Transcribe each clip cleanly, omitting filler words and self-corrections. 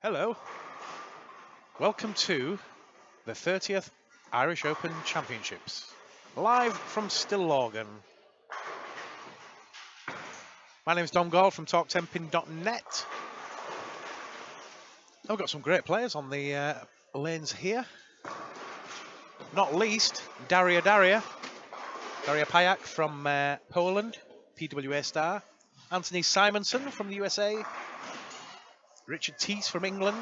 Hello, welcome to the 30th Irish Open Championships, live from Stillorgan. My name is Dom Gall from TalkTenPin.net. I've got some great players on the lanes here. Not least, Daria Pajak from Poland, PWA star. Anthony Simonson from the USA. Richard Teese from England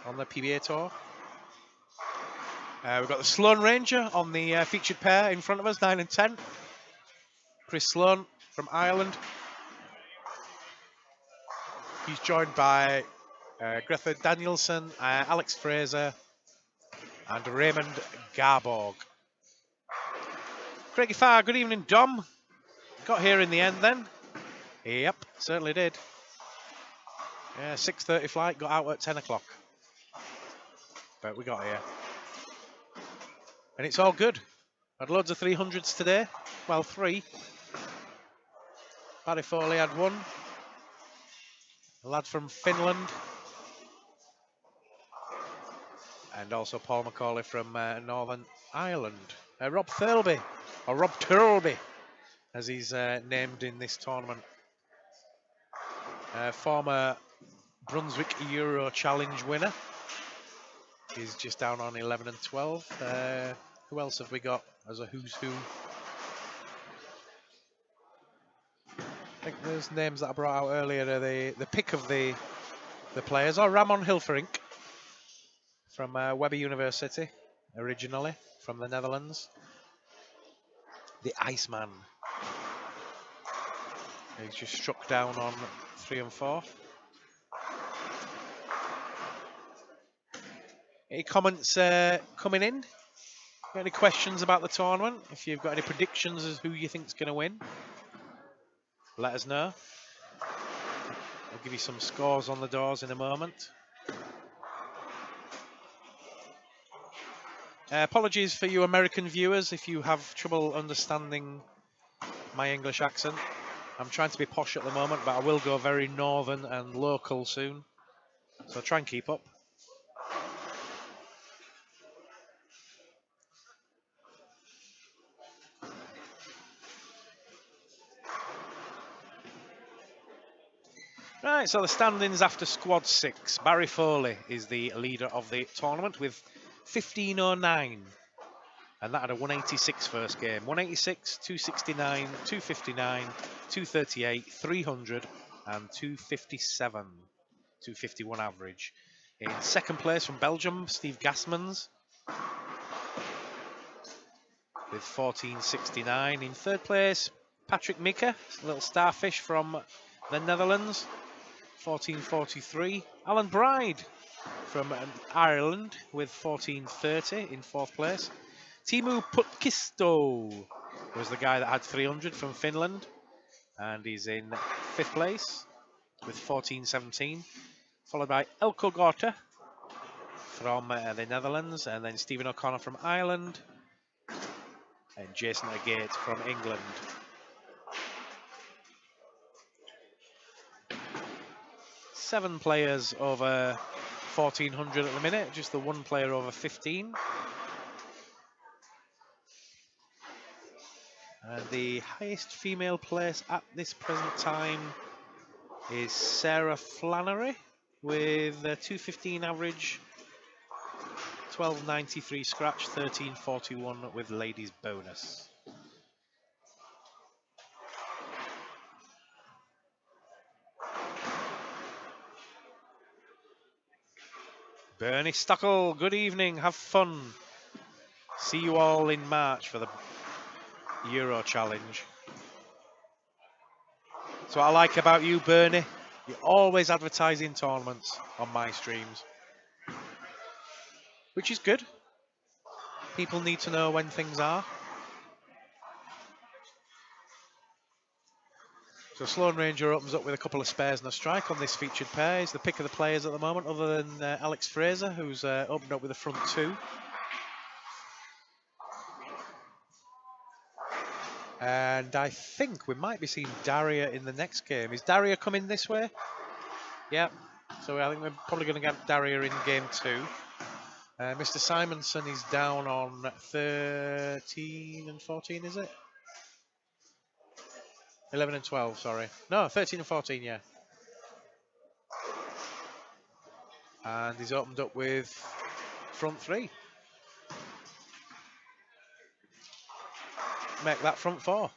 on the PBA tour. We've got the Sloane Ranger on the featured pair in front of us, 9 and 10. Chris Sloane from Ireland. He's joined by Greta Danielson, Alex Fraser, and Raymond Garborg. Craigie Farr, good evening, Dom. Got here in the end then? Yep, certainly did. Yeah, 6:30 flight, got out at 10 o'clock. But we got here. And it's all good. Had loads of 300s today. Well, 3. Barry Foley had 1. A lad from Finland. And also Paul Macaulay from Northern Ireland. Rob Thirlby, or Rob Turlby, as he's named in this tournament. Former Brunswick Euro Challenge winner. He's just down on 11 and 12. Who else have we got as a who's who? I think those names that I brought out earlier are the pick of the players. Oh, Ramon Hilferink from Webber University, originally from the Netherlands. The Iceman. He's just struck down on 3 and 4. Any comments coming in? Got any questions about the tournament? If you've got any predictions as who you think's going to win, let us know. I'll give you some scores on the doors in a moment. Apologies for you American viewers if you have trouble understanding my English accent. I'm trying to be posh at the moment, but I will go very northern and local soon. So try and keep up. Right, so the standings after Squad 6. Barry Foley is the leader of the tournament with 1509. And that had a 186 first game. 186, 269, 259, 238, 300, and 257. 251 average. In second place from Belgium, Steve Gasmans with 1469. In third place, Patrick Mika, a little starfish from the Netherlands, 1443. Alan Bride from Ireland with 1430 in fourth place. Timu Putkisto was the guy that had 300 from Finland, and he's in fifth place with 1417. Followed by Elko Gorta from the Netherlands, and then Stephen O'Connor from Ireland, and Jason Agate from England. Seven players over 1400 at the minute, just the one player over 15. And the highest female place at this present time is Sarah Flannery with a 215 average, 1293 scratch, 1341 with ladies bonus. Bernie Stuckle, good evening, have fun. See you all in March for the Euro Challenge. That's what I like about you, Bernie. You're always advertising tournaments on my streams, which is good. People need to know when things are. So Sloane Ranger opens up with a couple of spares and a strike on this featured pair. He's the pick of the players at the moment, other than Alex Fraser, who's opened up with a front 2. And I think we might be seeing Daria in the next game. Is Daria coming this way? Yep. So I think we're probably going to get Daria in game 2. Mr. Simonson is down on 13 and 14, is it? 11 and 12, sorry. No, 13 and 14, yeah. And he's opened up with front 3. Make that front 4.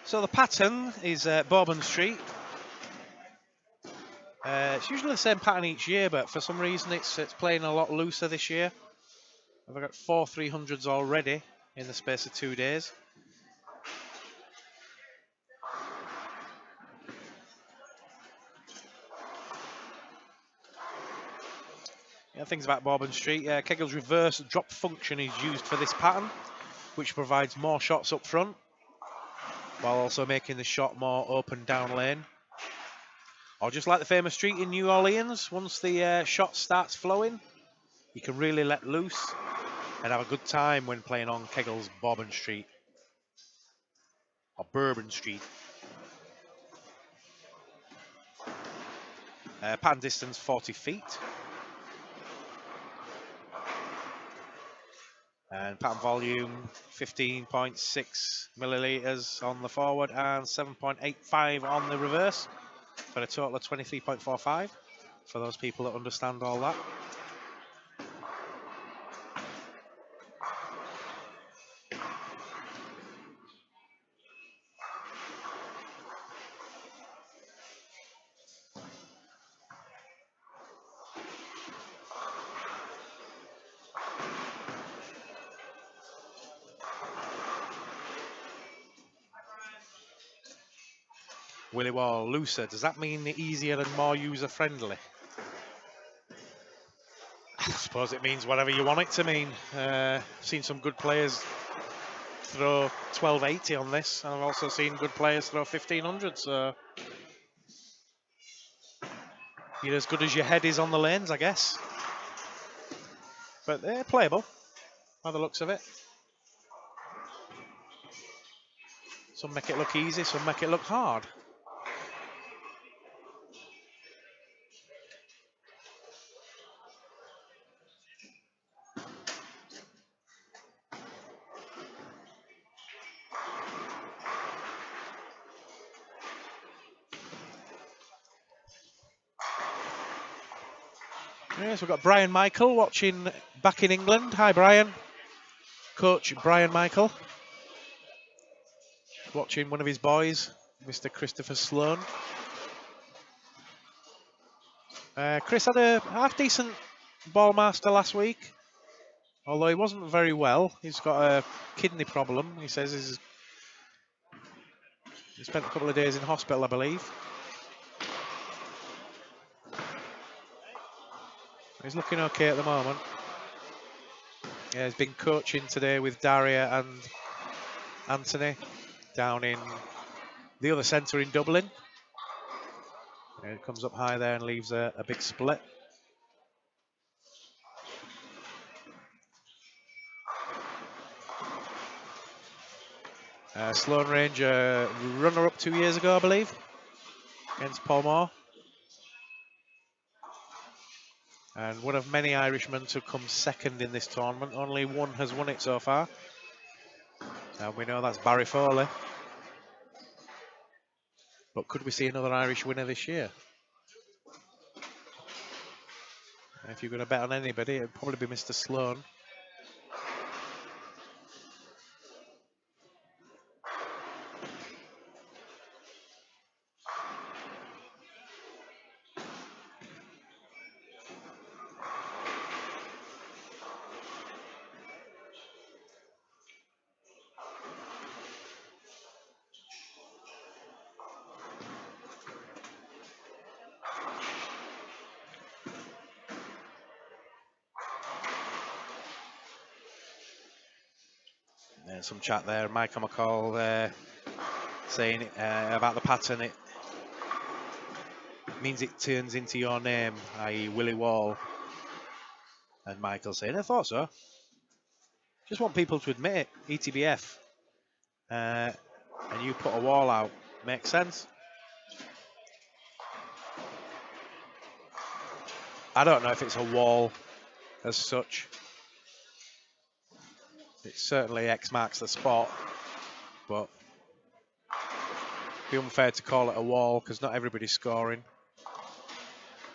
So the pattern is Bourbon Street. It's usually the same pattern each year, but for some reason it's playing a lot looser this year. I've got 4 300s already in the space of 2 days. Yeah, things about Bourbon Street. Kegel's reverse drop function is used for this pattern, which provides more shots up front, while also making the shot more open down lane. Or just like the famous street in New Orleans, once the shot starts flowing, you can really let loose and have a good time when playing on Kegel's Bourbon Street. Or Bourbon Street. Pattern distance 40 feet. And pattern volume 15.6 milliliters on the forward and 7.85 on the reverse, for a total of 23.45 for those people that understand all that. Willie Wall, looser, does that mean easier and more user-friendly? I suppose it means whatever you want it to mean. I've seen some good players throw 1280 on this, and I've also seen good players throw 1500, so you're as good as your head is on the lanes, I guess. But they're playable, by the looks of it. Some make it look easy, some make it look hard. Yes, we've got Brian Michael watching back in England. Hi, Brian. Coach Brian Michael. Watching one of his boys, Mr. Christopher Sloan. Chris had a half-decent ball master last week, although he wasn't very well. He's got a kidney problem, he says. He spent a couple of days in hospital, I believe. He's looking okay at the moment. Yeah, he's been coaching today with Daria and Anthony down in the other centre in Dublin. Yeah, it comes up high there and leaves a big split. Sloane Ranger, runner-up 2 years ago, I believe, against Paul Moore. And one of many Irishmen to come second in this tournament. Only one has won it so far. And we know that's Barry Foley. But could we see another Irish winner this year? If you're going to bet on anybody, it'd probably be Mr. Sloane. Some chat there. Michael McCall saying about the pattern, it means it turns into your name, i.e. Willie Wall. And Michael saying, I thought so. Just want people to admit it, ETBF. And you put a wall out. Makes sense? I don't know if it's a wall as such. It certainly X marks the spot, but it'd be unfair to call it a wall because not everybody's scoring.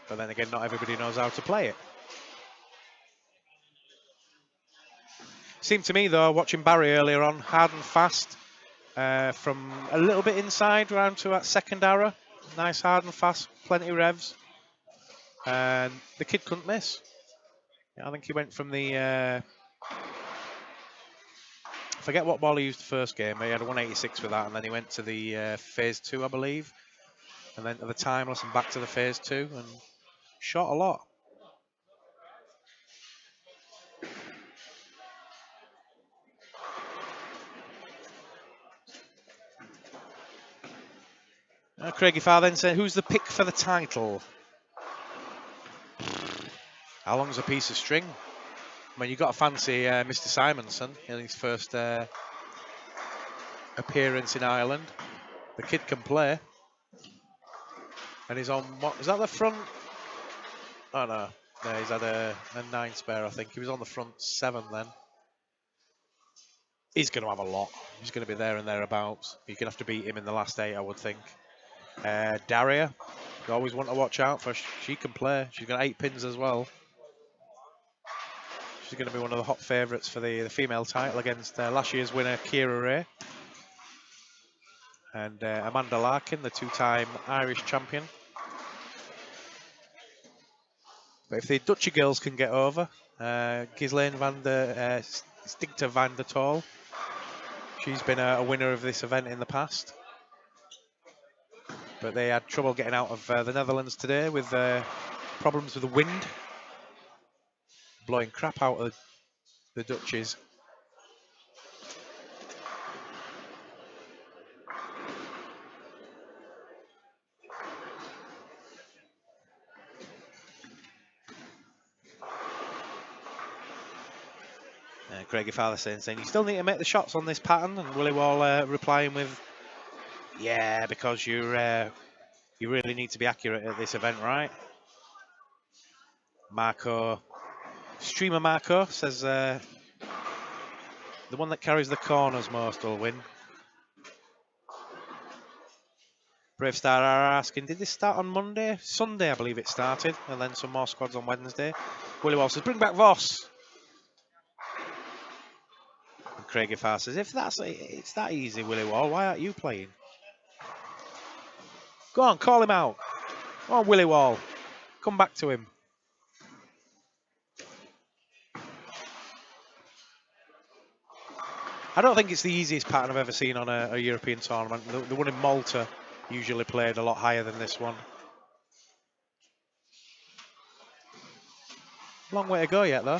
But then again, not everybody knows how to play it. Seemed to me though, watching Barry earlier on, hard and fast from a little bit inside round to that second arrow. Nice hard and fast, plenty of revs. And the kid couldn't miss. I think he went from the, I forget what ball he used the first game, he had a 186 for that, and then he went to the phase 2, I believe. And then to the timeless and back to the phase 2, and shot a lot. Craigie Farr then said, who's the pick for the title? How long's a piece of string? I mean, you've got to fancy Mr. Simonson in his first appearance in Ireland. The kid can play. And he's on, what, is that the front? Oh no, no, he's had a 9 spare, I think. He was on the front 7 then. He's going to have a lot. He's going to be there and thereabouts. You're going to have to beat him in the last 8, I would think. Daria, you always want to watch out for. She can play. She's got 8 pins as well. She's going to be one of the hot favourites for the female title against last year's winner, Kira Ray. And Amanda Larkin, the 2-time Irish champion. But if the Dutchy girls can get over, Ghislaine Stinkter van der Tol, she's been a winner of this event in the past. But they had trouble getting out of the Netherlands today with problems with the wind. Blowing crap out of the Dutchies. Craigie Farr saying, you still need to make the shots on this pattern, and Willie Wall replying with, yeah, because you really need to be accurate at this event, right? Marco, streamer Marco says the one that carries the corners most will win. Brave Star are asking, did this start on Monday? Sunday, I believe it started, and then some more squads on Wednesday. Willie Wall says, bring back Voss. And Craigie Farr says, if it's that easy, Willie Wall, why aren't you playing? Go on, call him out. Come on, Willie Wall. Come back to him. I don't think it's the easiest pattern I've ever seen on a European tournament. The one in Malta usually played a lot higher than this one. Long way to go yet, though.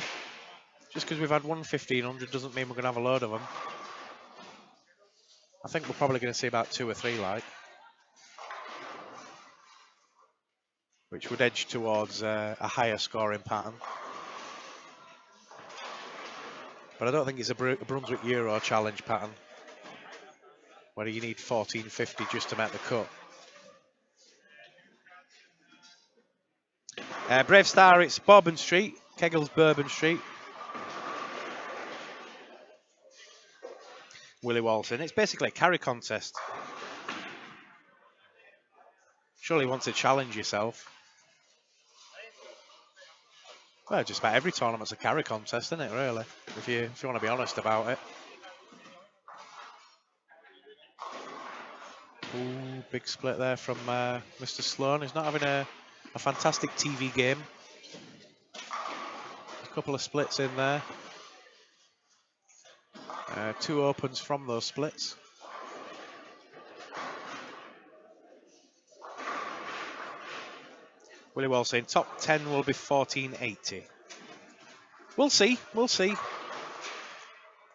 Just because we've had one 1500 doesn't mean we're going to have a load of them. I think we're probably going to see about 2 or 3 like. Which would edge towards a higher scoring pattern. But I don't think it's a Brunswick Euro challenge pattern where you need 1450 just to make the cut. Brave Star, it's Bourbon Street, Keggles Bourbon Street. Willie Walton, it's basically a carry contest. Surely you want to challenge yourself. Well, just about every tournament's a carry contest, isn't it, really? If you want to be honest about it. Ooh, big split there from Mr. Sloan. He's not having a fantastic TV game. A couple of splits in there. 2 opens from those splits. Willie Wall saying top 10 will be 1480. We'll see, we'll see.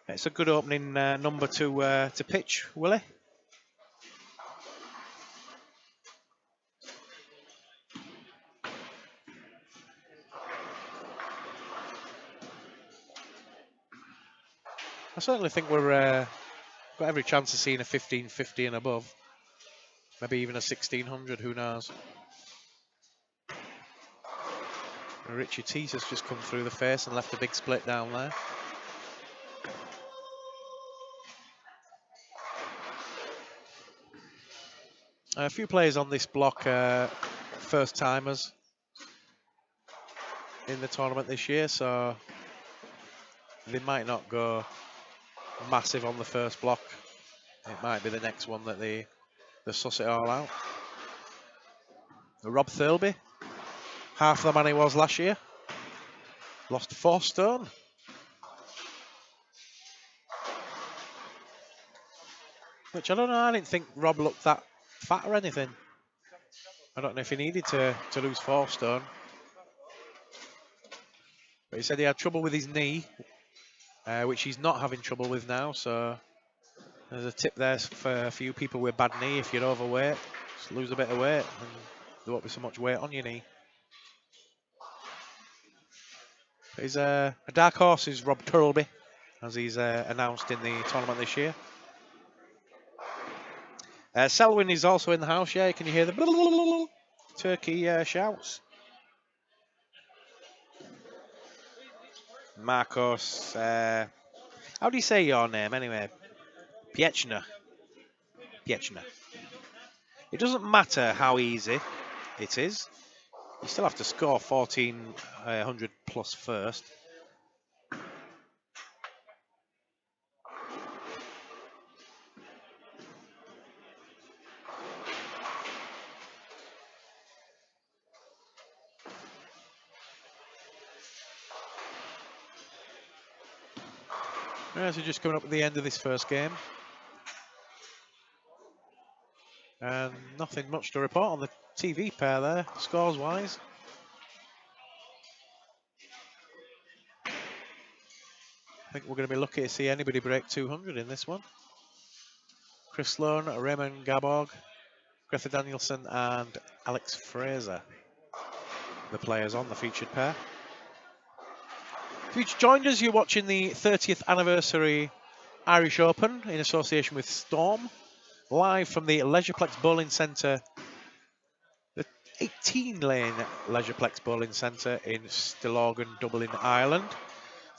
It's a good opening number to pitch, Willie. I certainly think we're got every chance of seeing a 1550 and above. Maybe even a 1600, who knows. Richie Teese has just come through the face and left a big split down there. A few players on this block first timers in the tournament this year, so they might not go massive on the first block. It might be the next one that they suss it all out. Rob Thirlby, half the man he was last year, lost 4 stone. Which I don't know, I didn't think Rob looked that fat or anything. I don't know if he needed to lose 4 stone. But he said he had trouble with his knee, which he's not having trouble with now. So there's a tip there for a few people with bad knee. If you're overweight, just lose a bit of weight and there won't be so much weight on your knee. He's a dark horse is Rob Thirlby, as he's announced in the tournament this year. Selwyn is also in the house, yeah. Can you hear the turkey shouts? Marcos, how do you say your name anyway? Piechna. Piechna. It doesn't matter how easy it is. You still have to score 1400 plus first. Yeah, so just coming up at the end of this first game. And nothing much to report on the TV pair there, scores-wise. I think we're going to be lucky to see anybody break 200 in this one. Chris Sloan, Raymond Gaborg, Greta Danielson and Alex Fraser, the players on the featured pair. If you joined us, you're watching the 30th anniversary Irish Open in association with Storm, live from the Leisureplex Bowling Centre, the 18-lane Leisureplex Bowling Centre in Stillorgan, Dublin, Ireland.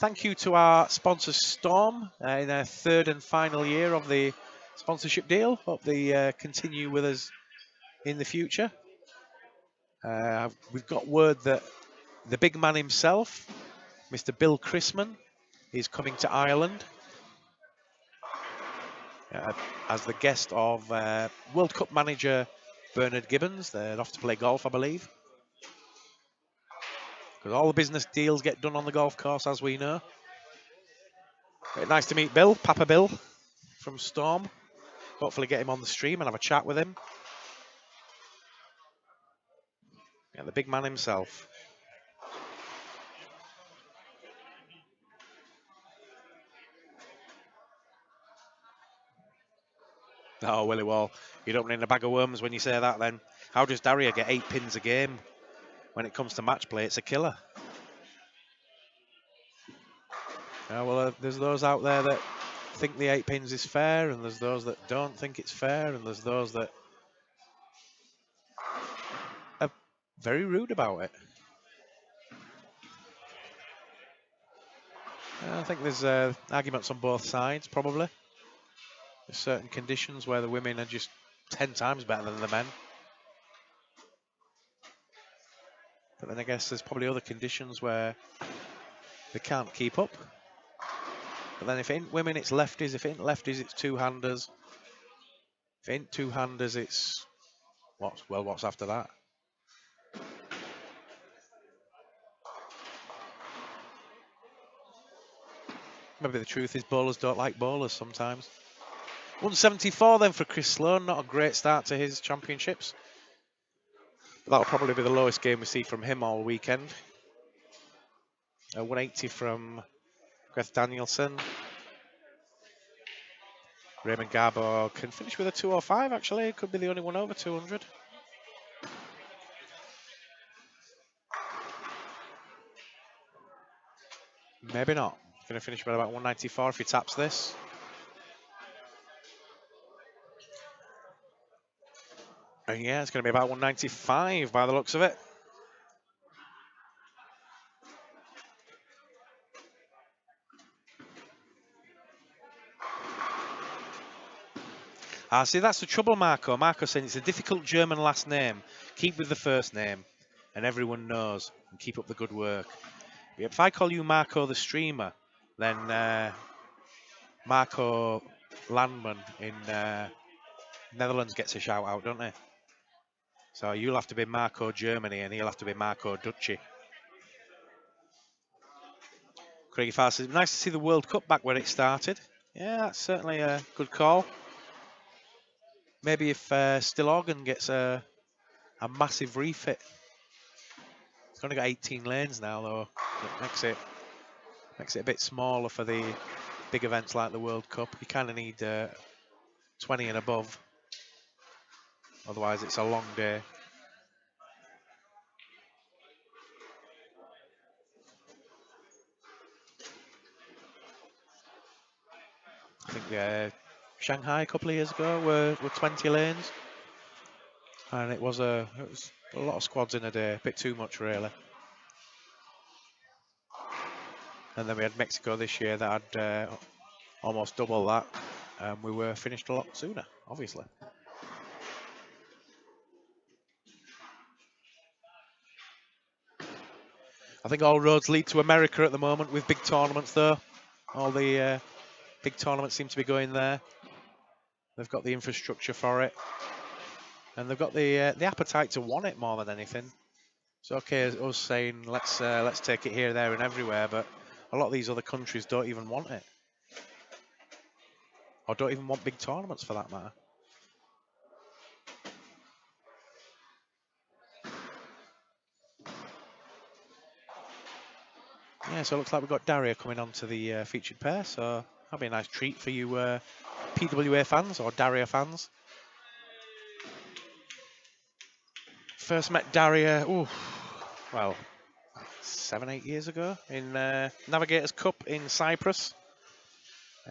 Thank you to our sponsor Storm in their 3rd and final year of the sponsorship deal. Hope they continue with us in the future. We've got word that the big man himself, Mr. Bill Chrisman, is coming to Ireland as the guest of World Cup manager Bernard Gibbons. They're off to play golf, I believe. Because all the business deals get done on the golf course, as we know. Very nice to meet Bill, Papa Bill from Storm. Hopefully get him on the stream and have a chat with him. Yeah, the big man himself. Oh, Willie Wall, you're opening a bag of worms when you say that then. How does Daria get 8 pins a game? When it comes to match play, it's a killer. Yeah, well, there's those out there that think the 8 pins is fair, and there's those that don't think it's fair, and there's those that are very rude about it. I think there's arguments on both sides, probably. There's certain conditions where the women are just 10 times better than the men. But then I guess there's probably other conditions where they can't keep up. But then if it ain't women, it's lefties. If it ain't lefties, it's two-handers. If it ain't two-handers, it's... what's after that? Maybe the truth is bowlers don't like bowlers sometimes. 174 then for Chris Sloan. Not a great start to his championships. But that'll probably be the lowest game we see from him all weekend. 180 from Greth Danielson. Raymond Garbo can finish with a 205 actually. Could be the only one over 200. Maybe not. going to finish about 194 if he taps this. And yeah, it's going to be about 195 by the looks of it. See, that's the trouble, Marco. Marco saying it's a difficult German last name. Keep with the first name, and everyone knows, and keep up the good work. If I call you Marco the streamer, then Marco Landman in Netherlands gets a shout out, don't they? So you'll have to be Marco Germany, and he'll have to be Marco Duchy. Craigie Far says, nice to see the World Cup back where it started. Yeah, that's certainly a good call. Maybe if Stillorgan gets a massive refit. It's only got 18 lanes now, though. It makes it a bit smaller for the big events like the World Cup. You kind of need 20 and above. Otherwise, it's a long day. I think Shanghai a couple of years ago were 20 lanes. And it was a lot of squads in a day. A bit too much, really. And then we had Mexico this year that had almost double that. We were finished a lot sooner, obviously. I think all roads lead to America at the moment with big tournaments, though. All the big tournaments seem to be going there. They've got the infrastructure for it, and they've got the appetite to want it more than anything. It's okay as us saying let's take it here, there, and everywhere, but a lot of these other countries don't even want it, or don't even want big tournaments for that matter. Yeah, so it looks like we've got Daria coming on to the featured pair, so that'll be a nice treat for you PWA fans or Daria fans. First met Daria, well, 7-8 years ago in Navigators Cup in Cyprus.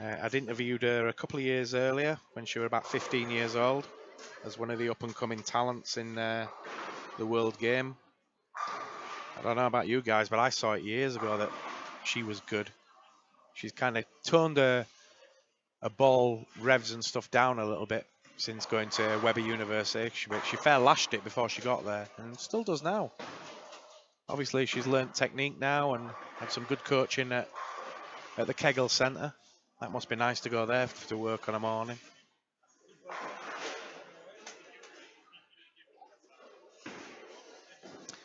I'd interviewed her a couple of years earlier when she was about 15 years old as one of the up-and-coming talents in the World Game. I don't know about you guys, but I saw it years ago that she was good. She's kind of toned her ball revs and stuff down a little bit since going to Webber University. She fair lashed it before she got there, and still does now. Obviously, she's learnt technique now and had some good coaching at the Kegel Centre. That must be nice to go there to work on a morning.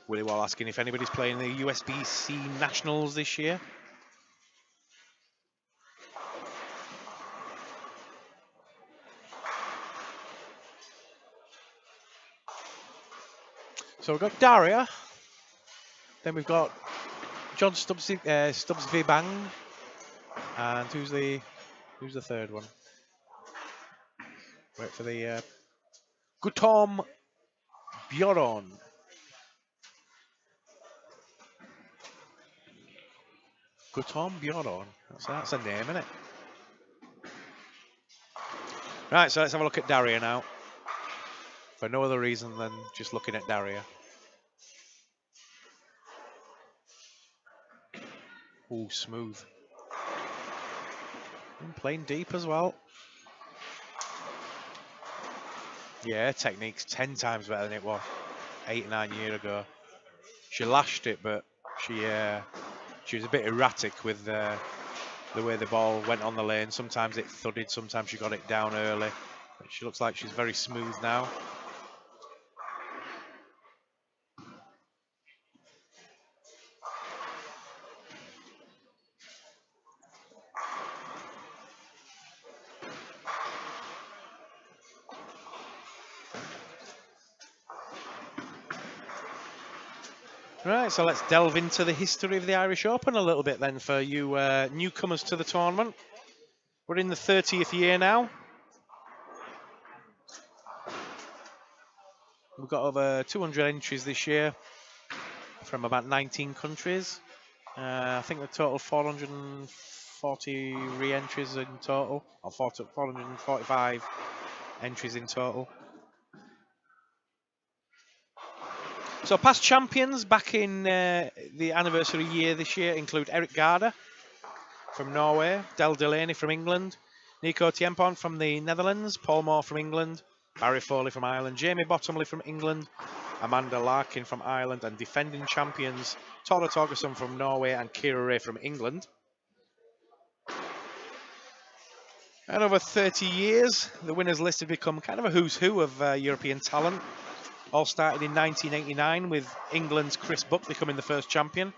Willie Wall asking if anybody's playing the USBC Nationals this year. So we've got Daria. Then we've got John Stubbsy V Bang. And who's the third one? Wait for the Gutom Bjorn. Gutom Bjorn. That's a name, isn't it? Right, so let's have a look at Daria now. For no other reason than just looking at Daria. Ooh, smooth. And playing deep as well. Yeah, technique's 10 times better than it was 8 or 9 years ago. She lashed it, but she was a bit erratic with the way the ball went on the lane. Sometimes it thudded, sometimes she got it down early. But she looks like she's very smooth now. Right, so let's delve into the history of the Irish Open a little bit then for you newcomers to the tournament. We're in the 30th year now. We've got over 200 entries this year from about 19 countries. I think the total 440 440 re-entries in total, or 445 entries in total. So past champions back in the anniversary year this year include Eric Garda from Norway, Del Delaney from England, Nico Tiempon from the Netherlands, Paul Moore from England, Barry Foley from Ireland, Jamie Bottomley from England, Amanda Larkin from Ireland, and defending champions Tora Torgerson from Norway and Kira Ray from England. And over 30 years, the winners list have become kind of a who's who of European talent. All started in 1989 with England's Chris Buck becoming the first champion.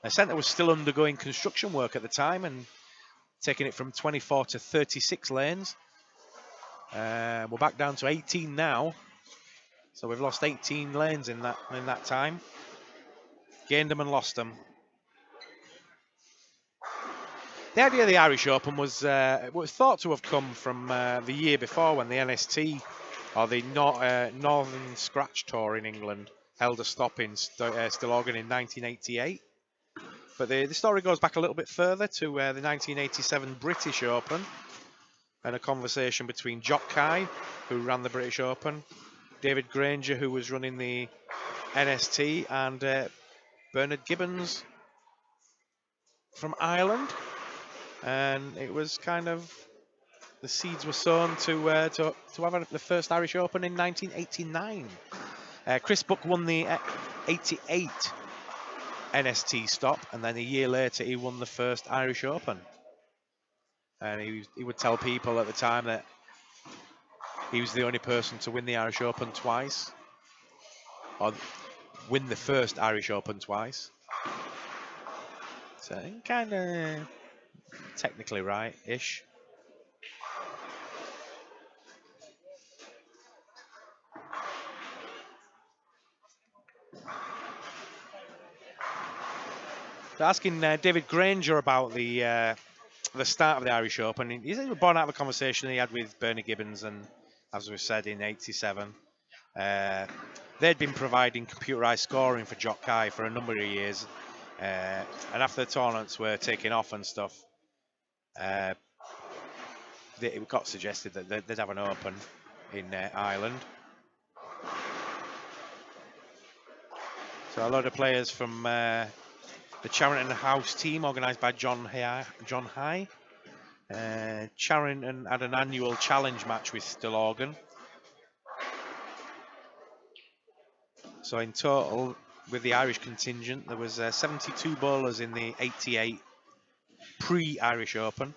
The centre was still undergoing construction work at the time and taking it from 24 to 36 lanes. We're back down to 18 now. So we've lost 18 lanes in that time. Gained them and lost them. The idea of the Irish Open was thought to have come from the year before when the NST, or the Northern Scratch Tour in England, held a stop in Stillorgan in 1988. But the story goes back a little bit further to the 1987 British Open and a conversation between Jock Kai, who ran the British Open, David Granger, who was running the NST, and Bernard Gibbons from Ireland. And it was kind of, the seeds were sown to have the first Irish Open in 1989. Chris Buck won the 88 NST stop, and then a year later he won the first Irish Open. And he would tell people at the time that he was the only person to win the Irish Open twice, or win the first Irish Open twice. So kind of technically right-ish. So asking David Granger about the start of the Irish Open, he was born out of a conversation he had with Bernie Gibbons, and as we said, in '87. They'd been providing computerized scoring for Jock Kai for a number of years, and after the tournaments were taking off and stuff, it got suggested that they'd have an Open in Ireland. So a lot of players from the Charrington House team, organised by John High. Charrington had an annual challenge match with Stillorgan. So in total, with the Irish contingent, there was 72 bowlers in the 88 pre-Irish Open.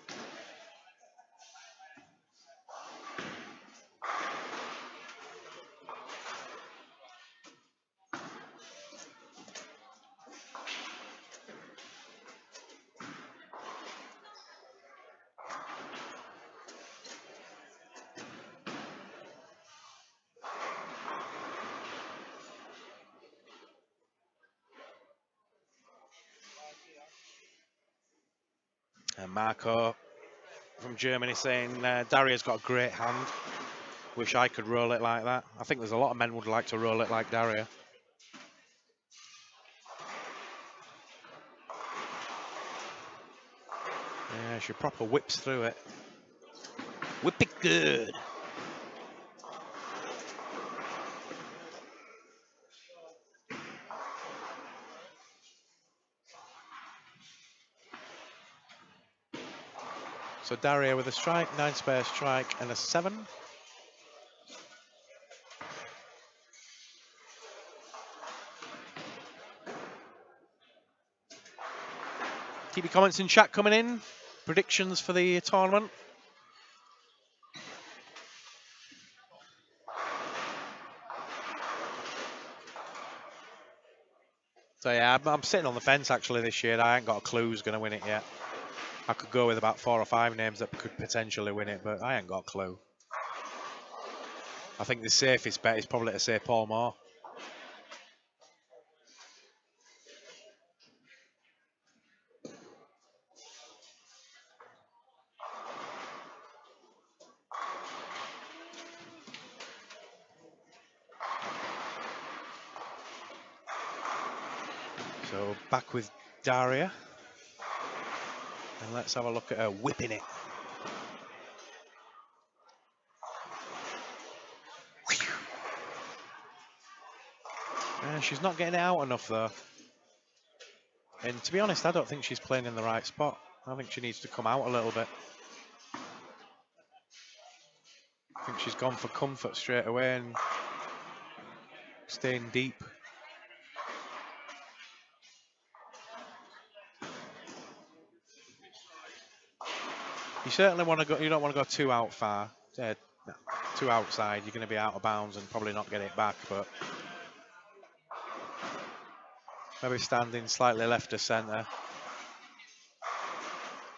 And Marco from Germany saying, Daria's got a great hand. Wish I could roll it like that. I think there's a lot of men would like to roll it like Daria. Yeah, she proper whips through it. Whip it good. So Daria with a strike, 9 spare strike and a 7. Keep your comments in chat coming in. Predictions for the tournament. So yeah, I'm sitting on the fence actually this year. I ain't got a clue who's going to win it yet. I could go with about 4 or 5 names that could potentially win it, but I ain't got a clue. I think the safest bet is probably to say Paul Moore. So back with Daria. And let's have a look at her whipping it. She's not getting it out enough though. And to be honest, I don't think she's playing in the right spot. I think she needs to come out a little bit. I think she's gone for comfort straight away and staying deep. You certainly want to go. You don't want to go too out far. Too outside, you're going to be out of bounds and probably not get it back. But maybe standing slightly left of centre,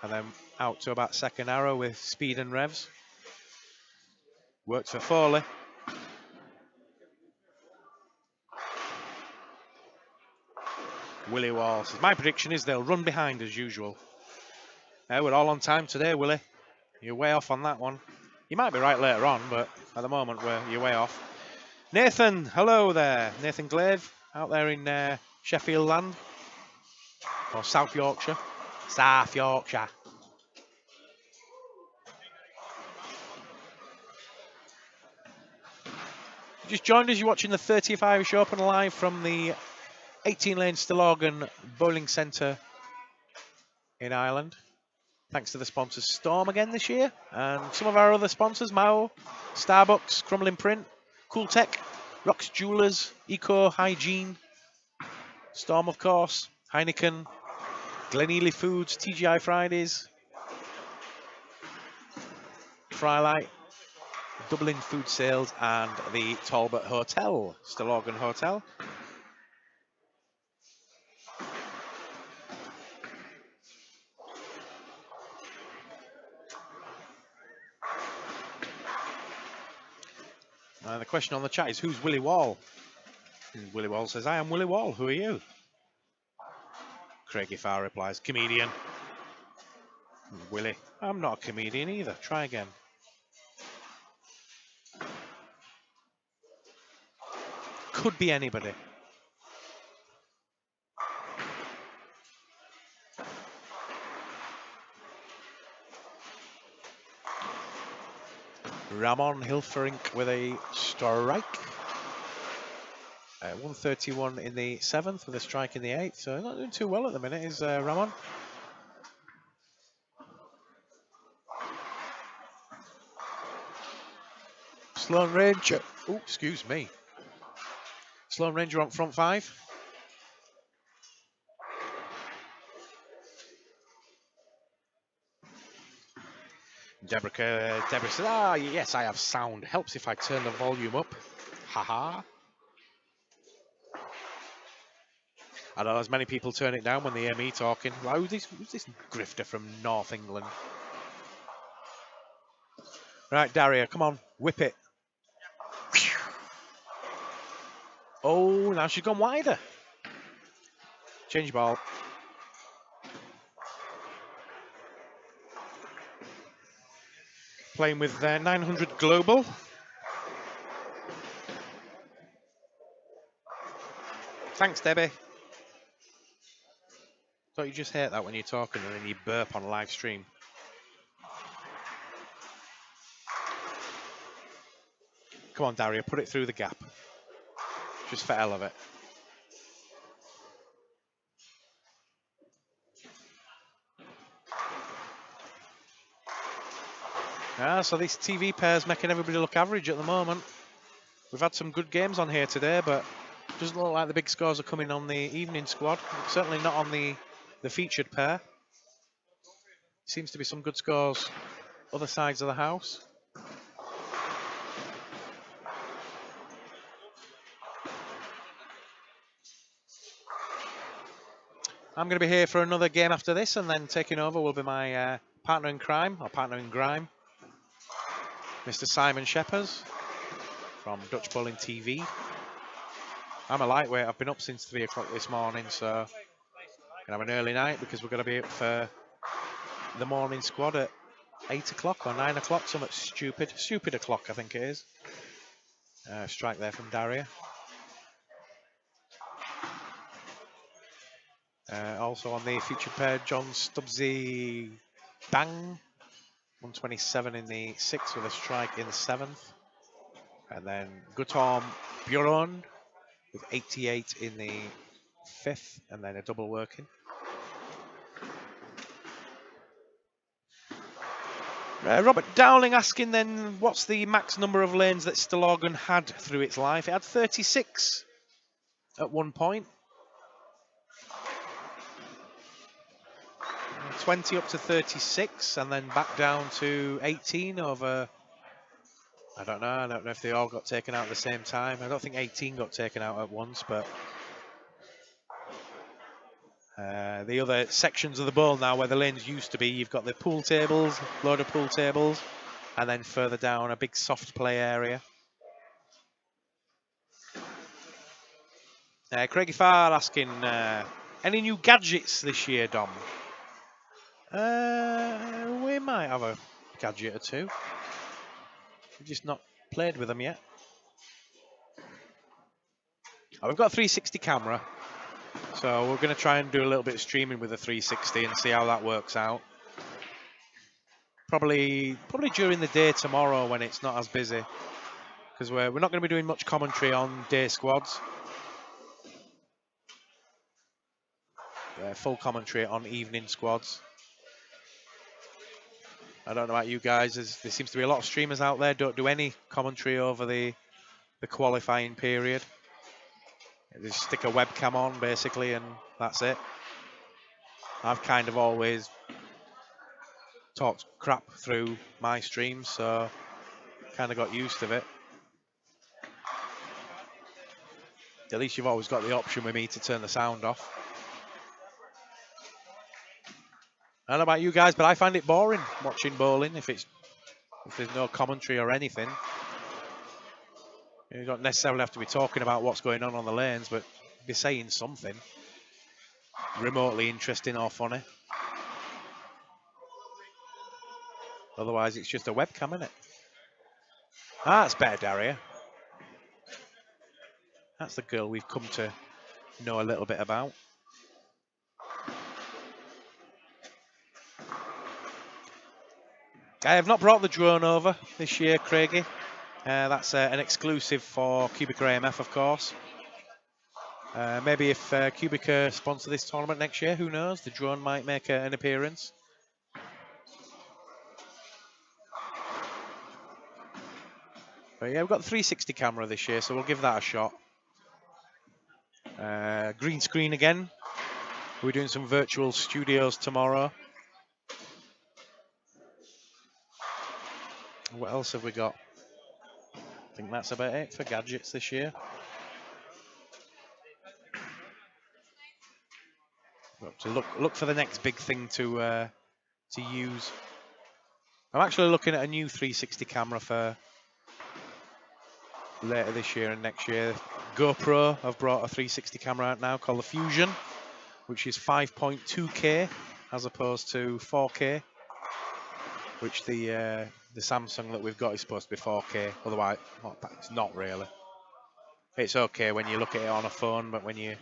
and then out to about second arrow with speed and revs. Works for Foley. Willie Wall says, my prediction is they'll run behind as usual. We're all on time today, Willie. You're way off on that one. You might be right later on, but at the moment you're way off. Nathan, hello there. Nathan Glaive out there in Sheffield land. Or South Yorkshire. South Yorkshire. Just joined us, you're watching the 30th Irish Open live from the 18-lane Stillorgan Bowling Centre in Ireland. Thanks to the sponsors Storm again this year, and some of our other sponsors, Mao, Starbucks, Crumbling Print, Cool Tech, Rocks Jewelers, Eco Hygiene, Storm of course, Heineken, Glenealy Foods, TGI Fridays, Frylight, Dublin Food Sales, and the Talbot Hotel, Stillorgan Hotel. The question on the chat is, who's Willie Wall? And Willie Wall says, I am Willie Wall. Who are you? Craigie Farr replies, comedian. Willie, I'm not a comedian either. Try again. Could be anybody. Ramon Hilferink with a strike. 131 in the 7th with a strike in the 8th. So not doing too well at the minute is Ramon. Sloane Ranger. Oh, excuse me. Sloane Ranger on front 5. Deborah says, yes, I have sound. Helps if I turn the volume up. Haha. I don't know, as many people turn it down when they hear me talking. Wow, who's this grifter from North England? Right, Daria, come on, whip it. Oh, now she's gone wider. Change ball. Playing with 900 global. Thanks, Debbie. Don't you just hate that when you're talking and then you burp on live stream? Come on, Daria, put it through the gap. Just for hell of it. So this TV pair's making everybody look average at the moment. We've had some good games on here today, but it doesn't look like the big scores are coming on the evening squad. Certainly not on the featured pair. Seems to be some good scores other sides of the house. I'm going to be here for another game after this, and then taking over will be my partner in crime, or partner in grime, Mr. Simon Shephers from Dutch Bowling TV. I'm a lightweight. I've been up since 3 o'clock this morning, so I'm going to have an early night because we're going to be up for the morning squad at 8 o'clock or 9 o'clock, something stupid o'clock I think it is. Strike there from Daria. Also on the featured pair, John Stubbsy Bang, 127 in the 6th with a strike in the 7th. And then Guttorm Bjorn with 88 in the 5th, and then a double working. Robert Dowling asking then, what's the max number of lanes that Stillorgan had through its life? It had 36 at one point. 20 up to 36, and then back down to 18 over, I don't know if they all got taken out at the same time. I don't think 18 got taken out at once, but the other sections of the bowl now where the lanes used to be, you've got the pool tables, load of pool tables, and then further down a big soft play area. Craigie Farr asking, any new gadgets this year, Dom? We might have a gadget or two. We've just not played with them yet. Oh, we've got a 360 camera, so we're going to try and do a little bit of streaming with the 360 and see how that works out. Probably during the day tomorrow when it's not as busy, because we're not going to be doing much commentary on day squads. Full commentary on evening squads. I don't know about you guys, there seems to be a lot of streamers out there don't do any commentary over the qualifying period. They just stick a webcam on basically and that's it. I've kind of always talked crap through my streams, so kind of got used to it. At least you've always got the option with me to turn the sound off. I don't know about you guys, but I find it boring watching bowling if there's no commentary or anything. You don't necessarily have to be talking about what's going on the lanes, but be saying something remotely interesting or funny. Otherwise, it's just a webcam, isn't it? Ah, that's better, Daria. That's the girl we've come to know a little bit about. I have not brought the drone over this year, Craigie. That's an exclusive for Cubica AMF, of course. Maybe if Cubica sponsor this tournament next year, who knows? The drone might make an appearance. But yeah, we've got the 360 camera this year, so we'll give that a shot. Green screen again. We're doing some virtual studios tomorrow. What else have we got? I think that's about it for gadgets this year. Got to look for the next big thing to use. I'm actually looking at a new 360 camera for later this year and next year. GoPro have brought a 360 camera out now called the Fusion, which is 5.2K as opposed to 4K, which the Samsung that we've got is supposed to be 4K. Otherwise, it's not really. It's okay when you look at it on a phone, but when you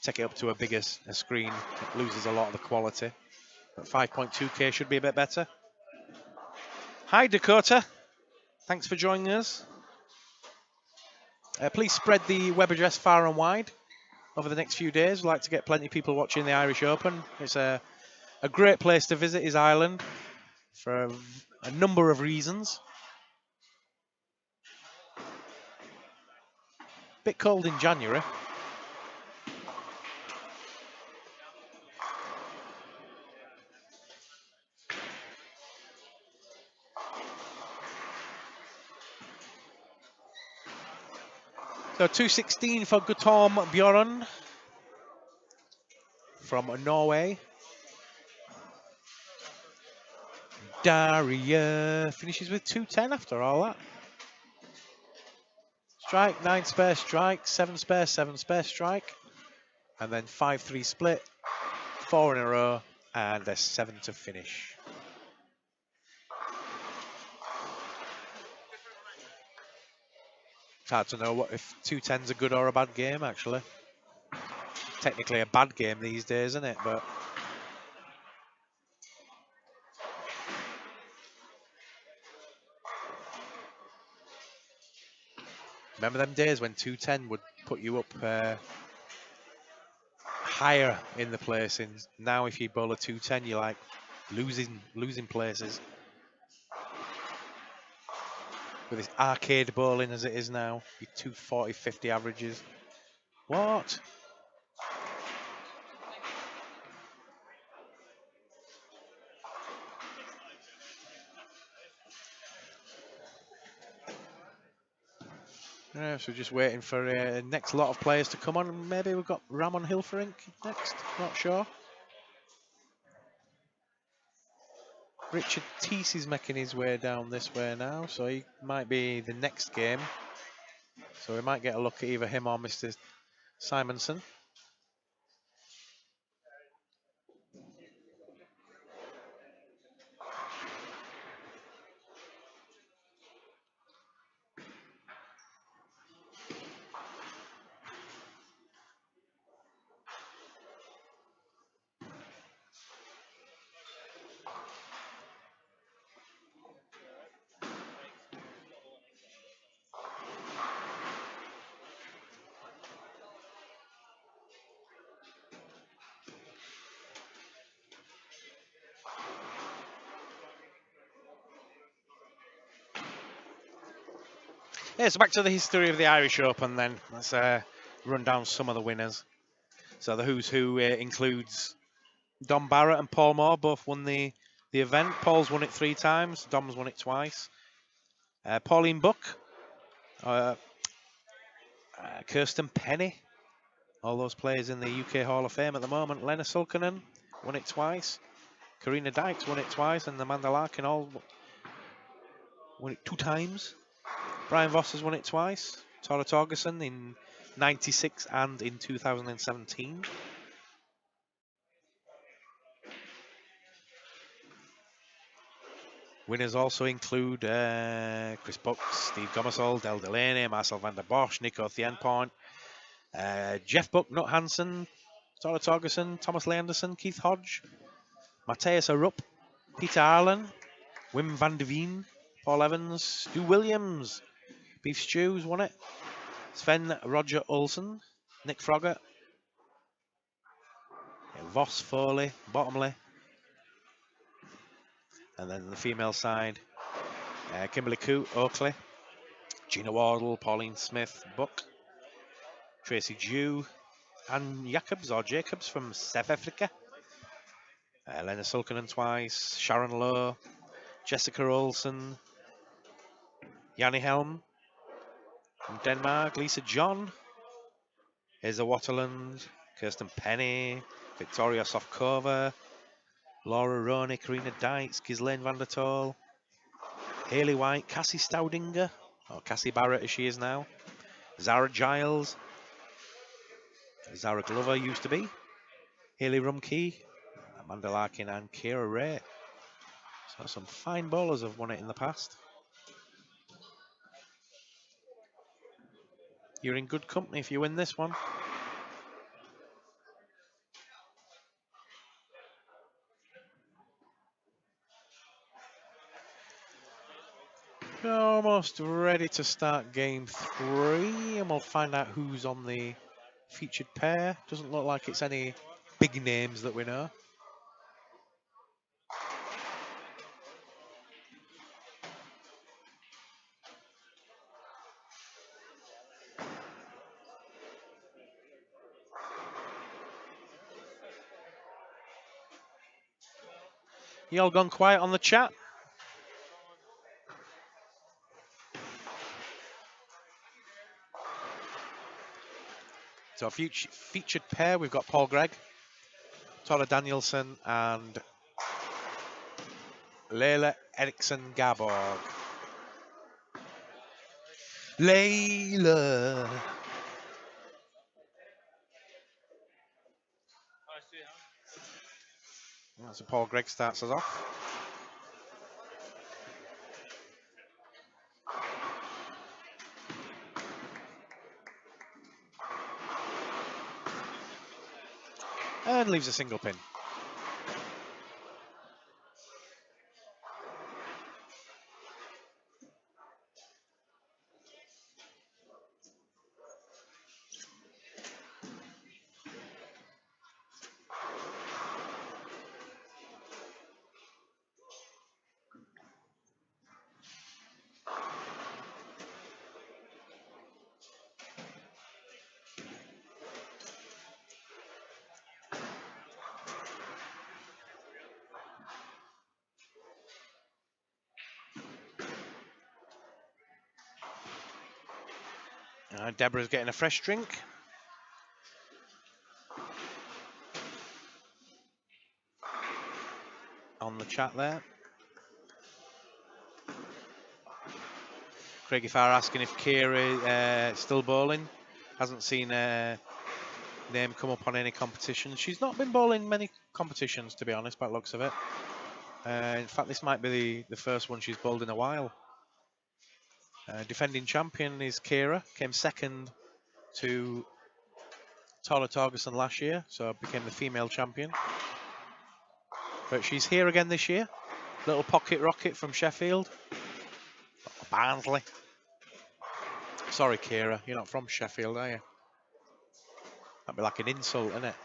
take it up to a bigger screen, it loses a lot of the quality. But 5.2K should be a bit better. Hi, Dakota. Thanks for joining us. Please spread the web address far and wide over the next few days. We'd like to get plenty of people watching the Irish Open. It's a great place to visit, is Ireland, for a number of reasons. Bit cold in January. So 216 for Guttorm Bjorn from Norway. Daria finishes with 210 after all that. Strike, 9 spare strike, 7 spare, 7 spare strike. And then 5-3 split, 4 in a row, and a 7 to finish. It's hard to know if 210's a good or a bad game, actually. technically a bad game these days, isn't it? But remember them days when 210 would put you up higher in the placings. Now if you bowl a 210, you're like losing places. With this arcade bowling as it is now, your 240, 50 averages. What? Yeah, so just waiting for next lot of players to come on. Maybe we've got Ramon Hilferink next, not sure. Richard Teese is making his way down this way now, so he might be the next game. So we might get a look at either him or Mr. Simonson. Yeah, so back to the history of the Irish Open then. Let's run down some of the winners. So the who's who includes Dom Barrett and Paul Moore, both won the event. Paul's won it 3 times, Dom's won it twice. Pauline Buck, Kirsten Penny, all those players in the UK Hall of Fame at the moment. Lena Sulkanen won it twice. Karina Dykes won it twice, and Amanda Larkin all won it 2 times. Brian Voss has won it twice. Tora Torgerson in 96 and in 2017. Winners also include Chris Buck, Steve Gomersall, Del Delaney, Marcel van der Bosch, Nico Thienpoint, Jeff Buck, Nut Hansen, Tora Torgerson, Thomas Lee Anderson, Keith Hodge, Matthias Arup, Peter Arlen, Wim van de Veen, Paul Evans, Stu Williams, Beef Stews won it, Sven Roger Olsen, Nick Froggatt, Voss, Foley, Bottomley, and then the female side, Kimberly Coote, Oakley, Gina Wardle, Pauline Smith, Buck, Tracy Dew, Anne Jacobs from South Africa, Lena Sulkanen twice, Sharon Lowe, Jessica Olsen, Yanni Helm from Denmark, Lisa John, Hazel Waterland, Kirsten Penny, Victoria Sofkova, Laura Roney, Karina Dykes, Ghislaine van der Toel, Hayley White, Cassie Staudinger, or Cassie Barrett as she is now, Zara Giles, Zara Glover used to be, Hayley Rumkey, Amanda Larkin and Kira Ray. So some fine bowlers have won it in the past. You're in good company if you win this one. We're almost ready to start game 3 and we'll find out who's on the featured pair. Doesn't look like it's any big names that we know. You all gone quiet on the chat? So featured pair, we've got Paul Gregg, Tora Danielson and Leila Eriksson Gaborg. Leila. So Paul Gregg starts us off. and leaves a single pin. Deborah's getting a fresh drink. On the chat there. Craigie Farr asking if Kira still bowling. Hasn't seen a name come up on any competition. She's not been bowling many competitions, to be honest, by the looks of it. In fact, this might be the first one she's bowled in a while. Defending champion is Kira. Came second to Tora Torgerson last year, so became the female champion. But she's here again this year. Little pocket rocket from Sheffield. Barnsley. Sorry, Kira, you're not from Sheffield, are you? That'd be like an insult, isn't it?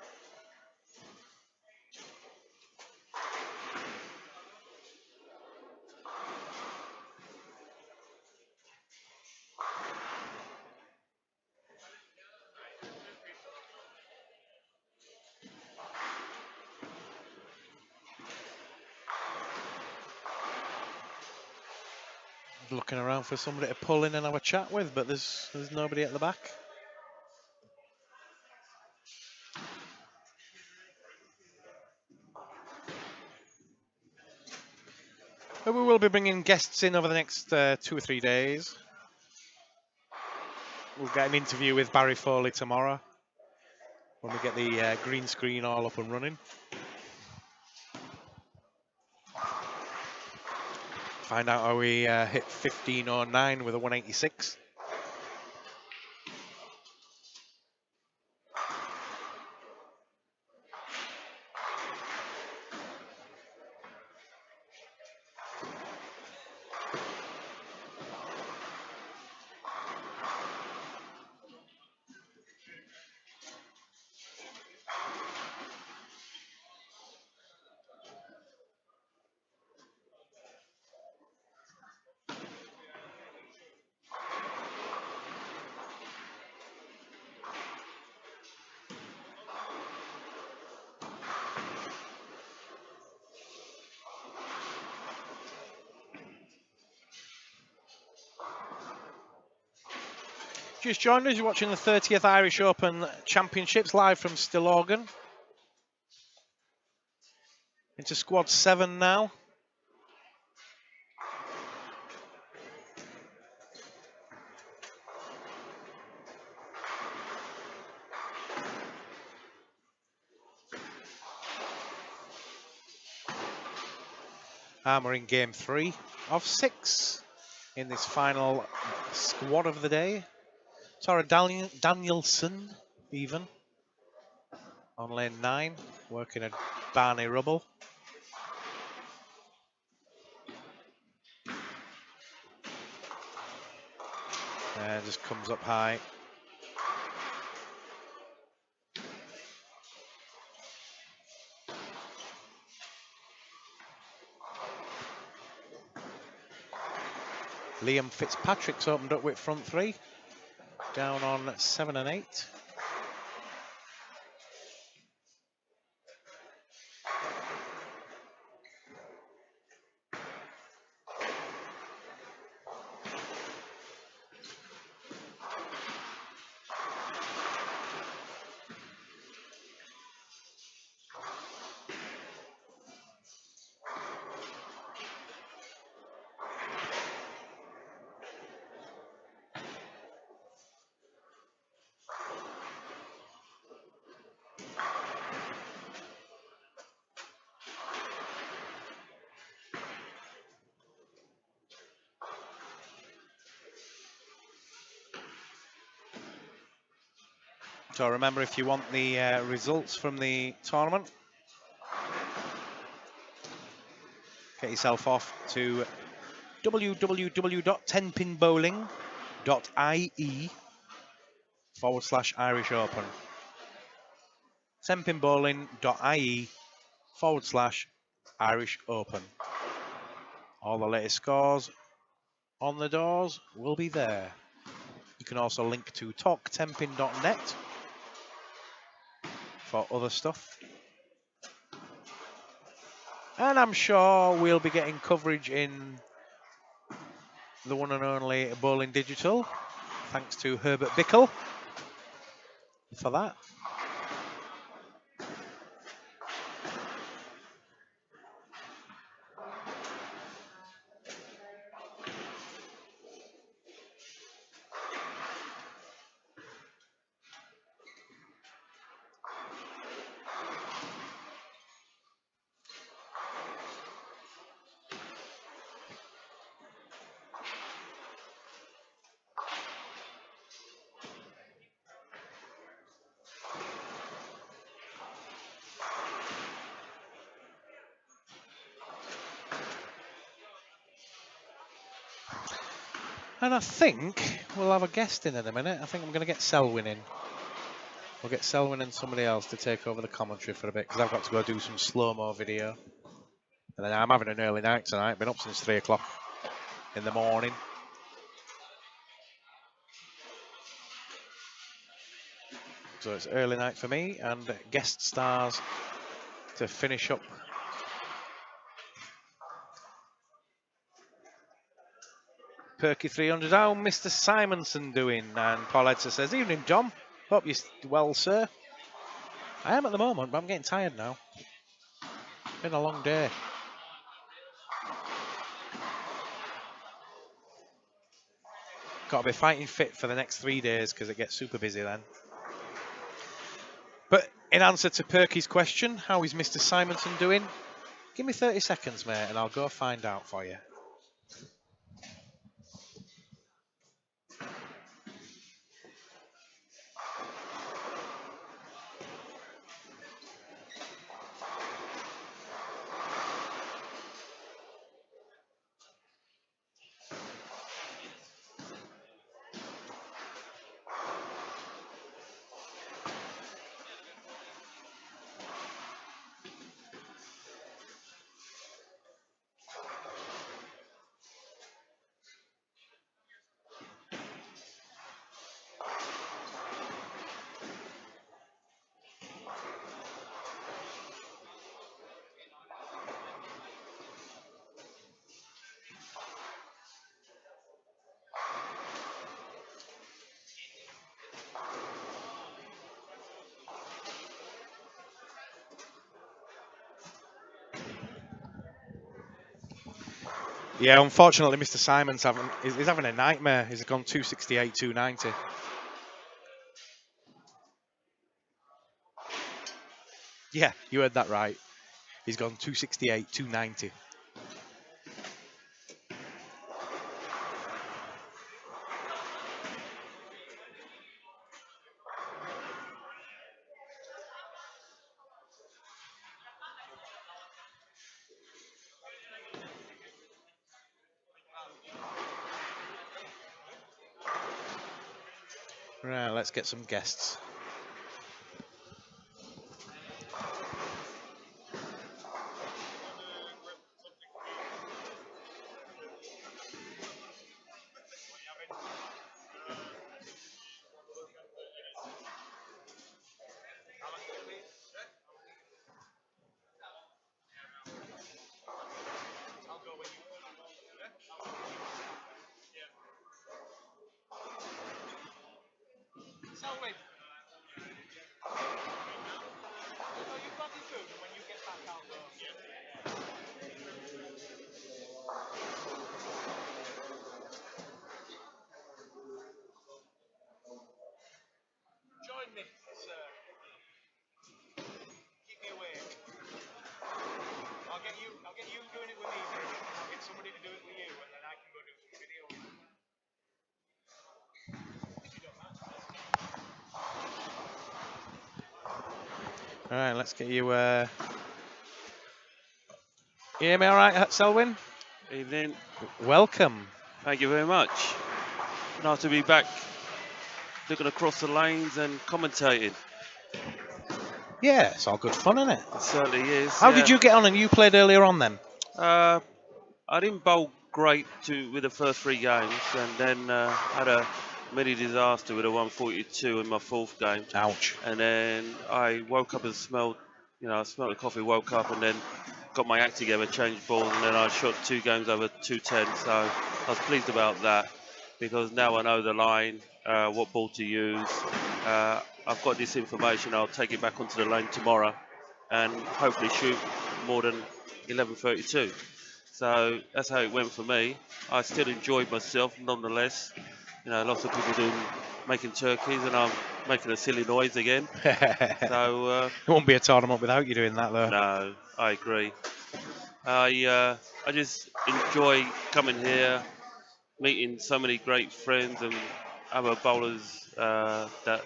Looking around for somebody to pull in and have a chat with, but there's nobody at the back. But we will be bringing guests in over the next 2 or 3 days. We'll get an interview with Barry Foley tomorrow when we get the green screen all up and running. Find out how we hit 1509 with a 186. Just joined us, you're watching the 30th Irish Open Championships live from Stillorgan. Into squad 7 now. And we're in game 3 of 6 in this final squad of the day. Tara Danielson, even, on lane 9, working at Barney Rubble. And just comes up high. Liam Fitzpatrick's opened up with front 3, down on 7 and 8. So remember, if you want the results from the tournament, get yourself off to www.10pinbowling.ie/Irish Open. 10pinbowling.ie/Irish Open. All the latest scores on the doors will be there. You can also link to talk10pin.net for other stuff. And I'm sure we'll be getting coverage in the one and only Bowling Digital, thanks to Herbert Bickle for that. And I think we'll have a guest in a minute. I think I'm going to get Selwyn in. We'll get Selwyn and somebody else to take over the commentary for a bit, because I've got to go do some slow-mo video. And then I'm having an early night tonight. Been up since 3 o'clock in the morning. So it's early night for me, and guest stars to finish up. Perky 300. How Mr. Simonson doing? And Paul Edser says, evening, John. Hope you're well, sir. I am at the moment, but I'm getting tired now. Been a long day. Got to be fighting fit for the next 3 days, because it gets super busy then. But in answer to Perky's question, how is Mr. Simonson doing? Give me 30 seconds, mate, and I'll go find out for you. Yeah, unfortunately, Mr. Simon's he's having a nightmare. He's gone 268, 290. Yeah, you heard that right. He's gone 268, 290. Right, let's get some guests. All right, let's get you. You hear me all right, Selwyn? Evening. Welcome. Thank you very much. Nice to be back looking across the lanes and commentating. Yeah, it's all good fun, isn't it? It certainly is. How did you get on? And you played earlier on then? I didn't bowl great with the first 3 games, and then had a mini disaster with a 142 in my 4th game. Ouch. And then I woke up and smelled the coffee, woke up and then got my act together, changed balls, and then I shot 2 games over 210. So I was pleased about that because now I know the line, what ball to use. I've got this information. I'll take it back onto the lane tomorrow and hopefully shoot more than 11:32. So that's how it went for me. I still enjoyed myself nonetheless. Lots of people making turkeys, and I'm making a silly noise again. So it won't be a tournament without you doing that, though. No, I agree. I just enjoy coming here, meeting so many great friends and other bowlers that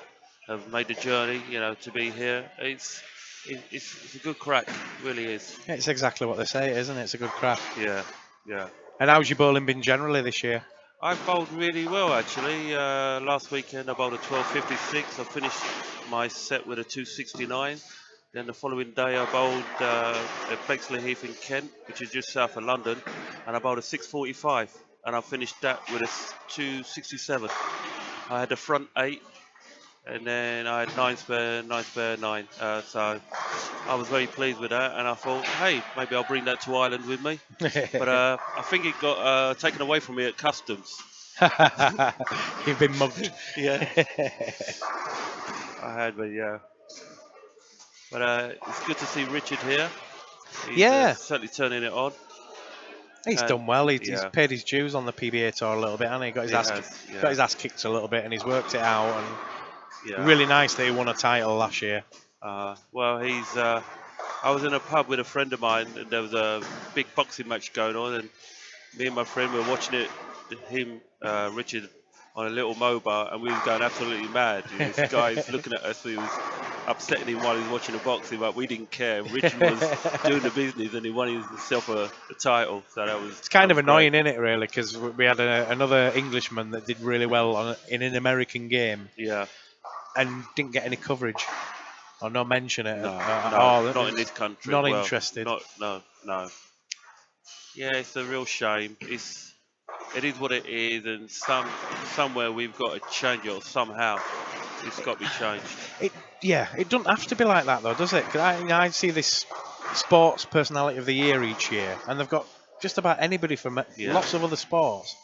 have made the journey. To be here, it's a good crack, it really is. It's exactly what they say, isn't it? It's a good crack. Yeah, yeah. And how's your bowling been generally this year? I bowled really well actually. Last weekend I bowled a 12.56. I finished my set with a 269. Then the following day I bowled at Bexley Heath in Kent, which is just south of London, and I bowled a 645, and I finished that with a 267. I had the front 8, and then I had 9 spare, 9. So I was very pleased with that, and I thought, hey, maybe I'll bring that to Ireland with me. But I think it got taken away from me at customs. You've been mugged. Yeah. I had, but yeah. But it's good to see Richard here. He's certainly turning it on. He's done well. He's paid his dues on the PBA tour a little bit, hasn't he? Got his ass kicked a little bit, and he's worked it out. And really nice that he won a title last year. Well, he's. I was in a pub with a friend of mine, and there was a big boxing match going on, and me and my friend were watching it. Richard, on a little mobile, and we were going absolutely mad. This guy's looking at us. We was upsetting him while he was watching the boxing, but we didn't care. Richard was doing the business, and he won himself a title. So that was. It's kind of annoying, isn't it, really? Because we had another Englishman that did really well in an American game. Yeah. And didn't get any coverage or no mention at at all. Not in this country. Not interested. No. Yeah, it's a real shame. It is what it is, and somewhere we've got to change it, or somehow it's got to be changed. It doesn't have to be like that though, does it? 'Cause I see this sports personality of the year each year, and they've got just about anybody from lots of other sports.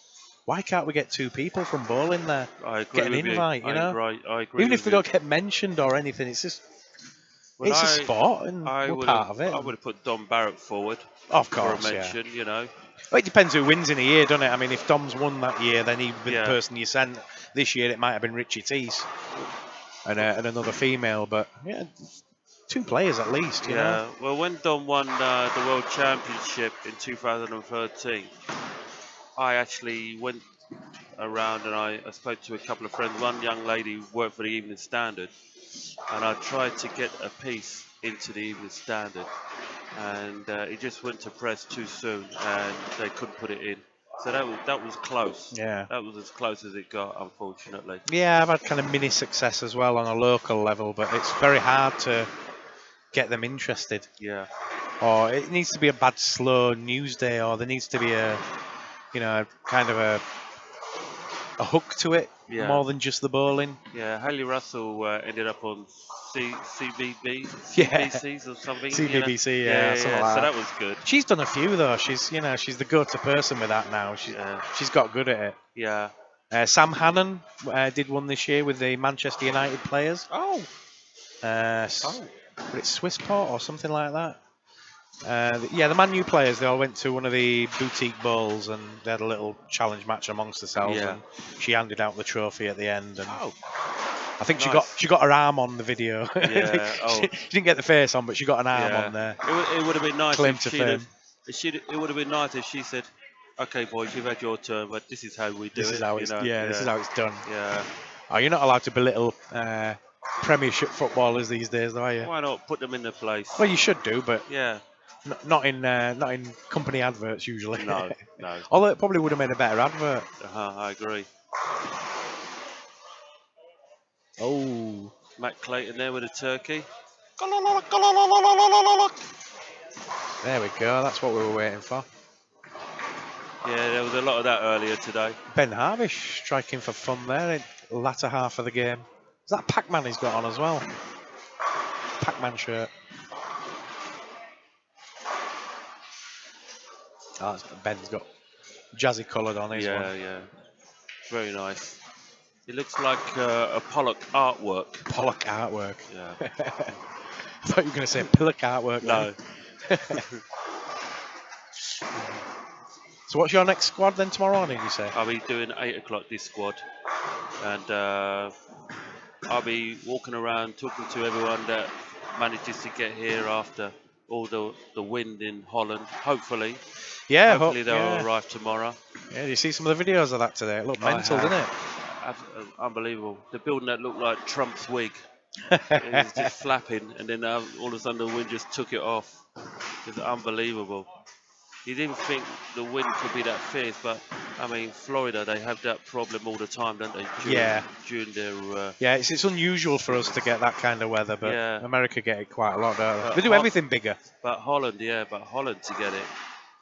Why can't we get 2 people from bowling there? I agree. Get an invite, you know. I agree. Even if they don't get mentioned or anything, it's just it's a sport, and we're part of it. I would have put Dom Barrett forward. Of course, for a mention, you know. Well, it depends who wins in a year, doesn't it? I mean, if Dom's won that year, then he'd be the person you sent. This year, it might have been Richie Teese and another female, but 2 players at least, you know. Well, when Dom won the World Championship in 2013, I actually went around and I spoke to a couple of friends. One young lady worked for the Evening Standard, and I tried to get a piece into the Evening Standard, and it just went to press too soon, and they couldn't put it in. So that was close. Yeah. That was as close as it got, unfortunately. Yeah, I've had kind of mini success as well on a local level, but it's very hard to get them interested. Yeah. Or it needs to be a bad, slow news day, or there needs to be kind of a hook to it, more than just the bowling. Yeah, Hayley Russell ended up on CBBCs or something. CBBC, something like that. So that was good. She's done a few though. She's the go-to person with that now. She's got good at it. Yeah. Sam Hannon did one this year with the Manchester United players. Oh. But it's Swissport or something like that. The Man U players, they all went to one of the boutique bowls and they had a little challenge match amongst themselves. And she handed out the trophy at the end. And I think she got her arm on the video. Yeah. She didn't get the face on, but she got an arm on there. It would have been nice. Claim to fame. It would have been nice if she said, "Okay, boys, you've had your turn, but this is how we do it." This is how it's done. Yeah. Oh, you're not allowed to belittle Premiership footballers these days, though, are you? Why not put them in their place? Well, you should do, but Yeah. not in company adverts usually. No, no. Although it probably would have made a better advert. I agree. Oh, Matt Clayton there with a turkey. there we go. That's what we were waiting for. Yeah, there was a lot of that earlier today. Ben Harvish striking for fun there in the latter half of the game. Is that Pac-Man he's got on as well? Pac-Man shirt. Oh, Ben's got jazzy coloured on his one. Yeah. Very nice. It looks like a Pollock artwork. Pollock artwork. Yeah. I thought you were going to say Pillock artwork. No. So what's your next squad then tomorrow morning, you say? I'll be doing 8 o'clock this squad. And I'll be walking around talking to everyone that manages to get here after all the wind in Holland. Hopefully. Yeah, Hopefully they'll arrive tomorrow. Yeah, you see some of the videos of that today? It looked mental, didn't it? Unbelievable. The building that looked like Trump's wig. It was just flapping, and then all of a sudden the wind just took it off. It's unbelievable. You didn't think the wind could be that fierce, but I mean, Florida, they have that problem all the time, don't they? During their yeah, it's unusual for us to get that kind of weather, but Yeah. America get it quite a lot, don't they? But They do everything bigger. But Holland to get it,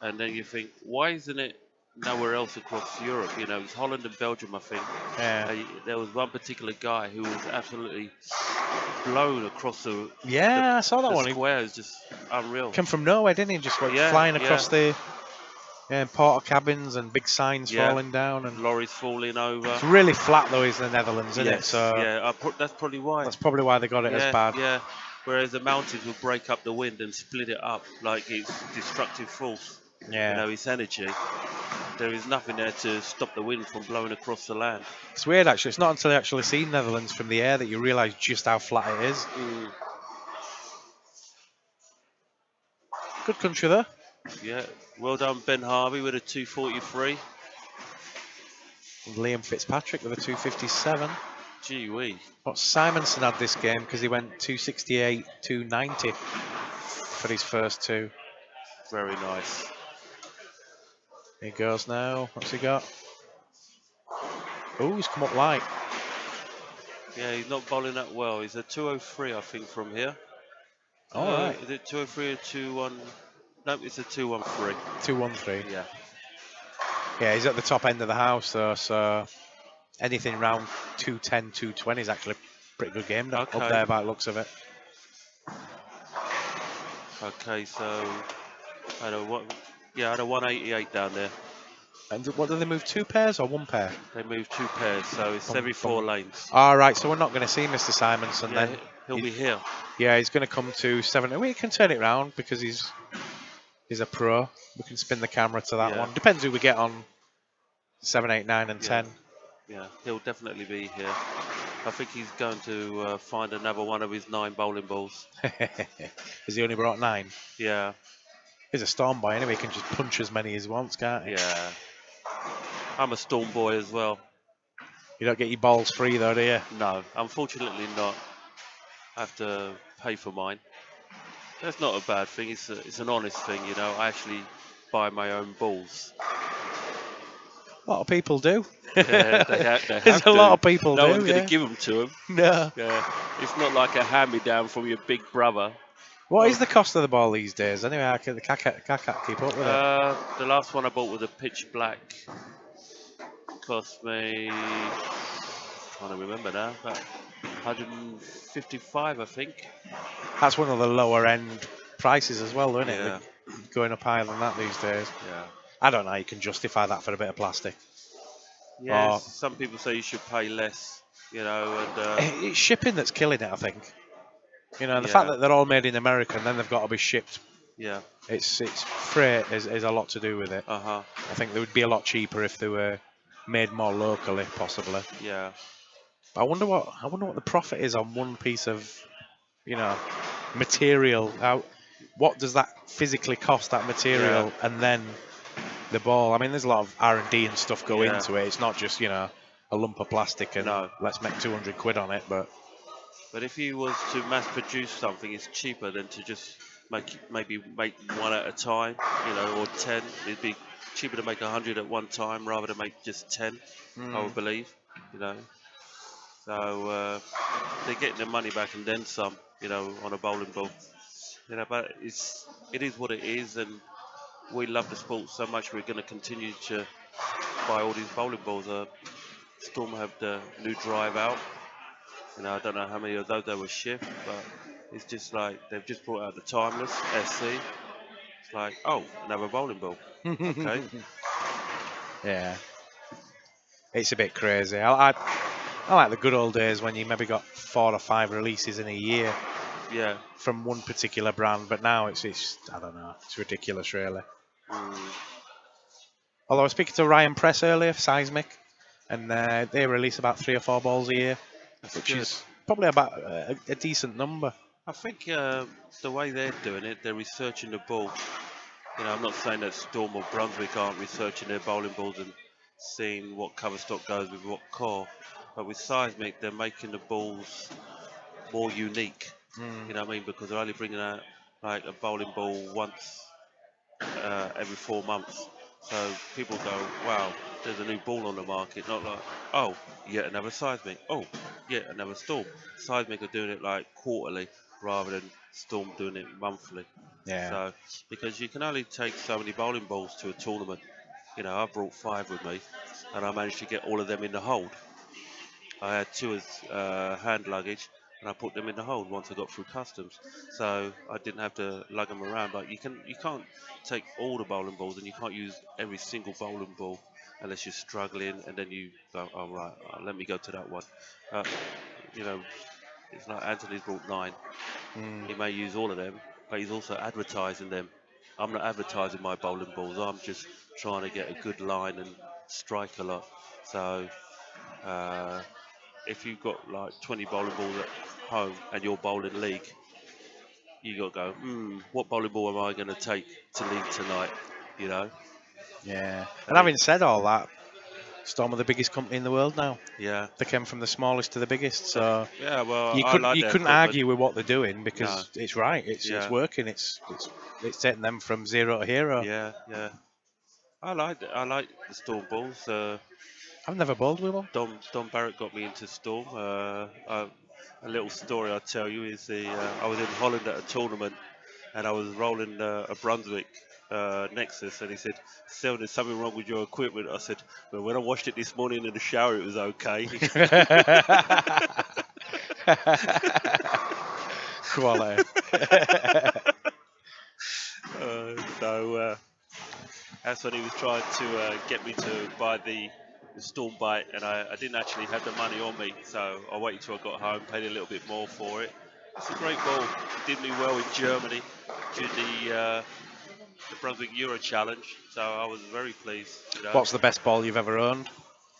and then you think, why isn't it nowhere else across Europe? You know, it's Holland and Belgium, I think. Yeah. There was one particular guy who was absolutely blown across the Yeah, I saw that one. He square. It's just unreal. came from nowhere, didn't he? Just went flying across the porta cabins and big signs falling down. And lorries falling over. it's really flat though, is the Netherlands, isn't it? So that's probably why. that's probably why they got it as bad. Yeah, whereas the mountains will break up the wind and split it up like it's destructive force. Yeah. You know, it's energy. There is nothing there to stop the wind from blowing across the land. It's weird actually. It's not until you actually see Netherlands from the air that you realise just how flat it is. Good country though. Yeah, well done Ben Harvey with a 243. And Liam Fitzpatrick with a 257. Gee whiz. But Simonson had this game because he went 268, 290 for his first two. Very nice. Here he goes now. What's he got? Oh, he's come up light. Yeah, he's not bowling that well. He's a 203, I think, from here. All right. Is it 203 or 21? No, it's a 213. 213. Yeah. Yeah, he's at the top end of the house though, so anything around 210, 220 is actually a pretty good game up there by the looks of it. Okay, so I had a 188 down there. And what do they move? 2 pairs or 1 pair? They moved 2 pairs, so it's every 4 lanes. All right, so we're not going to see Mr. Simonson then. He'll be here. Yeah, he's going to come to 7. We can turn it round because he's a pro. We can spin the camera to that one. Depends who we get on 7, 8, 9 and 10. Yeah, he'll definitely be here. I think he's going to find another one of his 9 bowling balls. Has he only brought 9? Yeah. He's a storm boy anyway. He can just punch as many as he wants, can't he? Yeah. I'm a storm boy as well. You don't get your balls free though, do you? No, unfortunately not. I have to pay for mine. That's not a bad thing. It's an honest thing, you know. I actually buy my own balls. A lot of people do. Yeah, they have There's a lot of people no do. one's going to give them to them. No. Yeah. It's not like a hand-me-down from your big brother. What is the cost of the ball these days? Anyway, I can't keep up with it. The last one I bought was a pitch black. Cost me, trying to remember now, about 155, I think. That's one of the lower end prices as well, isn't it? Yeah. Going up higher than that these days. Yeah. I don't know how you can justify that for a bit of plastic. Yeah, some people say you should pay less, you know, and it's shipping that's killing it, I think. You know, the fact that they're all made in America and then they've got to be shipped. Yeah. It's freight is a lot to do with it. I think they would be a lot cheaper if they were made more locally, possibly. Yeah. But I wonder what the profit is on one piece of, you know, material. What does that physically cost, that material, and then the ball? I mean, there's a lot of R&D and stuff go into it. It's not just, you know, a lump of plastic and let's make 200 quid on it. But But if you was to mass produce something, it's cheaper than to just maybe make one at a time, you know, or 10. It'd be cheaper to make 100 at one time rather than make just 10, I would believe, you know. So they're getting their money back and then some, you know, on a bowling ball. You know, but it is what it is, and we love the sport so much we're going to continue to buy all these bowling balls. Storm have the new drive out. You know, I don't know how many of those they will ship, but it's just like they've just brought out the Timeless SC. It's like, oh, another bowling ball. Okay. Yeah. It's a bit crazy. I like the good old days when you maybe got 4 or 5 releases in a year. Yeah. From one particular brand, but now it's I don't know, it's ridiculous, really. Although I was speaking to Ryan Press earlier, Seismic, and they release about 3 or 4 balls a year, which is probably about a decent number. I think the way they're doing it, they're researching the ball. You know, I'm not saying that Storm or Brunswick aren't researching their bowling balls and seeing what cover stock goes with what core, but with Seismic, they're making the balls more unique. You know what I mean? Because they're only bringing out like a bowling ball once every 4 months. So people go, wow, there's a new ball on the market. Not like, oh, yet another Seismic. Oh, yet another Storm. Seismic are doing it like quarterly rather than Storm doing it monthly. Yeah. So, because you can only take so many bowling balls to a tournament. You know, I brought 5 with me and I managed to get all of them in the hold. I had 2 as hand luggage, and I put them in the hold once I got through customs, so I didn't have to lug them around. But you can't take all the bowling balls, and you can't use every single bowling ball unless you're struggling, and then you go, oh right, let me go to that one. You know, it's like Anthony's brought 9. He may use all of them, but he's also advertising them. I'm not advertising my bowling balls. I'm just trying to get a good line and strike a lot. So. If you've got like 20 bowling balls at home and you're bowling league, you got to go, what bowling ball am I going to take to league tonight? You know? Yeah. And having said all that, Storm are the biggest company in the world now. Yeah. They came from the smallest to the biggest, so yeah, well, you couldn't argue with what they're doing because it's right. It's working. It's taking them from zero to hero. Yeah, yeah. I like the Storm balls. I've never bowled with one. Don Barrett got me into Storm. A little story I'll tell you is I was in Holland at a tournament and I was rolling a Brunswick Nexus, and he said, "Sel, there's something wrong with your equipment." I said, "Well, when I washed it this morning in the shower, it was okay." Quality. So that's when he was trying to get me to buy the Storm Bite, and I didn't actually have the money on me, so I waited till I got home, paid a little bit more for it. It's a great ball. It did me well in Germany during the Brunswick Euro Challenge, so I was very pleased. You know. What's the best ball you've ever owned?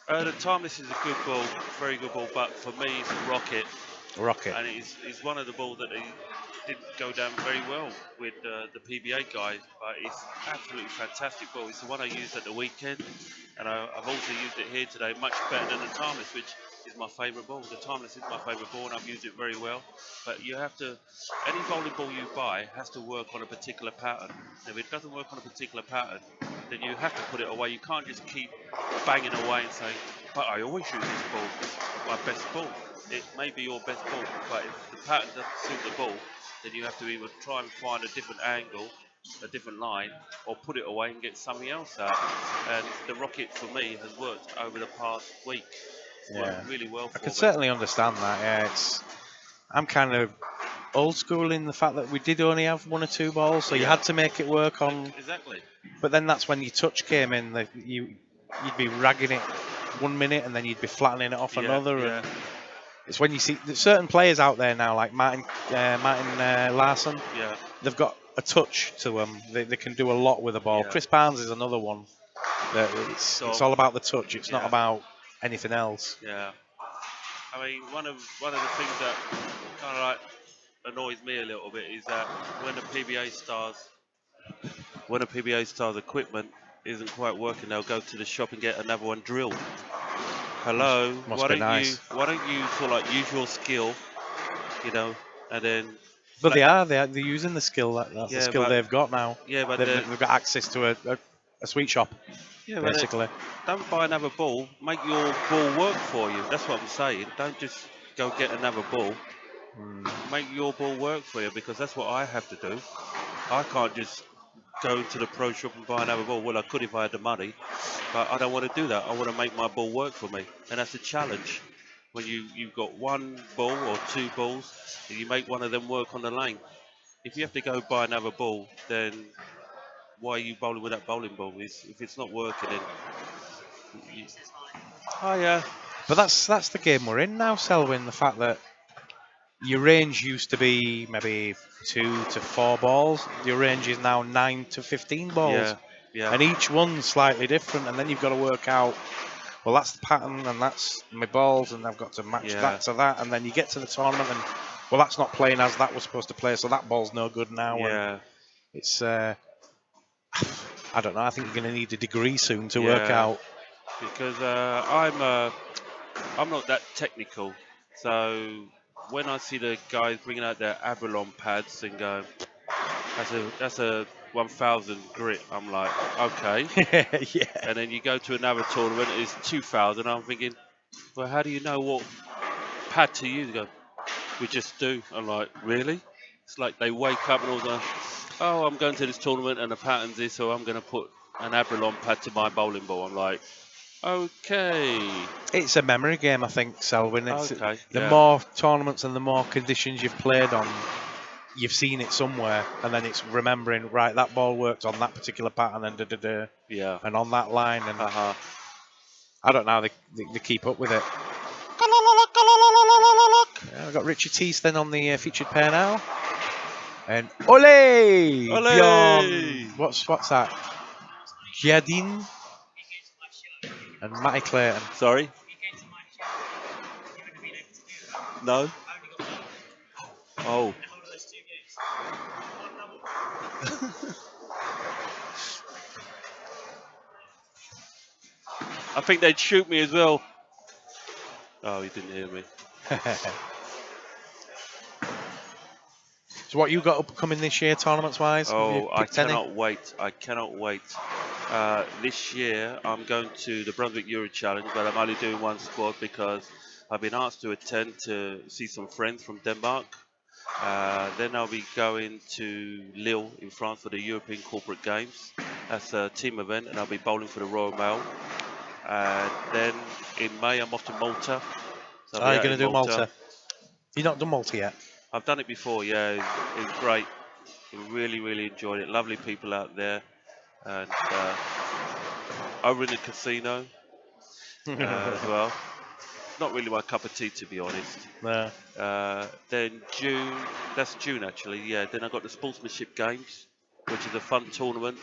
The Timeless is a good ball, very good ball, but for me it's a Rocket. Rocket. And it's one of the balls that didn't go down very well with the PBA guys, but it's absolutely fantastic ball. It's the one I used at the weekend, and I've also used it here today, much better than the Timeless, which is my favourite ball. The Timeless is my favourite ball, and I've used it very well. But you have to, any bowling ball you buy has to work on a particular pattern. If it doesn't work on a particular pattern, then you have to put it away. You can't just keep banging away and saying, but I always use this ball, it's my best ball. It may be your best ball, but if the pattern doesn't suit the ball, then you have to either try and find a different angle, a different line, or put it away and get something else out. And the Rocket for me has worked over the past week. It's worked really well for me. I can certainly understand that. Yeah, I'm kind of old school in the fact that we did only have 1 or 2 balls, so you had to make it work on. Exactly. But then that's when your touch came in. You'd be ragging it 1 minute and then you'd be flattening it off another. Yeah. And it's when you see certain players out there now, like Martin Larsson. Yeah. They've got a touch to them. They can do a lot with a ball. Yeah. Chris Barnes is another one. It's all about the touch. It's not about anything else. Yeah. I mean, one of the things that kind of like annoys me a little bit is that when the PBA stars equipment isn't quite working, they'll go to the shop and get another one drilled. Hello, Must be nice. Why don't you sort of like use your skill you know, and then But they're using the skill. That's the yeah, skill but they've got now. yeah, but They've got access to a sweet shop, yeah, but basically. don't buy another ball. Make your ball work for you. That's what I'm saying. Don't just go get another ball. Make your ball work for you, because that's what I have to do. I can't just go to the pro shop and buy another ball. Well, I could if I had the money, but I don't want to do that. I want to make my ball work for me, and that's a challenge. When you've got one ball or two balls, and you make one of them work on the lane. If you have to go buy another ball, then why are you bowling with that bowling ball? If it's not working, then oh yeah, But that's the game we're in now, Selwyn. The fact that your range used to be maybe 2 to 4 balls. Your range is now 9 to 15 balls. yeah, yeah, And each one's slightly different. And then you've got to work out, well, that's the pattern and that's my balls and I've got to match Yeah. that to that. And then you get to the tournament and, well, that's not playing as that was supposed to play, so that ball's no good now. And yeah. it's, I don't know, I think you're going to need a degree soon to work Yeah. out. Because I'm not that technical, so when I see the guys bringing out their Avalon pads and go, that's a 1000 grit, I'm like, okay. Yeah. And then you go to another tournament, it's 2000. I'm thinking, well, how do you know what pad to use? They go, we just do. I'm like, really? It's like they wake up and all the, oh, I'm going to this tournament and the pattern's this, so I'm going to put an Avalon pad to my bowling ball. I'm like, okay. It's a memory game, I think, Selwyn. It's Okay, the yeah. more tournaments and the more conditions you've played on, you've seen it somewhere, and then it's remembering, right, that ball worked on that particular pattern and da-da-da, Yeah. and on that line, and Uh-huh. I don't know how they keep up with it. Yeah, we've got Richie Teaston on the featured pair now. And Ole! Ole! Bjorn, what's that? Giadin and Matty Clayton. Sorry? No? Oh. I think they'd shoot me as well. Oh, he didn't hear me. So what you got upcoming this year, tournaments-wise? Have you Oh, I picked any? cannot wait. I cannot wait. This year, I'm going to the Brunswick Euro Challenge, but I'm only doing one squad because I've been asked to attend to see some friends from Denmark. Then I'll be going to Lille in France for the European Corporate Games. That's a team event, and I'll be bowling for the Royal Mail. Then in May, I'm off to Malta. So Oh, you're going to do Malta? You've not done Malta yet? I've done it before, yeah. It was great. I really, really enjoyed it. Lovely people out there. And over in the casino as well. Not really my cup of tea, to be honest. No. Then June, that's June actually, yeah. Then I got the Sportsmanship Games, which is a fun tournament.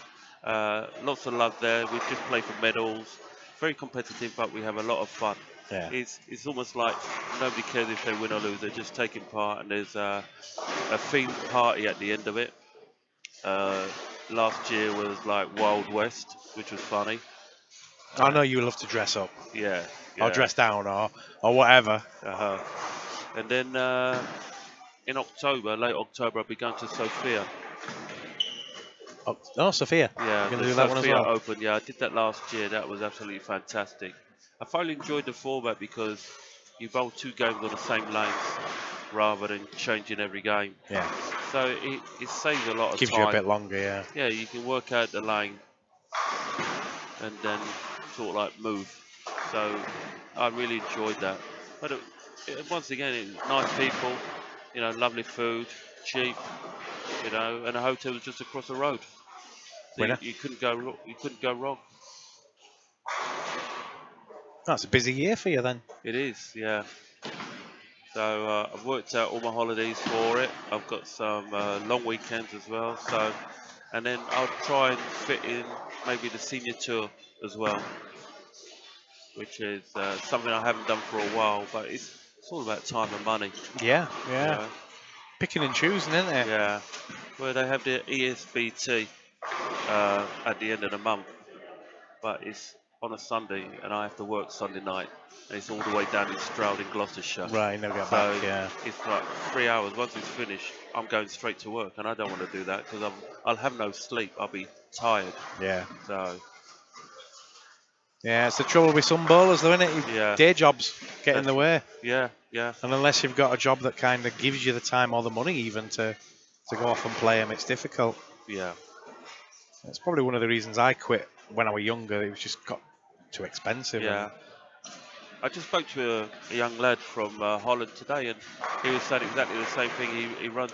Lots of love there. We just play for medals. Very competitive, but we have a lot of fun. Yeah. It's almost like nobody cares if they win or lose. They're just taking part, and there's a themed party at the end of it. Last year was like Wild West, which was funny. I know you love to dress up. Yeah. Or dress down or whatever. Uh-huh. And then in October, late October, I'll be going to Sofia. Oh, Sophia. Yeah, You're going to the do that one as Sofia well? Open. Yeah, I did that last year. That was absolutely fantastic. I thoroughly enjoyed the format because you bowl 2 games on the same lanes rather than changing every game. Yeah. So it saves a lot of Gives time. you a bit longer, yeah. Yeah, you can work out the lane and then sort of like move. So I really enjoyed that. But once again, it's nice people, you know, lovely food, cheap, you know, and the hotel was just across the road. So you couldn't go wrong. That's a busy year for you then. It is, yeah. So I've worked out all my holidays for it. I've got some long weekends as well. So, and then I'll try and fit in maybe the senior tour as well, which is something I haven't done for a while. But it's all about time and money. Yeah, yeah. You know? Picking and choosing, isn't it? Yeah. Well, they have the ESBT at the end of the month, but it's on a Sunday, and I have to work Sunday night, and it's all the way down in Stroud in Gloucestershire. Right, never get So back, yeah. it's like 3 hours. Once it's finished, I'm going straight to work, and I don't want to do that because I'll have no sleep. I'll be tired. Yeah. So Yeah, it's the trouble with some bowlers, though, isn't it? yeah, Day jobs get in the way. yeah. And unless you've got a job that kind of gives you the time or the money even to go off and play them, it's difficult. Yeah. It's probably one of the reasons I quit when I was younger. It was just got too expensive. Yeah. I just spoke to a young lad from Holland today, and he was saying exactly the same thing. He runs.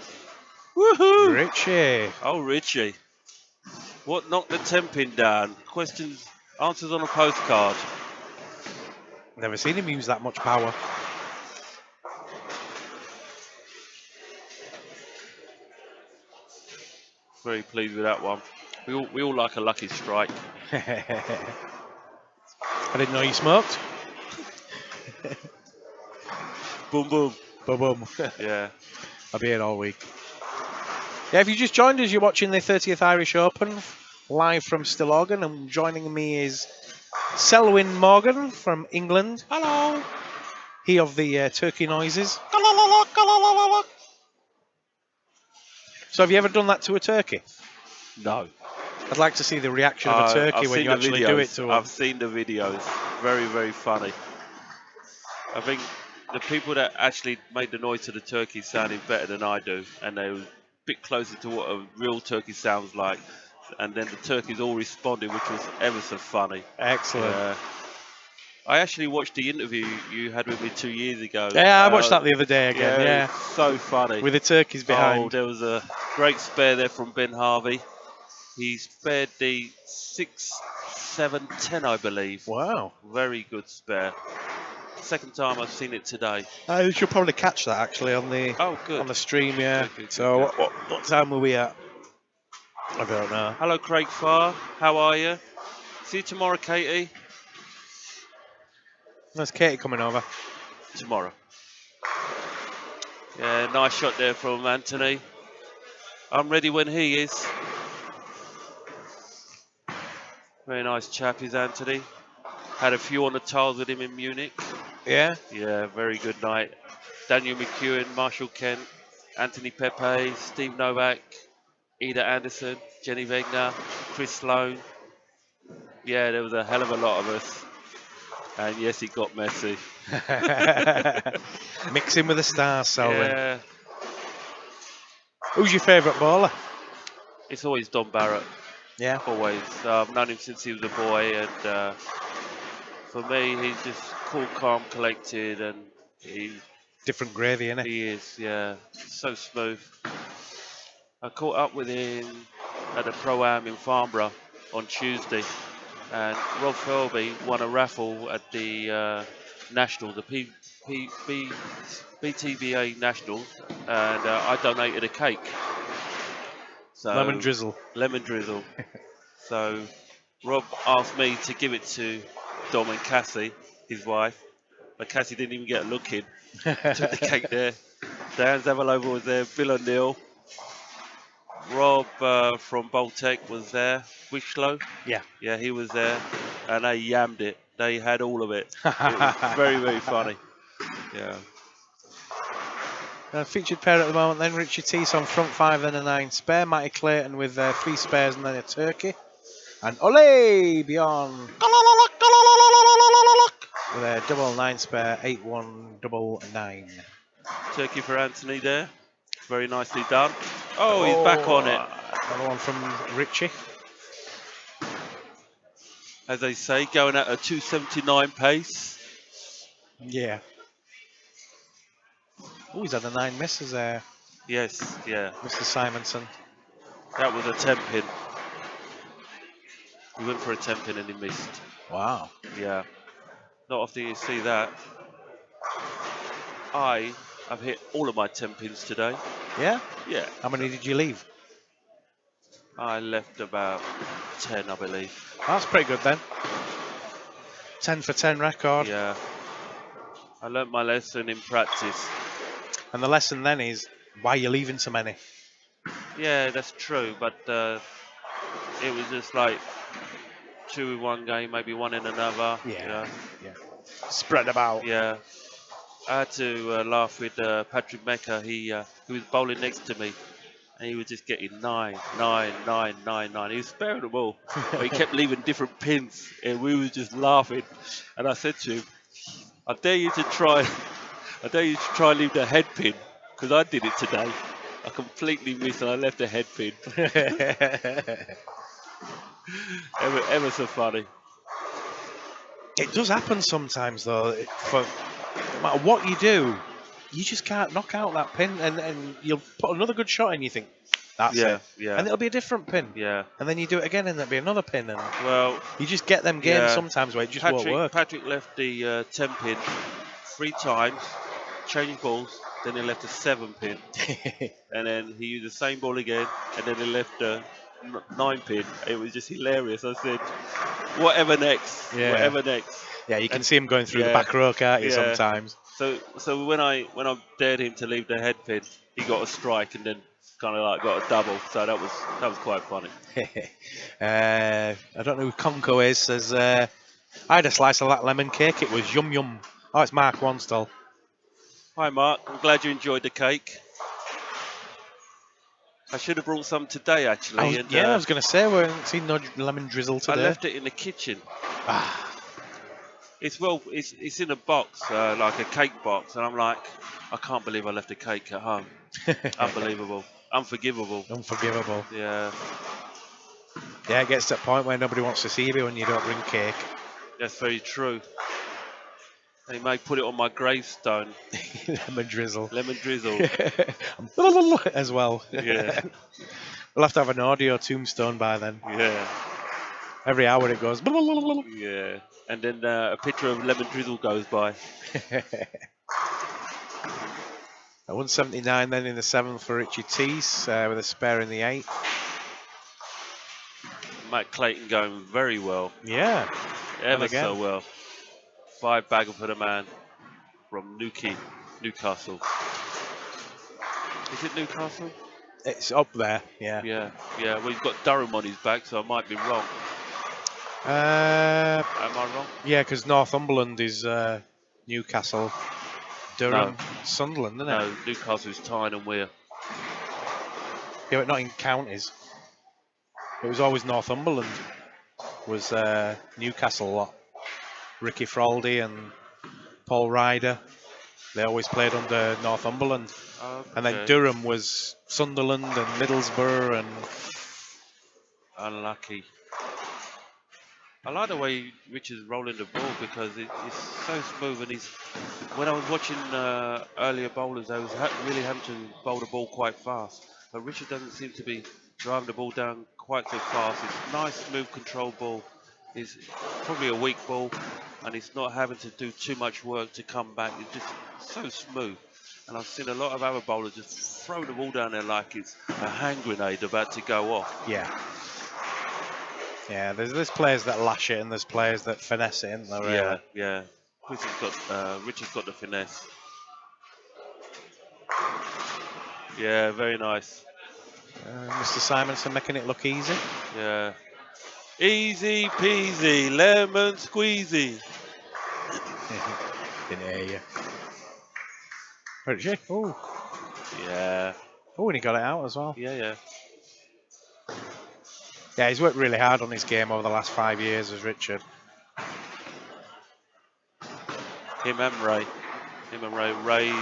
Woohoo! Richie. Oh, Richie. What knocked the temping down? Questions, answers on a postcard. Never seen him use that much power. Very pleased with that one. We all like a lucky strike. I didn't know you smoked. Boom, boom. Boom, boom. Yeah. I'll be here all week. Yeah, if you just joined us, you're watching the 30th Irish Open live from Stillorgan, and joining me is Selwyn Morgan from England. Hello. He of the turkey noises. So have you ever done that to a turkey? No. I'd like to see the reaction of a turkey I've when seen you the actually videos. do it to them. I've seen the videos. Very, very funny. I think the people that actually made the noise to the turkey sounded better than I do, and they were a bit closer to what a real turkey sounds like. And then the turkeys all responded, which was ever so funny. Excellent. I actually watched the interview you had with me 2 years ago. Yeah, I watched that the other day again. Yeah, So funny. with the turkeys behind. Oh, there was a great spare there from Ben Harvey. He spared the 6, 7, 10, I believe. Wow. Very good spare. Second time I've seen it today. You should probably catch that actually on the Good. on the stream. Yeah. Good. So what time were we at? I don't know. Hello, Craig Farr. How are you? See you tomorrow, Katie. There's Katie coming over. Tomorrow. Yeah, nice shot there from Anthony. I'm ready when he is. Very nice chap is Anthony. Had a few on the tiles with him in Munich. Yeah. Yeah, very good night. Daniel McEwen, Marshall Kent, Anthony Pepe, Steve Novak, Ida Anderson, Jenny Wegner, Chris Sloan. Yeah, there was a hell of a lot of us. And yes, it got messy. Mixing with the stars, Selwyn. Yeah, Who's your favourite bowler? it's always Don Barrett. Yeah. Always. I've known him since he was a boy, and for me, he's just cool, calm, collected, and Different gravy, innit? he is, yeah, so smooth. I caught up with him at the Pro-Am in Farnborough on Tuesday, and Rob Felby won a raffle at the Nationals, the BTBA Nationals, and I donated a cake. So, Lemon drizzle. Lemon drizzle. So Rob asked me to give it to Dom and Cassie, his wife, but Cassie didn't even get a look in. Took the cake there. Dan Zavalova was there, Bill O'Neill. Rob from Boltec was there. Wishlow. Yeah. Yeah, he was there. And they yammed it. They had all of it. It was very, very funny. Yeah. Featured pair at the moment then, Richie Teese on front 5 and a 9 spare, Matty Clayton with 3 spares and then a turkey, and Ole Bjorn with a double 9 spare, 8-1 double 9. Turkey for Anthony there. Very nicely done. Oh, he's back on it. Another one from Richie. As they say, going at a 279 pace. Yeah. Oh, he's had a 9 misses there, Yes, yeah. Mr. Simonson. That was a 10 pin. He went for a 10 pin and he missed. Wow. Yeah. Not often you see that. I have hit all of my 10 pins today. Yeah? Yeah. How many did you leave? I left about 10, I believe. That's pretty good then. 10 for 10 record. Yeah. I learnt my lesson in practice. And the lesson then is, why are you leaving so many? Yeah, that's true, but it was just like 2 in one game, maybe 1 in another. Yeah. Spread about. Yeah. I had to laugh with Patrick Mecca. He was bowling next to me, and he was just getting 9, 9, 9, 9, 9. He was sparing them all, but he kept leaving different pins, and we were just laughing. And I said to him, I dare you to try and leave the head pin, because I did it today. I completely missed and I left the head pin. ever so funny. It does happen sometimes, though. For no matter what you do, you just can't knock out that pin, and you'll put another good shot in, and you think, that's it. Yeah. And it'll be a different pin. Yeah. And then you do it again, and there'll be another pin. And Well, you just get them games yeah. sometimes where it just won't work. Patrick left the 10 pin 3 times, changed balls, then he left a 7 pin, and then he used the same ball again, and then he left a 9 pin. It was just hilarious. I said, whatever next, whatever next. Yeah, you can see him going through the back row, can't you, sometimes? So when I dared him to leave the head pin, he got a strike and then kind of like got a double. So that was quite funny. I don't know who Conco is. Says I had a slice of that lemon cake. It was yum yum. Oh, it's Mark Wanstall. Hi Mark, I'm glad you enjoyed the cake. I should have brought some today actually. I was going to say we haven't seen no lemon drizzle today. I left it in the kitchen. It's in a box, like a cake box, and I'm like, I can't believe I left a cake at home. Unbelievable. Unforgivable. Unforgivable. Yeah. Yeah, it gets to that point where nobody wants to see you when you don't bring cake. That's very true. They may put it on my gravestone. Lemon drizzle. Lemon drizzle. As well. Yeah. We'll have to have an audio tombstone by then. Yeah. Every hour it goes. Yeah. And then a picture of lemon drizzle goes by. 179 then in the 7th for Richie Teese with a spare in the 8th. Matt Clayton going very well. Yeah. Ever so well. 5 bagger for the man from Newcastle. Is it Newcastle? It's up there, yeah. Yeah. Well, he's got Durham on his back, so I might be wrong. Am I wrong? Yeah, because Northumberland is Newcastle. Durham, Sunderland, isn't it? No, Newcastle is Tyne and Weir. Yeah, but not in counties. It was always Northumberland. Was Newcastle a lot. Ricky Fraldy and Paul Ryder. They always played under Northumberland. Okay. And then Durham was Sunderland and Middlesbrough and... Unlucky. I like the way Rich is rolling the ball because it's so smooth, and when I was watching earlier bowlers, I was really having to bowl the ball quite fast. But Richard doesn't seem to be driving the ball down quite so fast. It's nice, smooth, control ball. It's probably a weak ball, and it's not having to do too much work to come back. It's just so smooth. And I've seen a lot of other bowlers just throw the ball down there like it's a hand grenade about to go off. Yeah. Yeah, there's players that lash it and there's players that finesse it, isn't there? Really? Yeah. Richard's got the finesse. Yeah, very nice. Mr. Simonson making it look easy. Yeah. Easy peasy, lemon squeezy. Didn't hear you. Richie? Oh. Yeah. Oh, and he got it out as well. Yeah. Yeah, he's worked really hard on his game over the last 5 years as Richard. Him and Ray. Ray's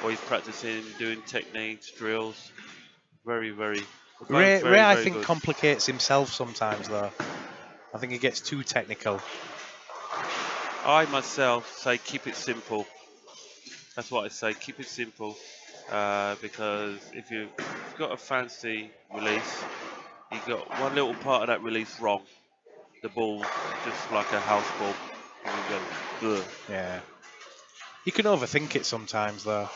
always practicing, doing techniques, drills. Very, very... Ray, very, I very think, good. complicates himself sometimes, though. I think he gets too technical. I myself say keep it simple. That's what I say, keep it simple. Because if you've got a fancy release, you got one little part of that release wrong, the ball just like a house ball, and you go, ugh. Yeah. You can overthink it sometimes, though.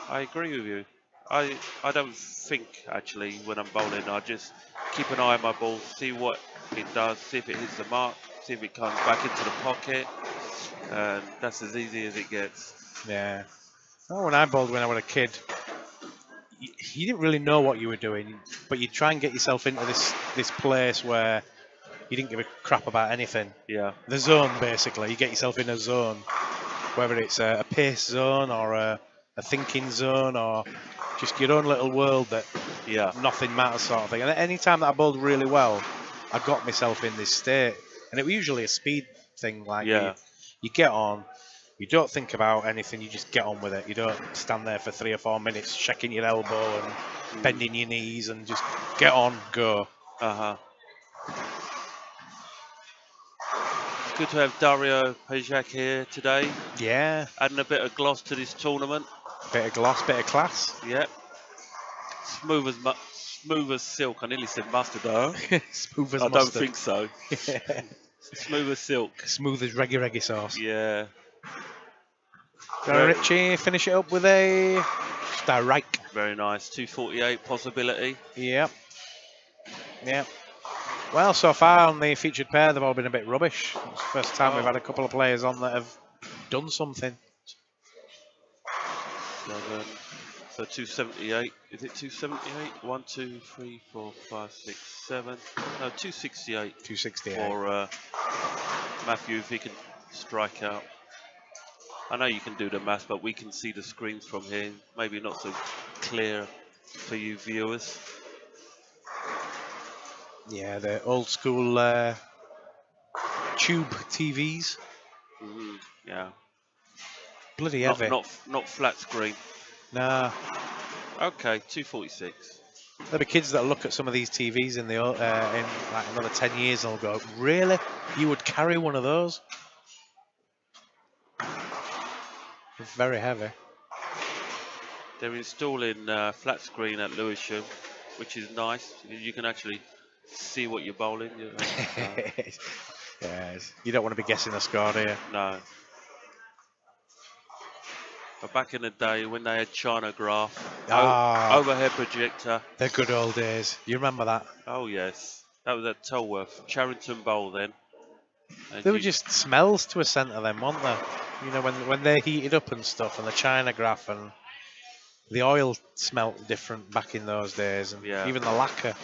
I agree with you. I don't think, actually, when I'm bowling. I just keep an eye on my ball, see what it does, see if it hits the mark, see if it comes back into the pocket, and that's as easy as it gets. Yeah. Oh, when I bowled when I was a kid, you didn't really know what you were doing, but you try and get yourself into this place where you didn't give a crap about anything. Yeah. The zone, basically, you get yourself in a zone, whether it's a pace zone or a thinking zone or just your own little world that Yeah. nothing matters sort of thing. And any time that I bowled really well, I got myself in this state. And it was usually a speed thing, like Yeah. you get on, you don't think about anything, you just get on with it. You don't stand there for 3 or 4 minutes checking your elbow and bending your knees, and just get on, go. Uh-huh. It's good to have Dario Pejak here today, Yeah, adding a bit of gloss to this tournament. bit of gloss, bit of class. Yeah. Smooth as silk. I nearly said mustard though. Smooth as I mustard. don't think so. Smooth as silk. Smooth as reggae sauce. Yeah. Darren Ritchie, finish it up with a strike. Very nice. 248 possibility. Yep. Yep. Well, so far on the featured pair, they've all been a bit rubbish. It's the first time we've had a couple of players on that have done something. 7. So 278. Is it 278? 1, 2, 3, 4, 5, 6, 7. No, 268. 268. For Matthew, if he can strike out. I know you can do the maths, but we can see the screens from here. Maybe not so clear for you viewers. Yeah, the old school tube TVs. Yeah. Bloody heavy. Not flat screen. Nah. Okay, 246. There'll be kids that look at some of these TVs in like another 10 years and they'll go, really? You would carry one of those? Very heavy. They're installing flat screen at Lewisham, which is nice. You can actually see what you're bowling. You know. Yes. You don't want to be guessing the score, do you? No. But back in the day when they had China Graph, overhead projector. The good old days. You remember that? Oh yes, that was at Tolworth, Charrington Bowl then. And They were just smells to a centre then, weren't they? You know, when they heated up and stuff, and the China Graph and the oil smelt different back in those days, and even the lacquer.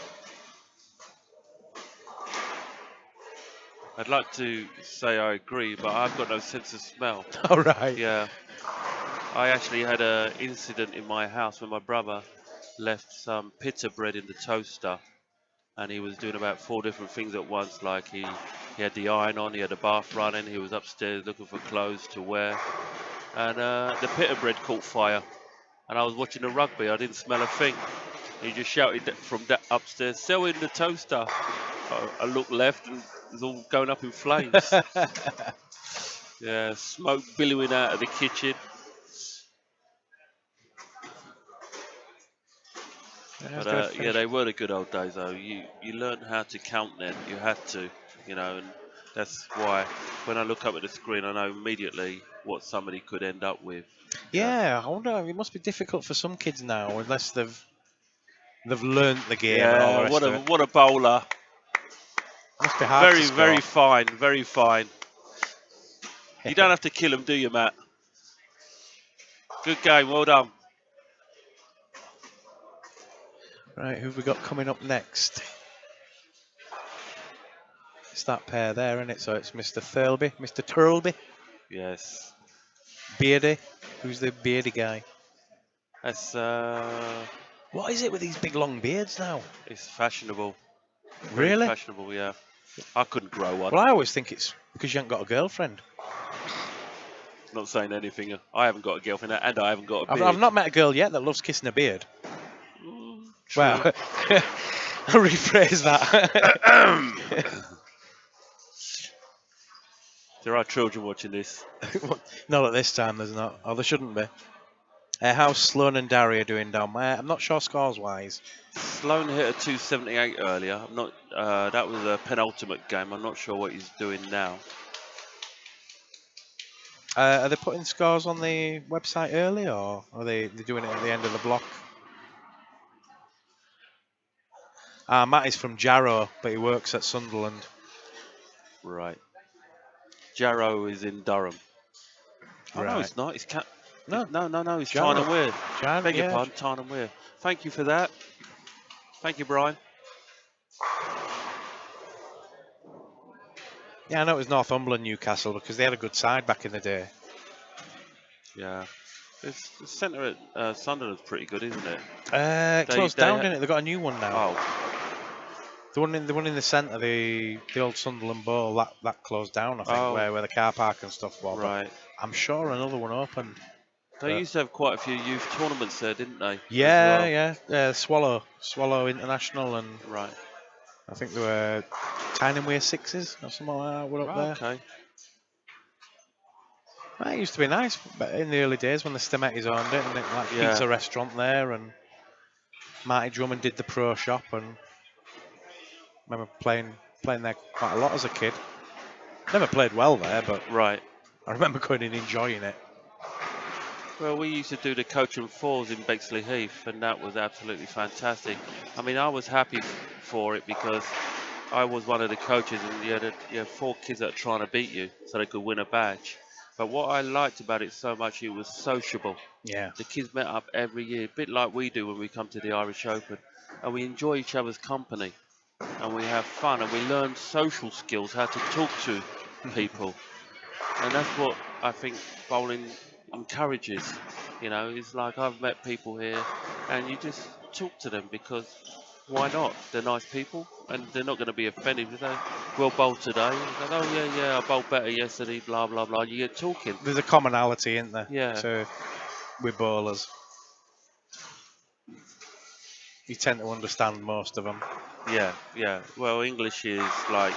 I'd like to say I agree, but I've got no sense of smell. All right. Yeah. I actually had an incident in my house when my brother left some pita bread in the toaster, and he was doing about 4 different things at once. Like he had the iron on, he had the bath running, he was upstairs looking for clothes to wear, and the pita bread caught fire. And I was watching the rugby, I didn't smell a thing. He just shouted from upstairs, "Sell in the toaster." I looked left and it was all going up in flames. Yeah, smoke billowing out of the kitchen. But yeah, they were the good old days though. You learned how to count then. You had to, you know, and that's why when I look up at the screen, I know immediately what somebody could end up with. Yeah, I wonder. It must be difficult for some kids now, unless they've learnt the game. Yeah, and all the rest what a bowler. Must be hard to score. Very fine, very fine. You don't have to kill him, do you, Matt? Good game, well done. Right, who've we got coming up next? It's that pair there, isn't it? So it's Mr. Thirlby, Mr. Turlby. Yes. Beardy. Who's the beardy guy? That's What is it with these big long beards now? It's fashionable. Really? Very fashionable, yeah. I couldn't grow one. Well, I always think it's because you haven't got a girlfriend. Not saying anything. I haven't got a girlfriend and I haven't got a beard. I've not met a girl yet that loves kissing a beard. True. Well, I'll rephrase that. There are children watching this. Not at this time, there's not. Or there shouldn't be. How's Sloan and Daria doing down there? I'm not sure scores-wise. Sloan hit a 278 earlier. I'm not. That was a penultimate game. I'm not sure what he's doing now. Are they putting scores on the website early, or are they doing it at the end of the block? Matt is from Jarrow, but he works at Sunderland. Right. Jarrow is in Durham. Oh, Right. no, it's not. It's No, it's Jarrow. Tyne and Wear. Jarrow, Beg your yeah. pardon, Tyne and Wear. Thank you for that. Thank you, Brian. Yeah, I know it was Northumberland, Newcastle, because they had a good side back in the day. Yeah. The centre at Sunderland's pretty good, isn't it? It closed down, ha- didn't it? They've got a new one now. Oh, The one in the centre, the old Sunderland Bowl, that closed down, I think, Oh. where the car park and stuff was. right. But I'm sure another one opened. They But- used to have quite a few youth tournaments there, didn't they? as Yeah, well? yeah. Swallow International, and Right. I think there were Tyningwear Sixes or something like that were up there. Okay. It used to be nice but in the early days when the Stemettis owned it, and it like Yeah. pizza restaurant there, and Marty Drummond did the pro shop, and I remember playing there quite a lot as a kid. Never played well there, but Right. I remember going and enjoying it. Well, we used to do the coach and fours in Bexley Heath, and that was absolutely fantastic. I mean, I was happy for it because I was one of the coaches, and you had 4 kids that are trying to beat you so they could win a badge. But what I liked about it so much, it was sociable. Yeah. The kids met up every year, a bit like we do when we come to the Irish Open, and we enjoy each other's company, and we have fun, and we learn social skills, how to talk to people, and that's what I think bowling encourages. You know, it's like I've met people here, and you just talk to them because why not? They're nice people, and they're not going to be offended. If they well bowled today, like, oh yeah, I bowled better yesterday, blah blah blah. You get talking. There's a commonality, isn't there? Yeah. So with bowlers, you tend to understand most of them. Yeah, yeah. Well, English is like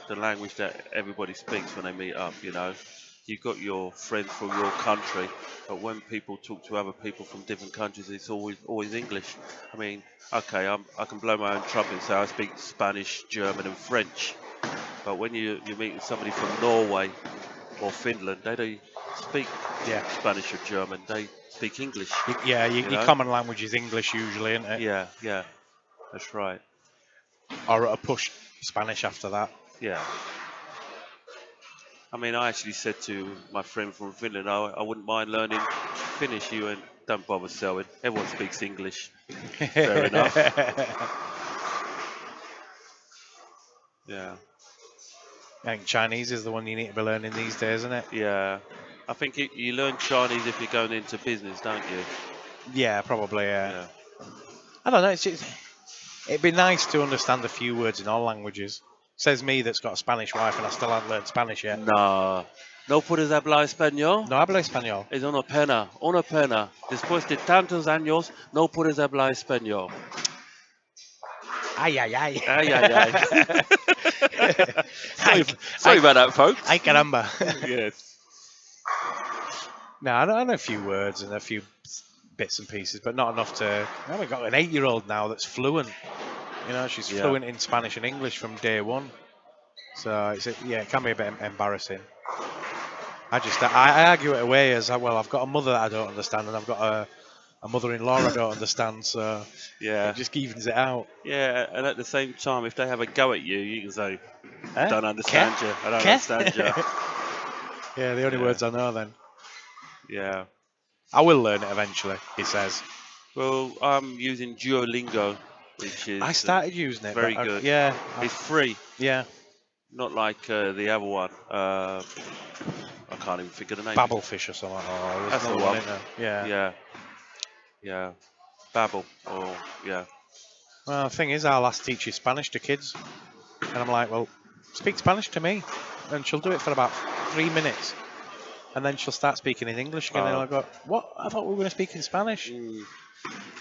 the language that everybody speaks when they meet up, you know. You've got your friends from your country, but when people talk to other people from different countries, it's always English. I mean, okay, I can blow my own trumpet and say I speak Spanish, German and French, but when you meet somebody from Norway or Finland, they don't speak Spanish or German, they speak English. Your know? common language is English usually, isn't it? Yeah, yeah, that's right. Or a push Spanish after that. Yeah. I mean, I actually said to my friend from Finland, I wouldn't mind learning Finnish. He went, don't bother selling. Everyone speaks English. Fair enough. Yeah. I think Chinese is the one you need to be learning these days, isn't it? Yeah. I think you learn Chinese if you're going into business, don't you? Yeah, probably, Yeah. I don't know, it'd be nice to understand a few words in all languages. Says me that's got a Spanish wife and I still haven't learned Spanish yet. No puedes hablar español. No hablo español. Es una pena, una pena. Después de tantos años, no puedes hablar español. Ay, ay, ay. Ay, ay, ay. Sorry about that, folks. Ay, caramba. Yes. No, I know a few words and a few bits and pieces, but not enough to... We've got an 8-year-old now that's fluent. You know, she's fluent in Spanish and English from day one. So, it can be a bit embarrassing. I argue it away as, well, I've got a mother that I don't understand, and I've got a mother-in-law I don't understand, so yeah, it just evens it out. Yeah, and at the same time, if they have a go at you, you can say, Eh? don't understand you, I don't understand you. Yeah, the only words I know then. Yeah. I will learn it eventually, he says. Well, I'm using Duolingo, which is... I started using it. Very good. Yeah. It's free. Yeah. Not like the other one. I can't even think of the name. Babblefish or something. Oh, That's the another one. isn't there? Yeah. Yeah. Yeah. Babble. Or, yeah. Well, the thing is, I'll ask teach you Spanish to kids. And I'm like, well, speak Spanish to me. And she'll do it for about 3 minutes. And then she'll start speaking in English again. And I'll go, what? I thought we were going to speak in Spanish.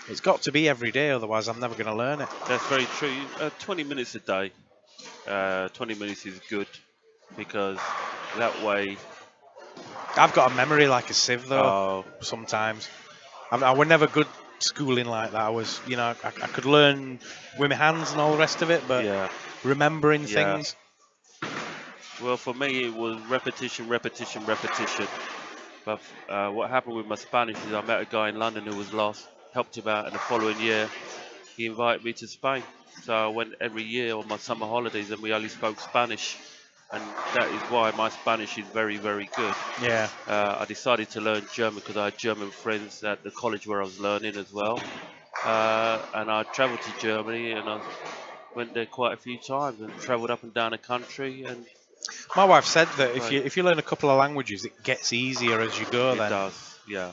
It's got to be every day, otherwise I'm never going to learn it. That's very true. 20 minutes a day. 20 minutes is good because that way... I've got a memory like a sieve, though, sometimes. I were never good schooling like that. I was, you know, I could learn with my hands and all the rest of it, but remembering things... Well, for me, it was repetition, repetition, repetition. But what happened with my Spanish is I met a guy in London who was lost, helped him out, and the following year, he invited me to Spain. So I went every year on my summer holidays, and we only spoke Spanish. And that is why my Spanish is very, very good. Yeah. I decided to learn German because I had German friends at the college where I was learning as well. And I travelled to Germany, and I went there quite a few times and travelled up and down the country. And My wife said that Right. if you learn a couple of languages, it gets easier as you go. It Then does, yeah.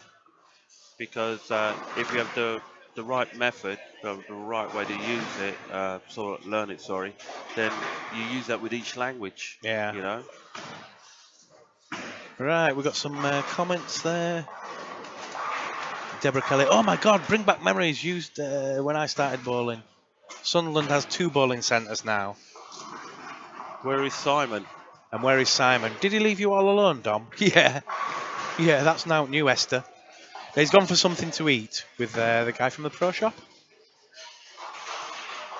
Because if you have the right method, the right way to use it, sort of learn it, sorry, then you use that with each language. Yeah. You know. Right, we've got some comments there. Deborah Kelly. Oh my God! Bring back memories used when I started bowling. Sunderland has 2 bowling centres now. Where is Simon? And where is Simon? Did he leave you all alone, Dom? Yeah. Yeah, that's now new, Esther. He's gone for something to eat with the guy from the pro shop.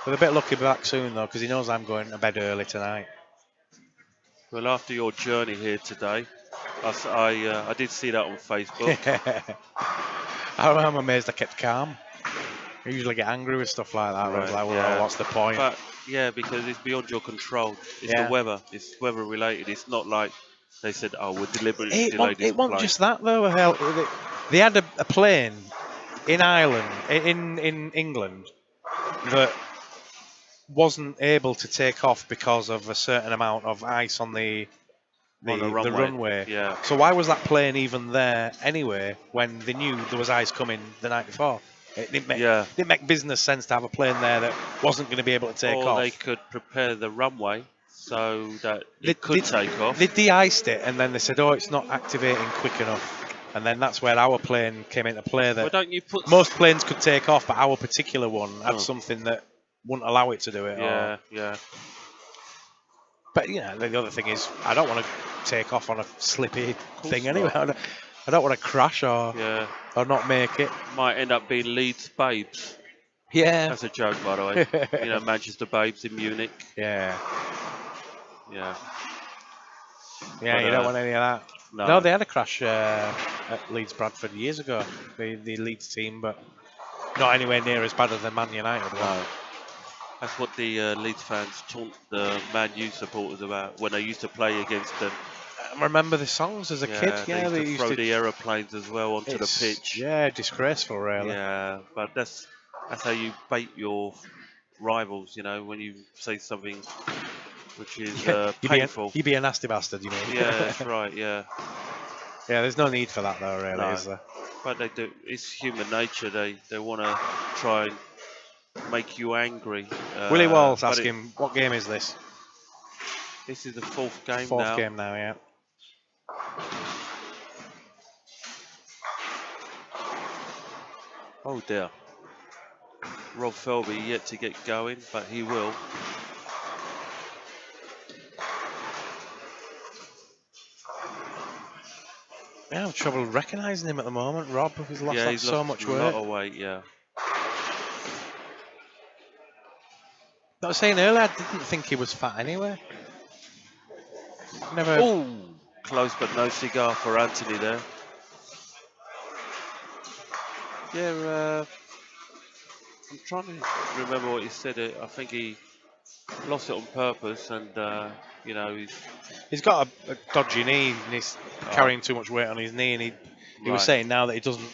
With a bit lucky back soon, though, because he knows I'm going to bed early tonight. Well, after your journey here today, I did see that on Facebook. I'm amazed I kept calm. I usually get angry with stuff like that. Right, It's like, well, yeah. what's the point? But yeah, because it's beyond your control. It's Yeah. the weather. It's weather related. It's not like they said, "Oh, we're deliberately delayed this It wasn't flight." just that, though. Hell, they had a plane in Ireland, in England, that wasn't able to take off because of a certain amount of ice on the runway. Yeah. So why was that plane even there anyway when they knew there was ice coming the night before? It didn't make business sense to have a plane there that wasn't going to be able to take or off. they could prepare the runway so that it could take off. They de-iced it and then they said, oh, it's not activating quick enough. And then that's where our plane came into play. That Well, don't you put most planes could take off, but our particular one had something that wouldn't allow it to do it. Yeah, yeah. But yeah, the other thing is, I don't want to take off on a slippy thing anyway. I don't want to crash or not make it. Might end up being Leeds Babes. Yeah. That's a joke, by the way. You know, Manchester Babes in Munich. Yeah. Yeah. Yeah, But, you don't want any of that. No, No, they had a crash at Leeds Bradford years ago, the Leeds team, but not anywhere near as bad as the Man United one. No. That's what the Leeds fans taunt the Man U supporters about when they used to play against them. I remember the songs as a kid. Yeah, they used to throw the aeroplanes as well onto the pitch. Yeah, disgraceful, really. Yeah, but that's how you bait your rivals. You know, when you say something which is painful. You'd be a nasty bastard, you mean? Yeah, that's right. Yeah. Yeah, there's no need for that though, really, No. is there? But they do. It's human nature. They want to try and make you angry. Willie Walls asking, what game is this? This is the 4th game now. Fourth game now, yeah. Oh dear. Rob Felby yet to get going, but he will. Yeah, I'm trouble recognising him at the moment. Rob, he's lost He's so lost much a weight. lot of weight, yeah. I was saying earlier, I didn't think he was fat anyway. Never. Oh, close but no cigar for Anthony there. Yeah, I'm trying to remember what he said. I think he lost it on purpose, and you know, he's got a dodgy knee, and he's carrying too much weight on his knee, and he was saying now that he doesn't.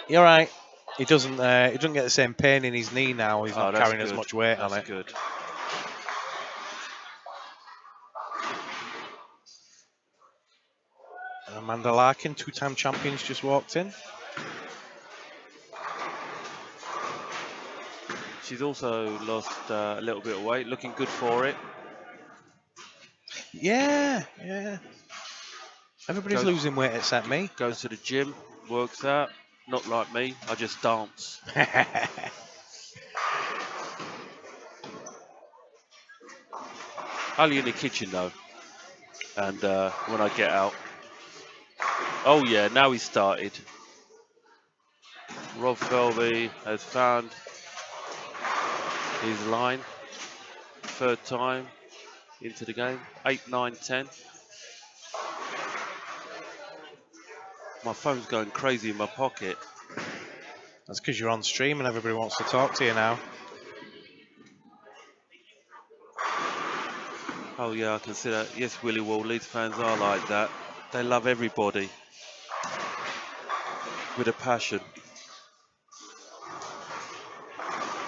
You're right. He doesn't get the same pain in his knee now. He's not carrying as much weight on it. That's good. And Amanda Larkin, 2-time champions, just walked in. She's also lost a little bit of weight, looking good for it. Yeah. Everybody's losing weight except me. Goes to the gym, works out. Not like me, I just dance. Only in the kitchen though. And when I get out. Oh yeah, now he started. Rob Felby has found his line. 3rd time into the game. 8, 9, 10. My phone's going crazy in my pocket. That's because you're on stream and everybody wants to talk to you now. Oh yeah, I can see that. Yes, Willie Wall, Leeds fans are like that. They love everybody with a passion.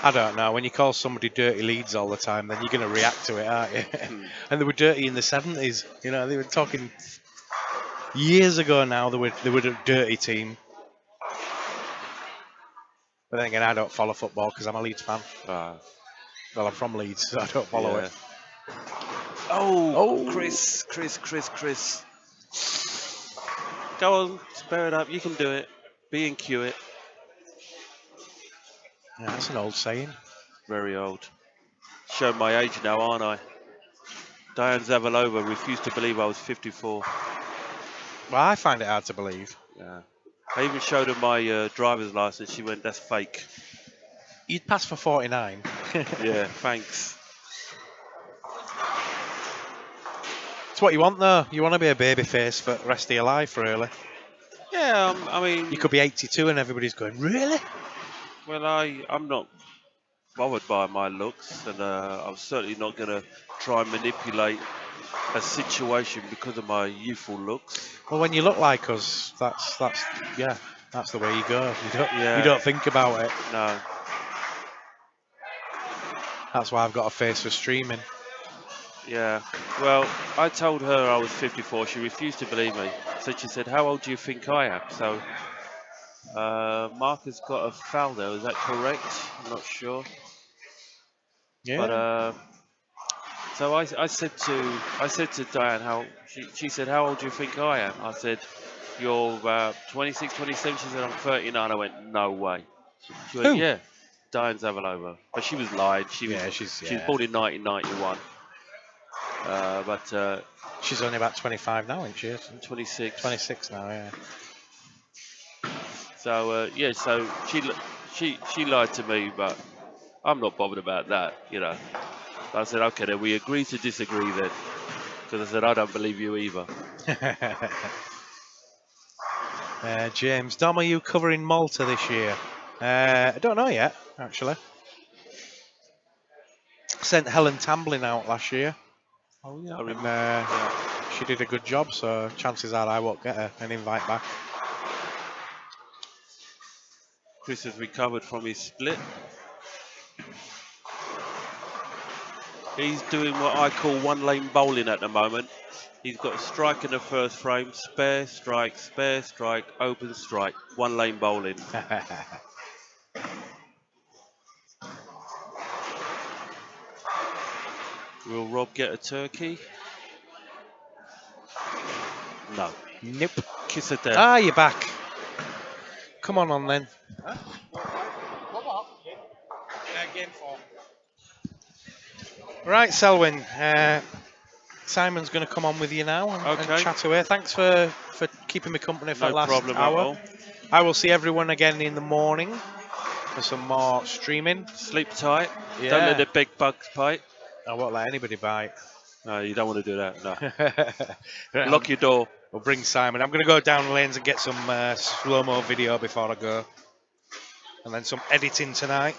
I don't know. When you call somebody dirty Leeds all the time, then you're going to react to it, aren't you? And they were dirty in the 70s. You know, they were talking years ago now. They were a dirty team. But then again, I don't follow football because I'm a Leeds fan. Well, I'm from Leeds, so I don't follow it. Oh, Chris. Go on, spare it up. You can do it. B and Q it. Yeah, that's an old saying. Very old. Showing my age now, aren't I? Diane Zavalova refused to believe I was 54. Well, I find it hard to believe. Yeah. I even showed her my driver's license. She went, "That's fake." You'd pass for 49. Yeah, thanks. It's what you want, though. You want to be a baby face for the rest of your life, really. Yeah, I mean... You could be 82 and everybody's going, really? Well, I'm not bothered by my looks, and I'm certainly not going to try and manipulate a situation because of my youthful looks. Well, when you look like us, that's the way you go. You don't think about it. No. That's why I've got a face for streaming. Yeah. Well, I told her I was 54. She refused to believe me. So she said, "How old do you think I am?" So Mark has got a foul there. Is that correct? I'm not sure. Yeah. But so I said to Diane, she said, "How old do you think I am?" I said, "You're 26, 27." She said, "I'm 39." I went, "No way." She went, Who? "Yeah, Diane Zavalova." But she was lying. She's born in 1991. But she's only about 25 now, isn't she? 26. 26 now, yeah. So so she lied to me, but I'm not bothered about that, you know. I said, okay, then we agree to disagree then, because I said I don't believe you either. James, Dom, are you covering Malta this year? I don't know yet, actually. Sent Helen Tamblin out last year. Oh yeah, I remember. And, Yeah. she did a good job, so chances are I won't get an invite back. Chris has recovered from his split. He's doing what I call one-lane bowling at the moment. He's got a strike in the first frame, spare, strike, open, strike. One-lane bowling. Will Rob get a turkey? No. Nope. Kiss her death. Ah, you're back. Come on then. Game 4. Right, Selwyn. Simon's going to come on with you now and chat away. Thanks for keeping me company for the last problem hour. At all. I will see everyone again in the morning for some more streaming. Sleep tight. Yeah. Don't let the big bugs bite. I won't let anybody bite. No, you don't want to do that. No. Lock your door. We'll bring Simon. I'm going to go down the lanes and get some slow-mo video before I go. And then some editing tonight.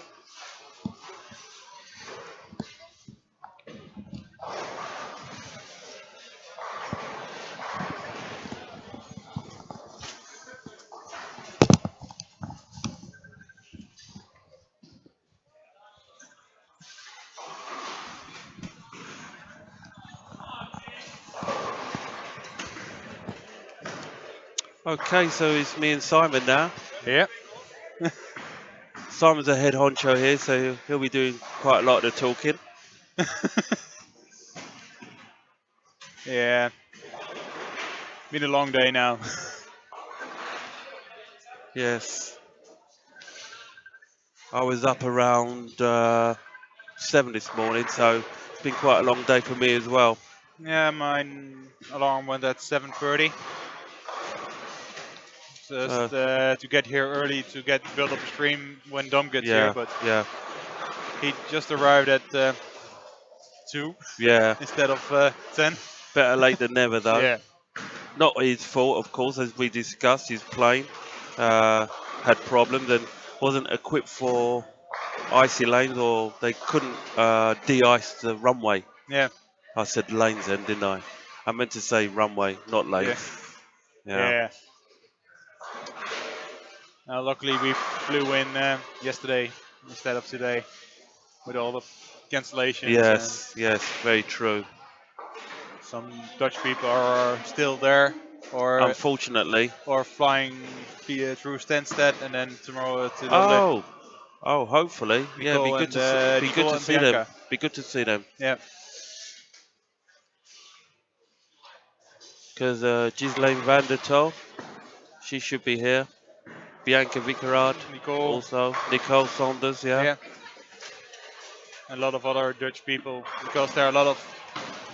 Okay, so it's me and Simon now. Yep. Simon's a head honcho here, so he'll be doing quite a lot of the talking. Yeah. Been a long day now. Yes. I was up around 7 this morning, so it's been quite a long day for me as well. Yeah, mine alarm went at 7:30. Just to get here early to build up a stream when Dom gets here, but he just arrived at 2 instead of 10. Better late than never though. Yeah. Not his fault, of course, as we discussed. His plane had problems and wasn't equipped for icy lanes, or they couldn't de-ice the runway. Yeah. I said lanes then, didn't I? I meant to say runway, not lanes. Yeah. Luckily we flew in yesterday instead of today with all the cancellations. Yes, yes, very true. Some Dutch people are still there, or unfortunately, or flying through Stansted and then tomorrow to the Oh, hopefully, yeah, be good to see them. Be good to see them. Yeah. Because Ghislaine van der Tol, she should be here. Bianca Vickeraard, also. Nicole Saunders, yeah. A lot of other Dutch people, because there are a lot of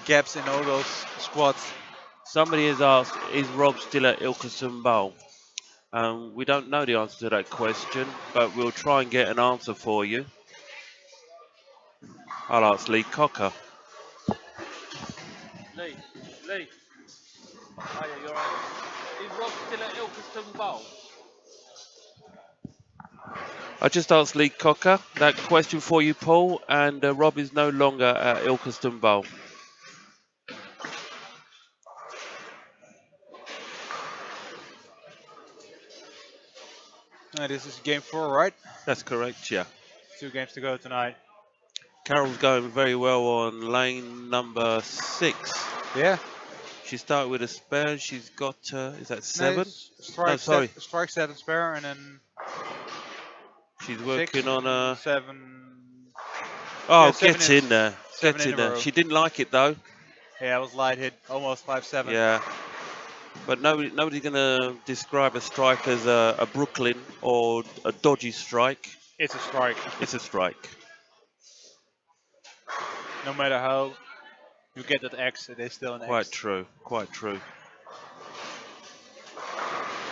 gaps in all those squads. Somebody has asked, is Rob still at Ilkeston Bowl? We don't know the answer to that question, but we'll try and get an answer for you. I'll ask Lee Cocker. Lee. Hiya, you're right. Is Rob still at Ilkeston Bowl? I just asked Lee Cocker that question for you, Paul, and Rob is no longer at Ilkeston Bowl. This is game 4, right? That's correct, yeah. 2 games to go tonight. Carol's going very well on lane number 6. Yeah. She started with a spare. She's got, is that 7? Strike 7 spare, and then she's working on a 7. Oh, yeah, get in there. Get in there. She didn't like it though. Yeah, it was light hit, almost 5-7. Yeah. But nobody's going to describe a strike as a Brooklyn or a dodgy strike. It's a strike. It's a strike. No matter how you get that X, it is still an X. Quite true. Quite true.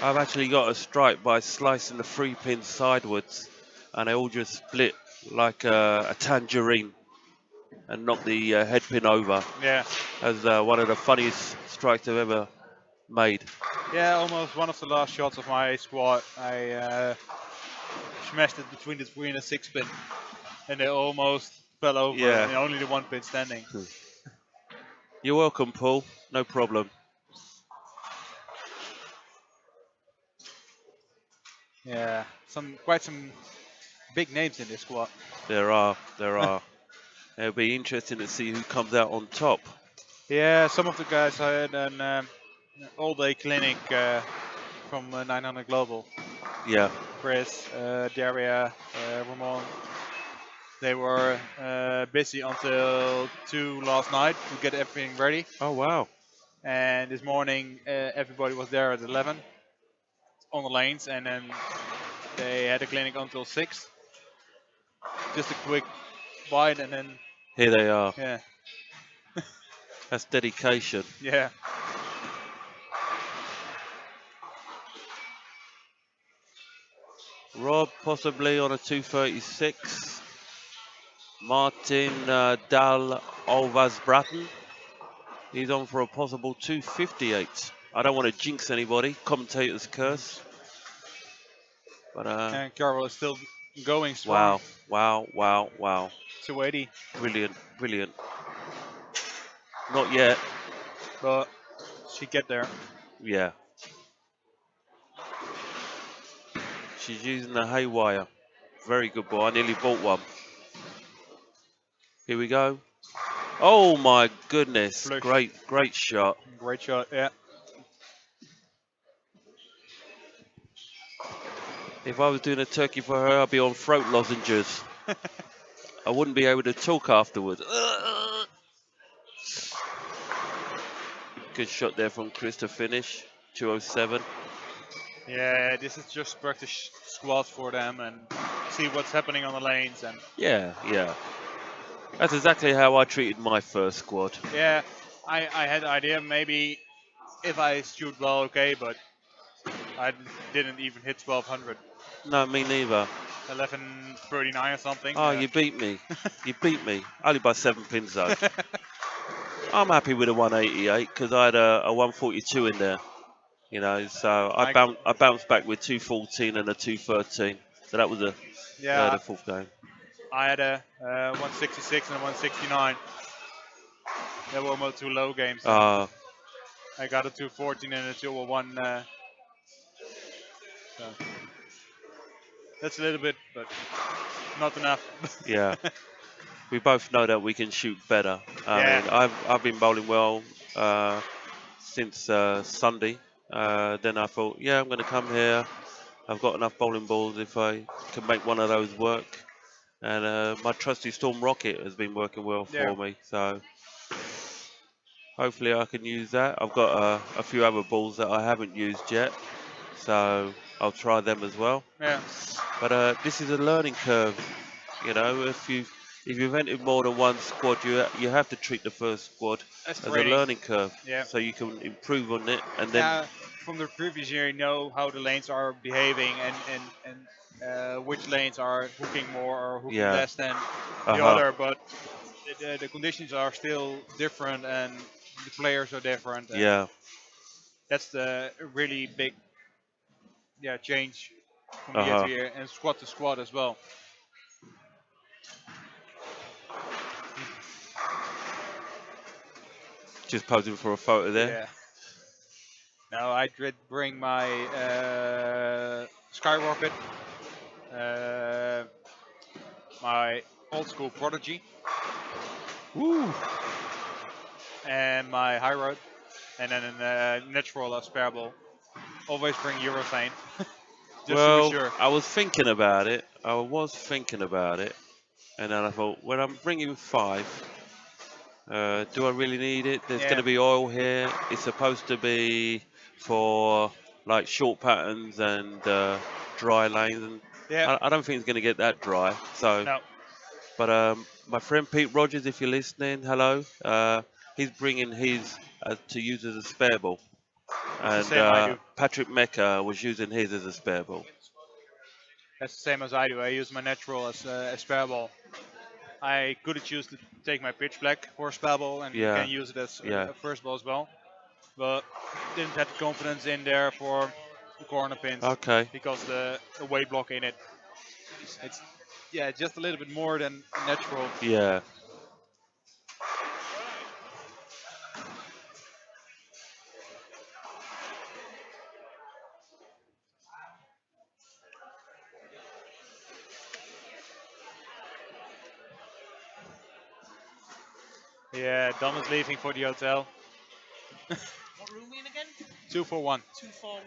I've actually got a strike by slicing the 3 pins sideways, and they all just split like a tangerine and knocked the head pin over. Yeah. As one of the funniest strikes I've ever made. Yeah, almost one of the last shots of my squad. I smashed it between the 3 and the 6 pin, and they almost fell over. Yeah. And only the 1 pin standing. You're welcome, Paul. No problem. Yeah, quite some big names in this squad. There are. It'll be interesting to see who comes out on top. Yeah, some of the guys I had an all-day clinic from 900 Global. Yeah. Chris, Daria, Ramon. They were busy until 2 last night to get everything ready. Oh, wow. And this morning, everybody was there at 11 on the lanes, and then they had a clinic until 6. Just a quick bite, and then here they are. Yeah. That's dedication. Yeah. Rob possibly on a 236. Martin Dal Alvas-Bratton. He's on for a possible 258. I don't want to jinx anybody. Commentator's curse. But and Carol is still going strong. Wow. 280. Brilliant. Not yet. But she get there. Yeah. She's using the haywire. Very good ball. I nearly bought one. Here we go. Oh my goodness. Flush. Great shot. Great shot, yeah. If I was doing a turkey for her, I'd be on throat lozenges. I wouldn't be able to talk afterwards. Good shot there from Chris to finish. 207. Yeah, this is just practice squats for them and see what's happening on the lanes. And yeah. That's exactly how I treated my first squad. Yeah, I had the idea maybe if I shoot well, okay, but I didn't even hit 1200. No, me neither. 1139 or something. Oh, you beat me. You beat me. Only by 7 pins though. I'm happy with a 188 because I had a 142 in there. You know, so I bounced back with 214 and a 213. So that was the 4th game. I had a 166 and a 169. They were almost 2 low games. I got a 214 and a 201. So that's a little bit, but not enough. Yeah. We both know that we can shoot better. I Yeah. mean, I've been bowling well since Sunday. Then I thought, yeah, I'm going to come here. I've got enough bowling balls if I can make one of those work. And my trusty Storm Rocket has been working well Yeah. for me. So hopefully I can use that. I've got a few other balls that I haven't used yet. So I'll try them as well. Yeah. But this is a learning curve. You know, if you've entered more than one squad, you have to treat the first squad That's as a training. learning curve, Yeah. so you can improve on it. And then From the previous year, you know how the lanes are behaving and which lanes are hooking more or hooking Yeah. less than the other. But the conditions are still different and the players are different. And Yeah. that's the really big change from year to year and squad to squad as well. Just posing for a photo there. Yeah. Now I did bring my Skyrocket, my old school Prodigy, Woo. and my High Road, and then a natural spare ball. Always bring Eurosane. Just Well, to be sure. I was thinking about it. And then I thought, well, I'm bringing 5. Do I really need it? There's going to be oil here. It's supposed to be for like short patterns and dry lanes. And I don't think it's going to get that dry. So, No. But my friend Pete Rogers, if you're listening, hello. He's bringing his to use as a spare ball. And Patrick Mecca was using his as a spare ball. That's the same as I do. I use my natural as a spare ball. I could choose to take my pitch black for a spare ball and can use it as a first ball as well. But didn't have the confidence in there for the corner pins. Okay. Because the weight block in it, it's just a little bit more than natural. Yeah. Yeah, Dom is leaving for the hotel. What room are we in again? 241. 241.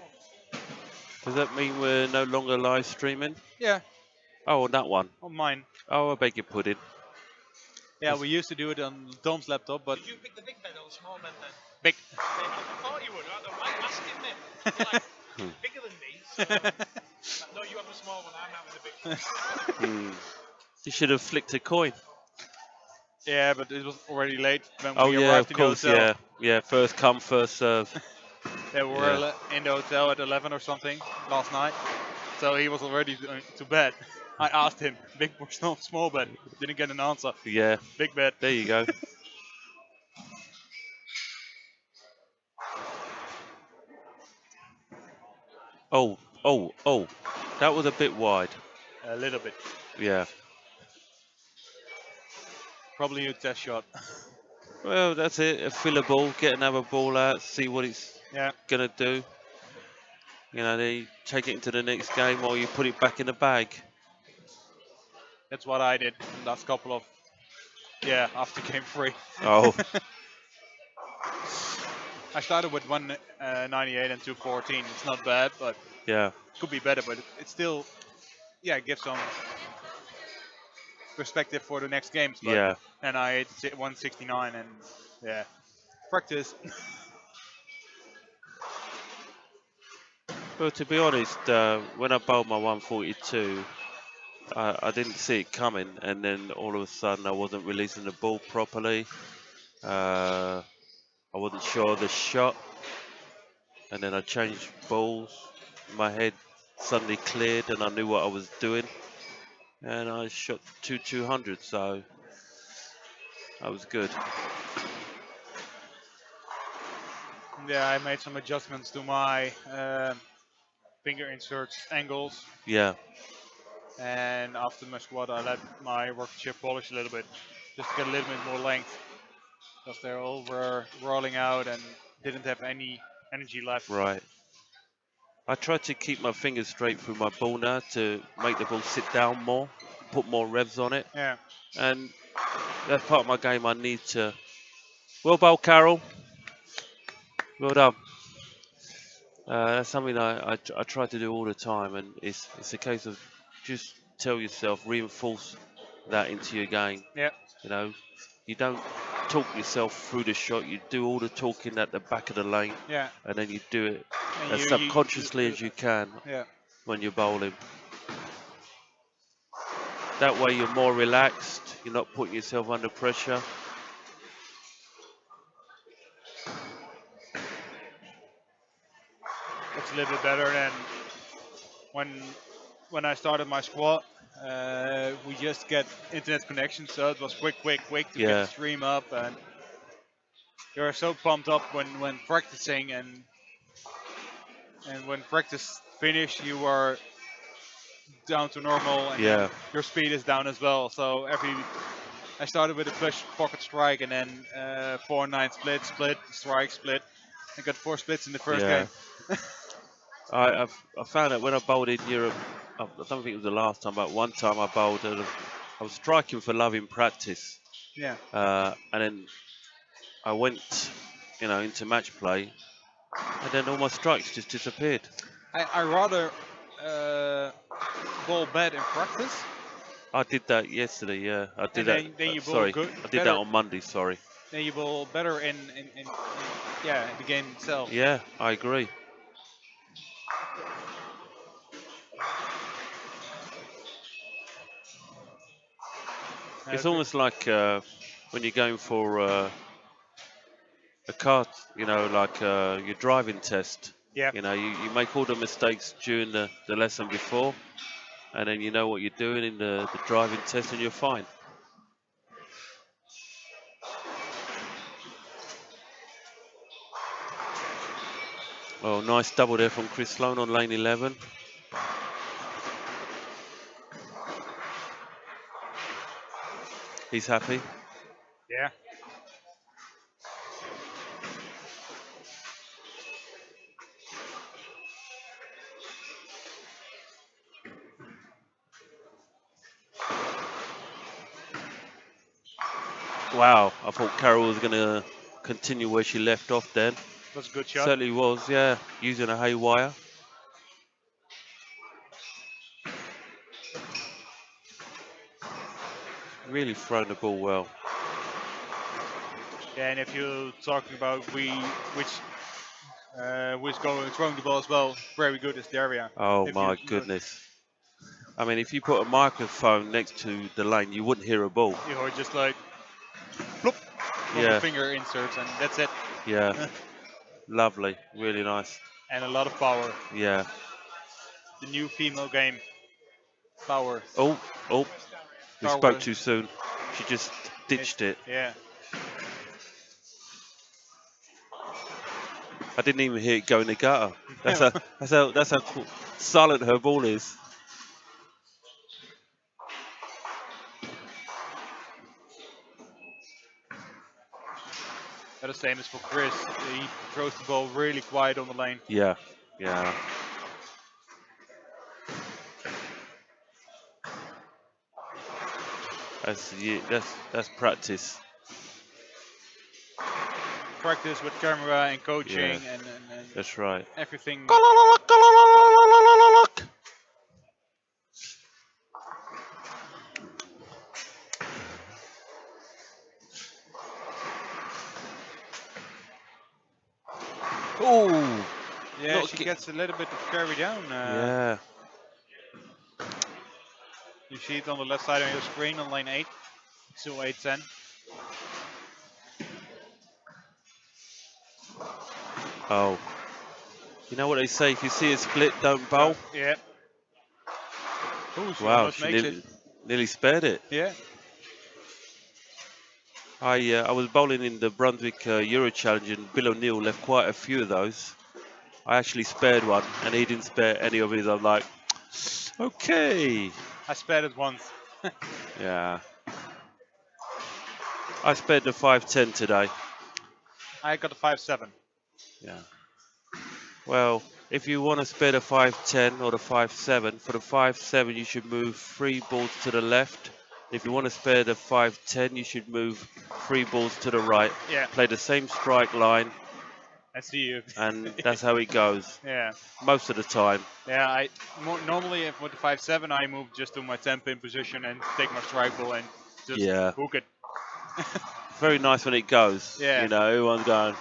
Does that mean we're no longer live streaming? Yeah. Oh, on that one. On mine. Oh, I beg your pudding. Yeah, we used to do it on Dom's laptop, but... Did you pick the big bed or the small bed then? Big. I thought you would. I don't know why you asked him there. You're like, bigger than me. So, no, you have the small one. I'm having the big one. You should have flicked a coin. Yeah, but it was already late when Oh, we yeah, arrived of in course, the hotel. yeah. First come, first serve. They were in the hotel at 11 or something last night. So he was already to bed. I asked him, big or small bed. Didn't get an answer. Yeah. Big bed. There you go. Oh. That was a bit wide. A little bit. Yeah. Probably a test shot. Well, that's it. A filler ball, get another ball out, see what it's going to do. You know, then you take it into the next game or you put it back in the bag. That's what I did in the last couple of... Yeah, after game 3. Oh. I started with 198 and 214. It's not bad, but it could be better. But it still, gives some perspective for the next games. But and I hit 169 and practice. Well, to be honest, when I bowled my 142, I didn't see it coming, and then all of a sudden I wasn't releasing the ball properly. I wasn't sure of the shot, and then I changed balls. My head suddenly cleared, and I knew what I was doing, and I shot 200, so that was good. Yeah, I made some adjustments to my finger inserts angles. Yeah. And after my squat, I let my rocket chip polish a little bit, just to get a little bit more length, because they all were rolling out and didn't have any energy left. Right. I tried to keep my fingers straight through my ball now to make the ball sit down more. put more revs on it. Yeah. And that's part of my game. I need to. Well bowled, Carol. Well done. That's something I try to do all the time, and it's a case of just tell yourself, reinforce that into your game. Yeah. You know, you don't talk yourself through the shot. You do all the talking at the back of the lane, Yeah. and then you do it And as you- subconsciously as you can Yeah. when you're bowling. That way, you're more relaxed. You're not putting yourself under pressure. It's a little bit better than when I started my squad. We just get internet connection, so it was quick to get Yeah. the stream up, and you're so pumped up when practicing, and when practice finished, you are down to normal, and Yeah. then your speed is down as well. So I started with a push pocket strike, and then 4-9 split, strike, split. I got 4 splits in the first Yeah. game. I found that when I bowled in Europe, I don't think it was the last time, but one time I bowled, I was striking for love in practice, Yeah. and then I went, into match play, and then all my strikes just disappeared. I rather bowl bad in practice. I did that yesterday, yeah. I did And that. then you bowl sorry, good, I did better. that on Monday. Sorry. Then you bowl better in the game itself. Yeah, I agree. It's almost like when you're going for a car, like your driving test. Yeah. You make all the mistakes during the lesson before, and then you know what you're doing in the driving test, and you're fine. Oh, nice double there from Chris Sloan on lane 11. He's happy. Yeah. Wow, I thought Carol was going to continue where she left off then. That's a good shot. Certainly was, yeah. Using a haywire. Really thrown the ball well. Yeah, and if you're talking about which throwing the ball as well, very good is Daria. Oh If my you- goodness. I mean, if you put a microphone next to the lane, you wouldn't hear a ball. You heard just like plop, Yeah. finger inserts, and that's it. Yeah. Lovely. Really nice. And a lot of power. Yeah. The new female game. Power. Oh. We Power. spoke too soon. She just ditched it. Yeah. I didn't even hear it go in the gutter. That's how silent her ball is. But the same as for Chris. He throws the ball really quiet on the lane. Yeah. That's practice. Practice with camera and coaching Yeah. and That's right. everything. Oh. Yeah, Not she ki- gets a little bit of carry down. Yeah. You see it on the left side on your screen on lane 8. 2-8-10. Oh. You know what they say? If you see a split, don't bowl. Yeah. Ooh, she Wow. almost She makes it. nearly spared it. Yeah. I was bowling in the Brunswick Euro Challenge, and Bill O'Neill left quite a few of those. I actually spared one, and he didn't spare any of his. I'm like, okay. I spared it once. Yeah. I spared the 5-10 today. I got a 5-7. Yeah. Well, If you want to spare the 5-10 or the 5-7, for the 5-7 you should move 3 balls to the left. If you want to spare the 5-10, you should move 3 balls to the right. Yeah. Play the same strike line, I see you. and that's how it goes Yeah. most of the time. Yeah. Normally if with the 5-7 I move just to my 10-pin position and take my strike ball and just Yeah. hook it. Very nice when it goes. Yeah. You know, everyone's going.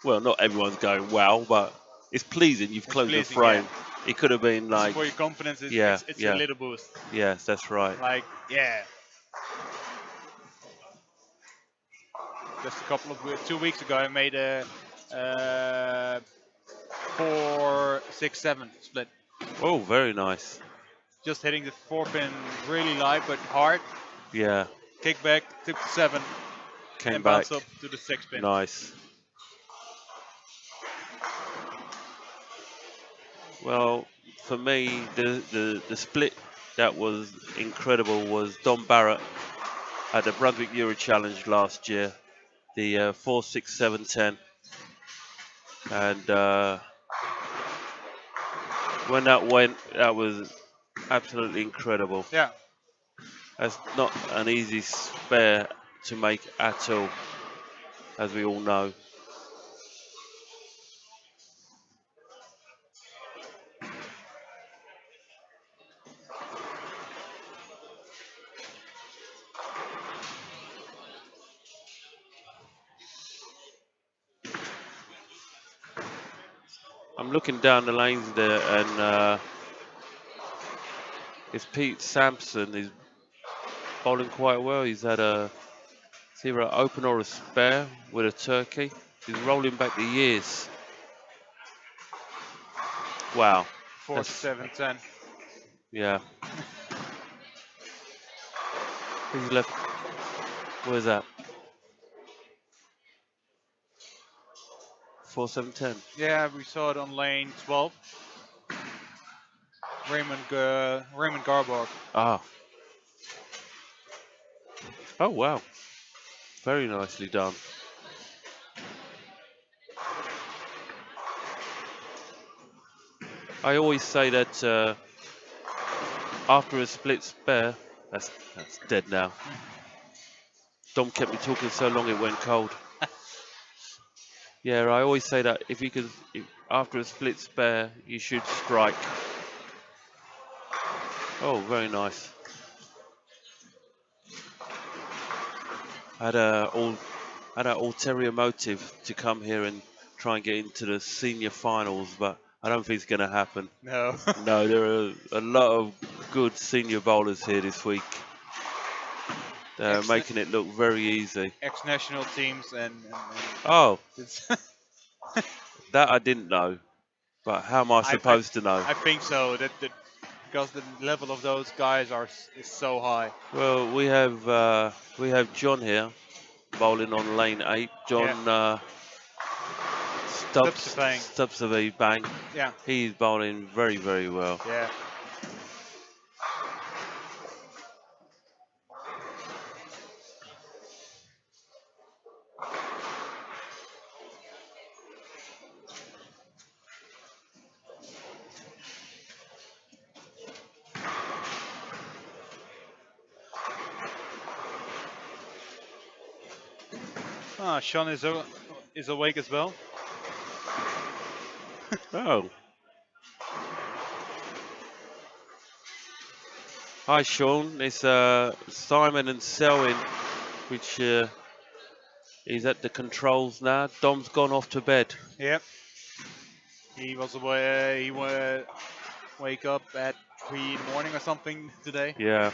Well, not everyone's going wow, but it's pleasing. You've closed pleasing, the frame. It could have been like. For your confidence, it's, Yeah, it's yeah. a little boost. Yes, that's right. Like, yeah. Just a couple of 2 weeks ago, I made a 4-6-7 split. Oh, very nice. Just hitting the 4-pin really light but hard. Yeah, Kick back, took the 7, came and back. bounce up to the 6-pin. Nice. Well, for me, the split that was incredible was Don Barrett at the Brunswick Euro Challenge last year, the 4-6-7-10, and when that went, that was absolutely incredible. Yeah. That's not an easy spare to make at all, as we all know. I'm looking down the lanes there, and it's Pete Sampson. He's bowling quite well. He's had it's either an open or a spare with a turkey. He's rolling back the years. Wow. 4-7-10. Yeah. Who's left? Where's that? 4-7-10. Yeah, we saw it on lane 12. Raymond Garborg. Ah. Oh, wow. Very nicely done. I always say that after a split spare, that's dead now. Dom kept me talking so long it went cold. Yeah, I always say that if after a split spare, you should strike. Oh, very nice. Had an ulterior motive to come here and try and get into the senior finals, but I don't think it's going to happen. No. No, there are a lot of good senior bowlers here this week. They're making it look very easy. Ex-national teams and Oh, it's that I didn't know. But how am I supposed to know? I think so. That because the level of those guys is so high. Well, we have John here, bowling on lane 8. John Stubbs Bang. Yeah. He's bowling very, very well. Yeah. Sean is awake as well. Oh. Hi, Sean. It's Simon and Selwyn, which is at the controls now. Dom's gone off to bed. Yep. He was away. He wake up at 3 in the morning or something today. Yeah.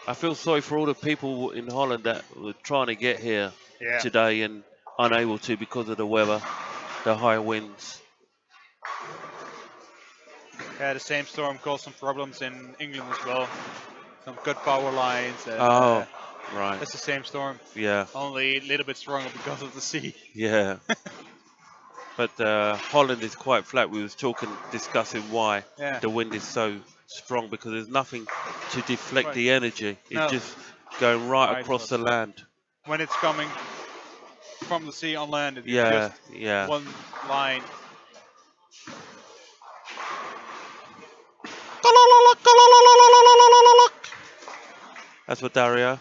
I feel sorry for all the people in Holland that were trying to get here today and unable to because of the weather, the high winds. Yeah, the same storm caused some problems in England as well. Some cut power lines. And, right. That's the same storm. Yeah. Only a little bit stronger because of the sea. Yeah. But Holland is quite flat. We was discussing why the wind is so strong, because there's nothing to deflect the energy. It's just going right across the land. When it's coming, from the sea on land. It's Yeah, just yeah. one line. That's for Dario.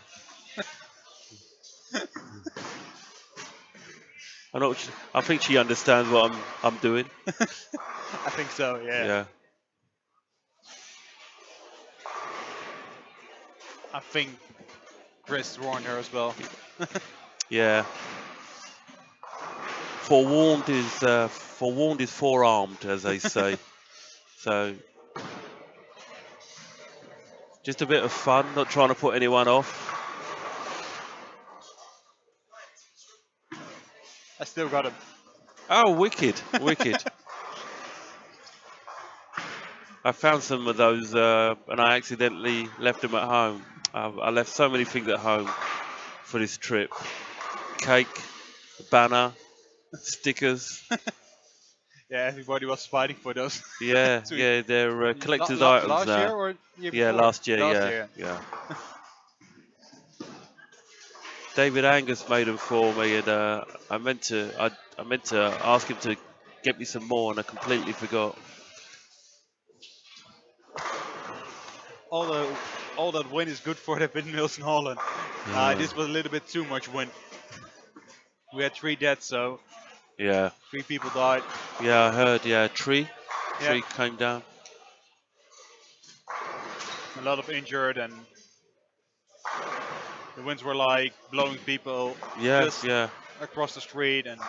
I think she understands what I'm doing. I think so. Yeah. Yeah. I think Chris warned her as well. Yeah. Forewarned is forearmed, as they say. So just a bit of fun, not trying to put anyone off. I still got him. Oh, wicked, wicked. I found some of those and I accidentally left them at home. I left so many things at home for this trip. Cake, banner, stickers. Yeah, everybody was fighting for those. Yeah, Sweet. yeah, they're collector's La- items last now. year or year Yeah, before? last year, Last yeah. year. Yeah. David Angus made them for me, and I meant to ask him to get me some more, and I completely forgot. All that wind is good for the windmills in Holland. Yeah. This was a little bit too much wind. We had 3 deaths, so Yeah, 3 people died. yeah, I heard. Yeah, tree Yeah. came down. A lot of injured, and the winds were like blowing people Yeah, just yeah, across the street. And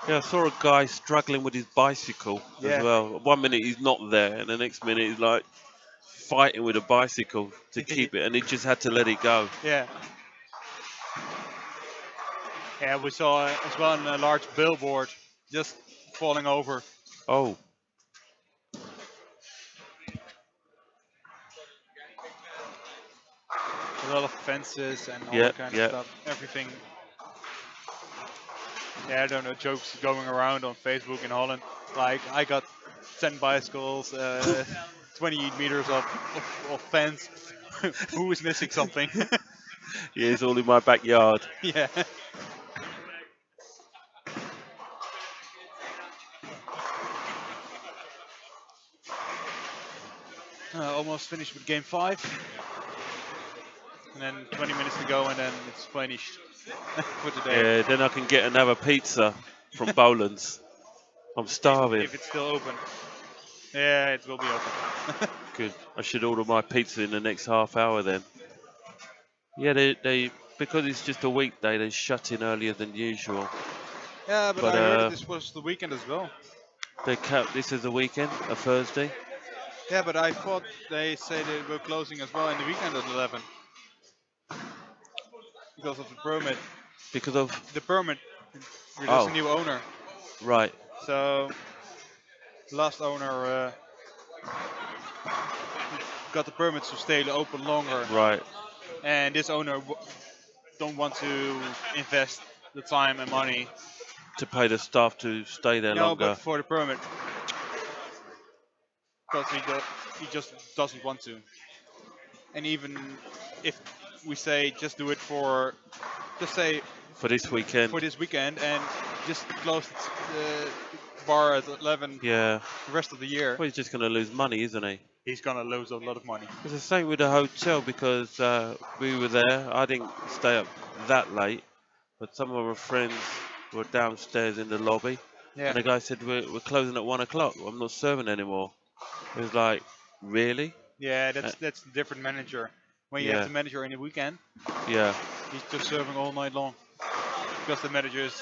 yeah. I saw a guy struggling with his bicycle Yeah. as well. One minute he's not there, and the next minute he's like fighting with a bicycle to keep it, and he just had to let it go. yeah. Yeah, we saw as well a large billboard just falling over. Oh, A lot of fences and all Yeah, that kind yeah. of stuff. Everything. Yeah, I don't know, jokes going around on Facebook in Holland. Like, I got 10 bicycles, 20 meters of fence. Who is missing something? yeah, it's all in my backyard. Yeah. Almost finished with game 5. And then 20 minutes to go, and then it's finished for today. Yeah, then I can get another pizza from Boland's. I'm starving. If it's still open. Yeah, it will be open. Good. I should order my pizza in the next half hour then. Yeah, they because it's just a weekday, they shut in earlier than usual. Yeah, but But, I heard that this was the weekend as well. This is a weekend, a Thursday. Yeah, but I thought they say they were closing as well in the weekend at 11. Because of the permit. Because of The permit. There's Oh. a new owner. right. So, last owner got the permit to stay open longer. Right. And this owner don't want to invest the time and money. To pay the staff to stay there No, longer. but for the permit. Because he just doesn't want to. And even if we say just do it for, just say For this weekend. for this weekend and just close the bar at 11 Yeah. the rest of the year, Well, he's just going to lose money, isn't he? he's gonna lose a lot of money. It's the same with the hotel because we were there. I didn't stay up that late, but some of our friends were downstairs in the lobby. Yeah. And the guy said, we're closing at 1 o'clock. I'm not serving anymore. It was like, really? Yeah, that's a different manager. When you Yeah. have the manager in the weekend, Yeah. he's just serving all night long. Because the manager is,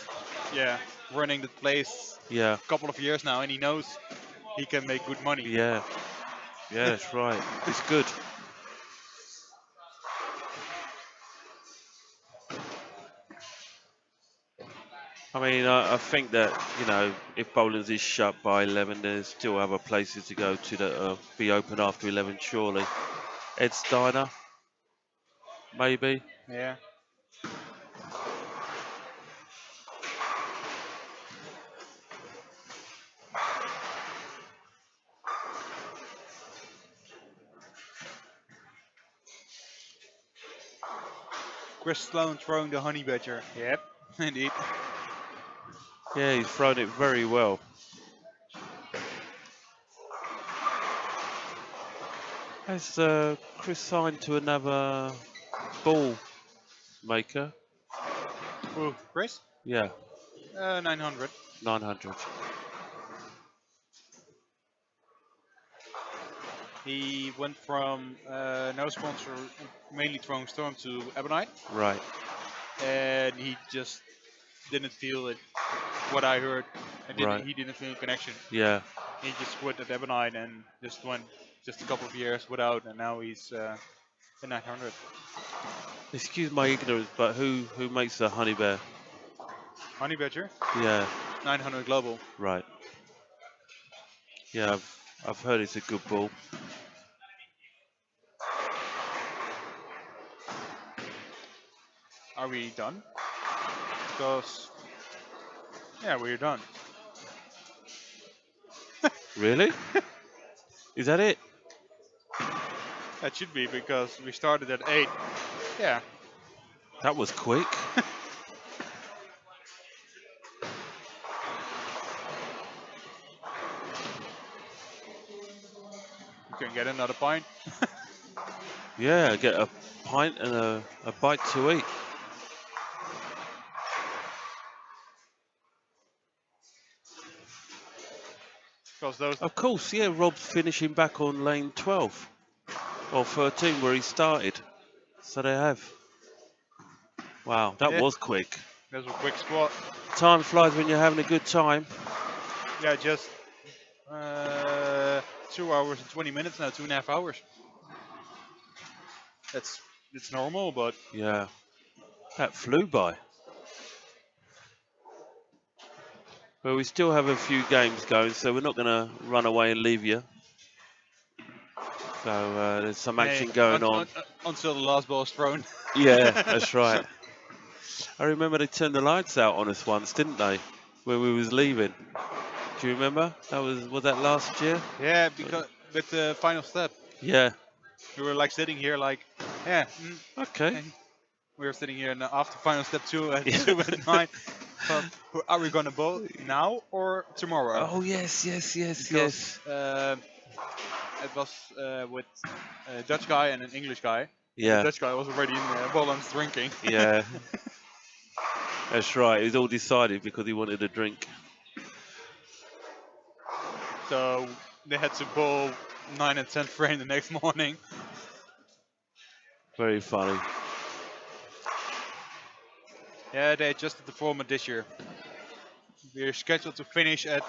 running the place Yeah. a couple of years now, and he knows he can make good money. Yeah. Yeah, that's right. It's good. I mean, I think that, if Boland's is shut by 11, there's still other places to go to that be open after 11, surely. Ed's Diner, maybe. Yeah. Chris Sloan throwing the honey badger. Yep, indeed. Yeah, he's thrown it very well. Has Chris signed to another ball maker? Who? Chris? Yeah, 900. 900. He went from no sponsor, mainly throwing Storm to Ebonite, Right. and he just didn't feel it. What I heard, Right. he didn't feel a connection. Yeah. He just quit at Ebonite and just went just a couple of years without, and now he's a 900. Excuse my ignorance, but who makes the honey bear? Honey badger, Yeah. 900 global. Right. Yeah, I've heard it's a good ball. Are we done? Because yeah, we're done. Really? Is that it? That should be because we started at 8. Yeah. That was quick. You can get another pint. Yeah, get a pint and a bite to eat. Because those. Of course, yeah, Rob's finishing back on lane 12 or 13 where he started. So they have. Wow, that Yeah. was quick. There's a quick squat. Time flies when you're having a good time. Yeah, just 2 hours and 20 minutes now, 2.5 hours. It's normal, but Yeah, that flew by. Well, we still have a few games going, so we're not going to run away and leave you. So there's some action going on. Until the last ball is thrown. Yeah, that's right. I remember they turned the lights out on us once, didn't they? When we was leaving. Do you remember? That was that last year? Yeah, because with the final step, Yeah. we were like sitting here like, yeah. Okay. And we were sitting here and after final step 2 at Yeah. 2 at night. Are we gonna bowl now or tomorrow? Oh yes, yes, yes, Because, yes. it was with a Dutch guy and an English guy. Yeah. The Dutch guy was already in Bollands drinking. Yeah. That's right. It was all decided because he wanted a drink. So they had to bowl 9 and 10 frame the next morning. Very funny. Yeah, they adjusted the format this year. We're scheduled to finish at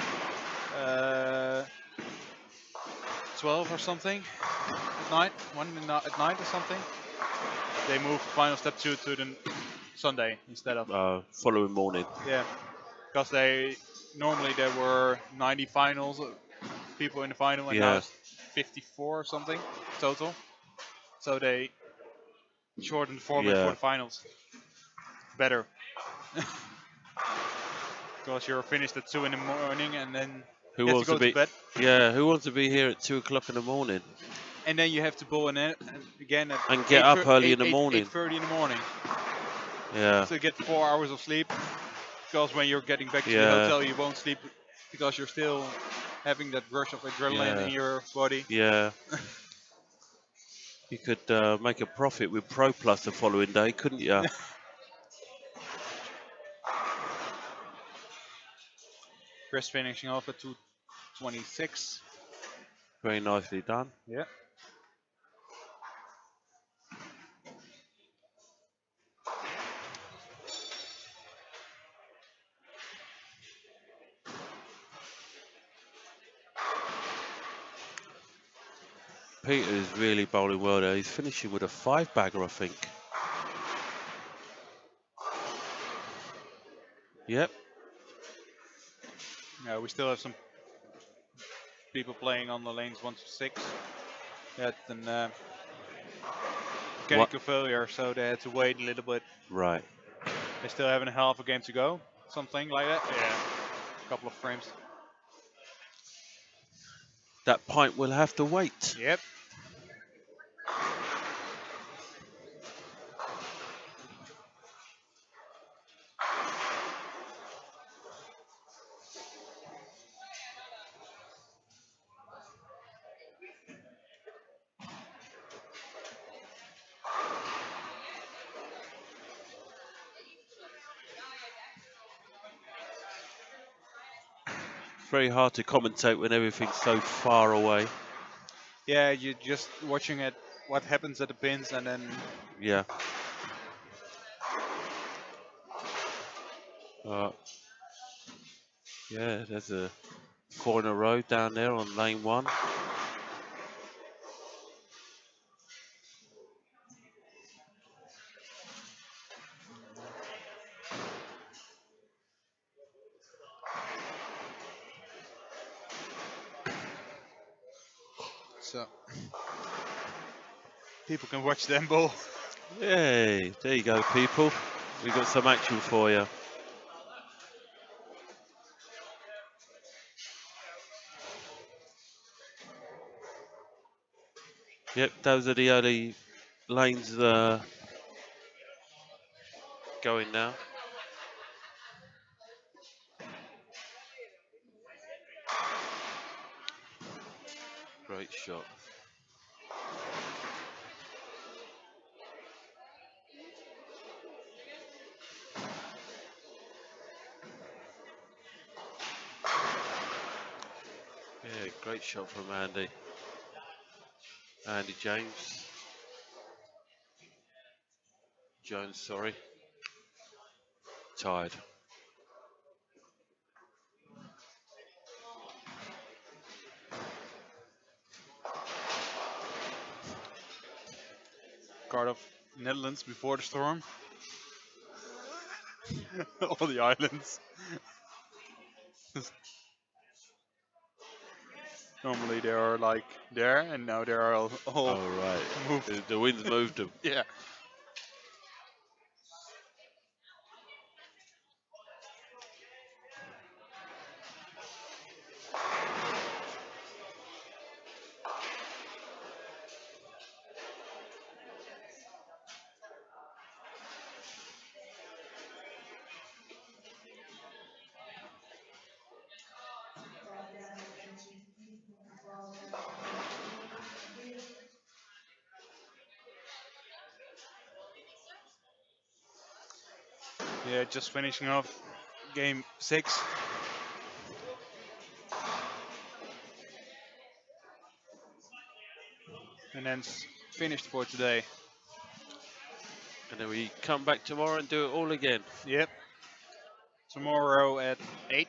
12 or something at night, at night or something. They moved final step 2 to the Sunday instead of Following morning. yeah, because normally there were 90 finals, people in the final, and now it's 54 or something total. So they shortened the format for the finals. Better. Because you're finished at 2 in the morning and then Who you have wants to go to be? to bed. Yeah. Who wants to be here at 2 o'clock in the morning? And then you have to bowl again at And get up early in the morning. 8:30 in the morning. Yeah. So you get 4 hours of sleep. Because when you're getting back to the hotel, you won't sleep because you're still having that rush of adrenaline in your body. Yeah. You could make a profit with Pro Plus the following day, couldn't you? Chris finishing off at 2:26. Very nicely done. Yeah. Peter is really bowling well there. He's finishing with a 5-bagger, I think. Yep. Yeah, we still have some people playing on the lanes 1 to 6. That's an mechanical failure, so they had to wait a little bit. Right. They still having a half a game to go, something like that. Yeah, a couple of frames. That pint will have to wait. Yep. very hard to commentate when everything's so far away. Yeah, you're just watching it, what happens at the pins, and then Yeah. Yeah, there's a corner road down there on lane 1. so people can watch them bowl. Yay, there you go, people. We got some action for you. Yep, those are the early lanes going now. Great shot. Yeah, great shot from Andy. Andy James. Jones, sorry. Tied. Cardiff, Netherlands before the storm. All the islands. Normally they are like there, and now they are all Oh, right. moved. The wind's moved them. Yeah. Yeah, just finishing off game 6. And then finished for today. And then we come back tomorrow and do it all again. Yep. Tomorrow at 8.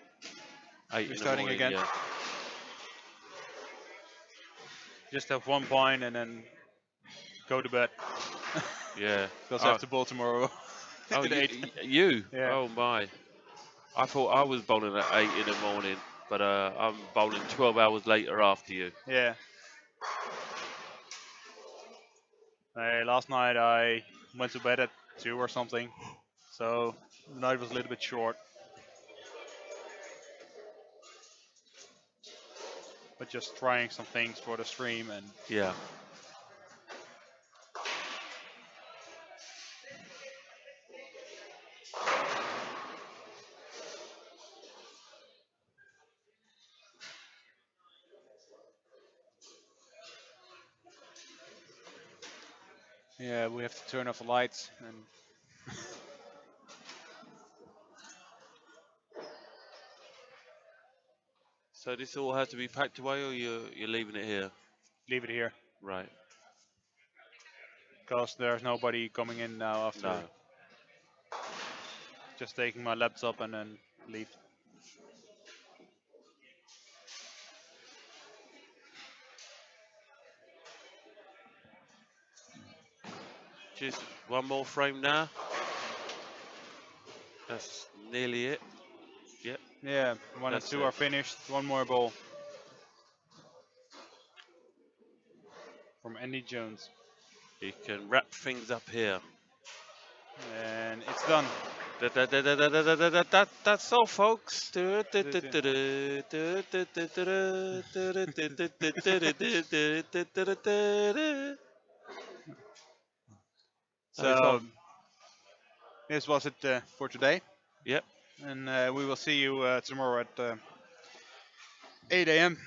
8 in We're the starting morning, again. yeah. Just have 1 point and then go to bed. Yeah. Because I have to bowl tomorrow. Oh, at 8. you? Yeah. Oh, my. I thought I was bowling at 8 in the morning, but I'm bowling 12 hours later after you. Yeah. Last night I went to bed at 2 or something. So the night was a little bit short. But just trying some things for the stream and Yeah. yeah, we have to turn off the lights and So this all has to be packed away, or you're leaving it here? leave it here. Right. Because there's nobody coming in now after. No. Just taking my laptop and then leave. Just one more frame now. That's nearly it. Yep. Yeah, 1 and That's 2 it. are finished. 1 more ball. From Andy Jones. You can wrap things up here. And it's done. That's all, folks. So this was it for today. Yep. And we will see you tomorrow at 8 a.m.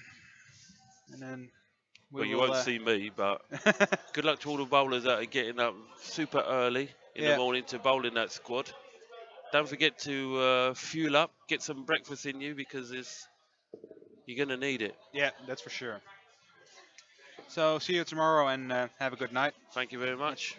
And then Well, you won't see me, but good luck to all the bowlers that are getting up super early in the morning to bowl in that squad. Don't forget to fuel up, get some breakfast in you, because it's You're going to need it. Yeah, that's for sure. So see you tomorrow and have a good night. Thank you very much.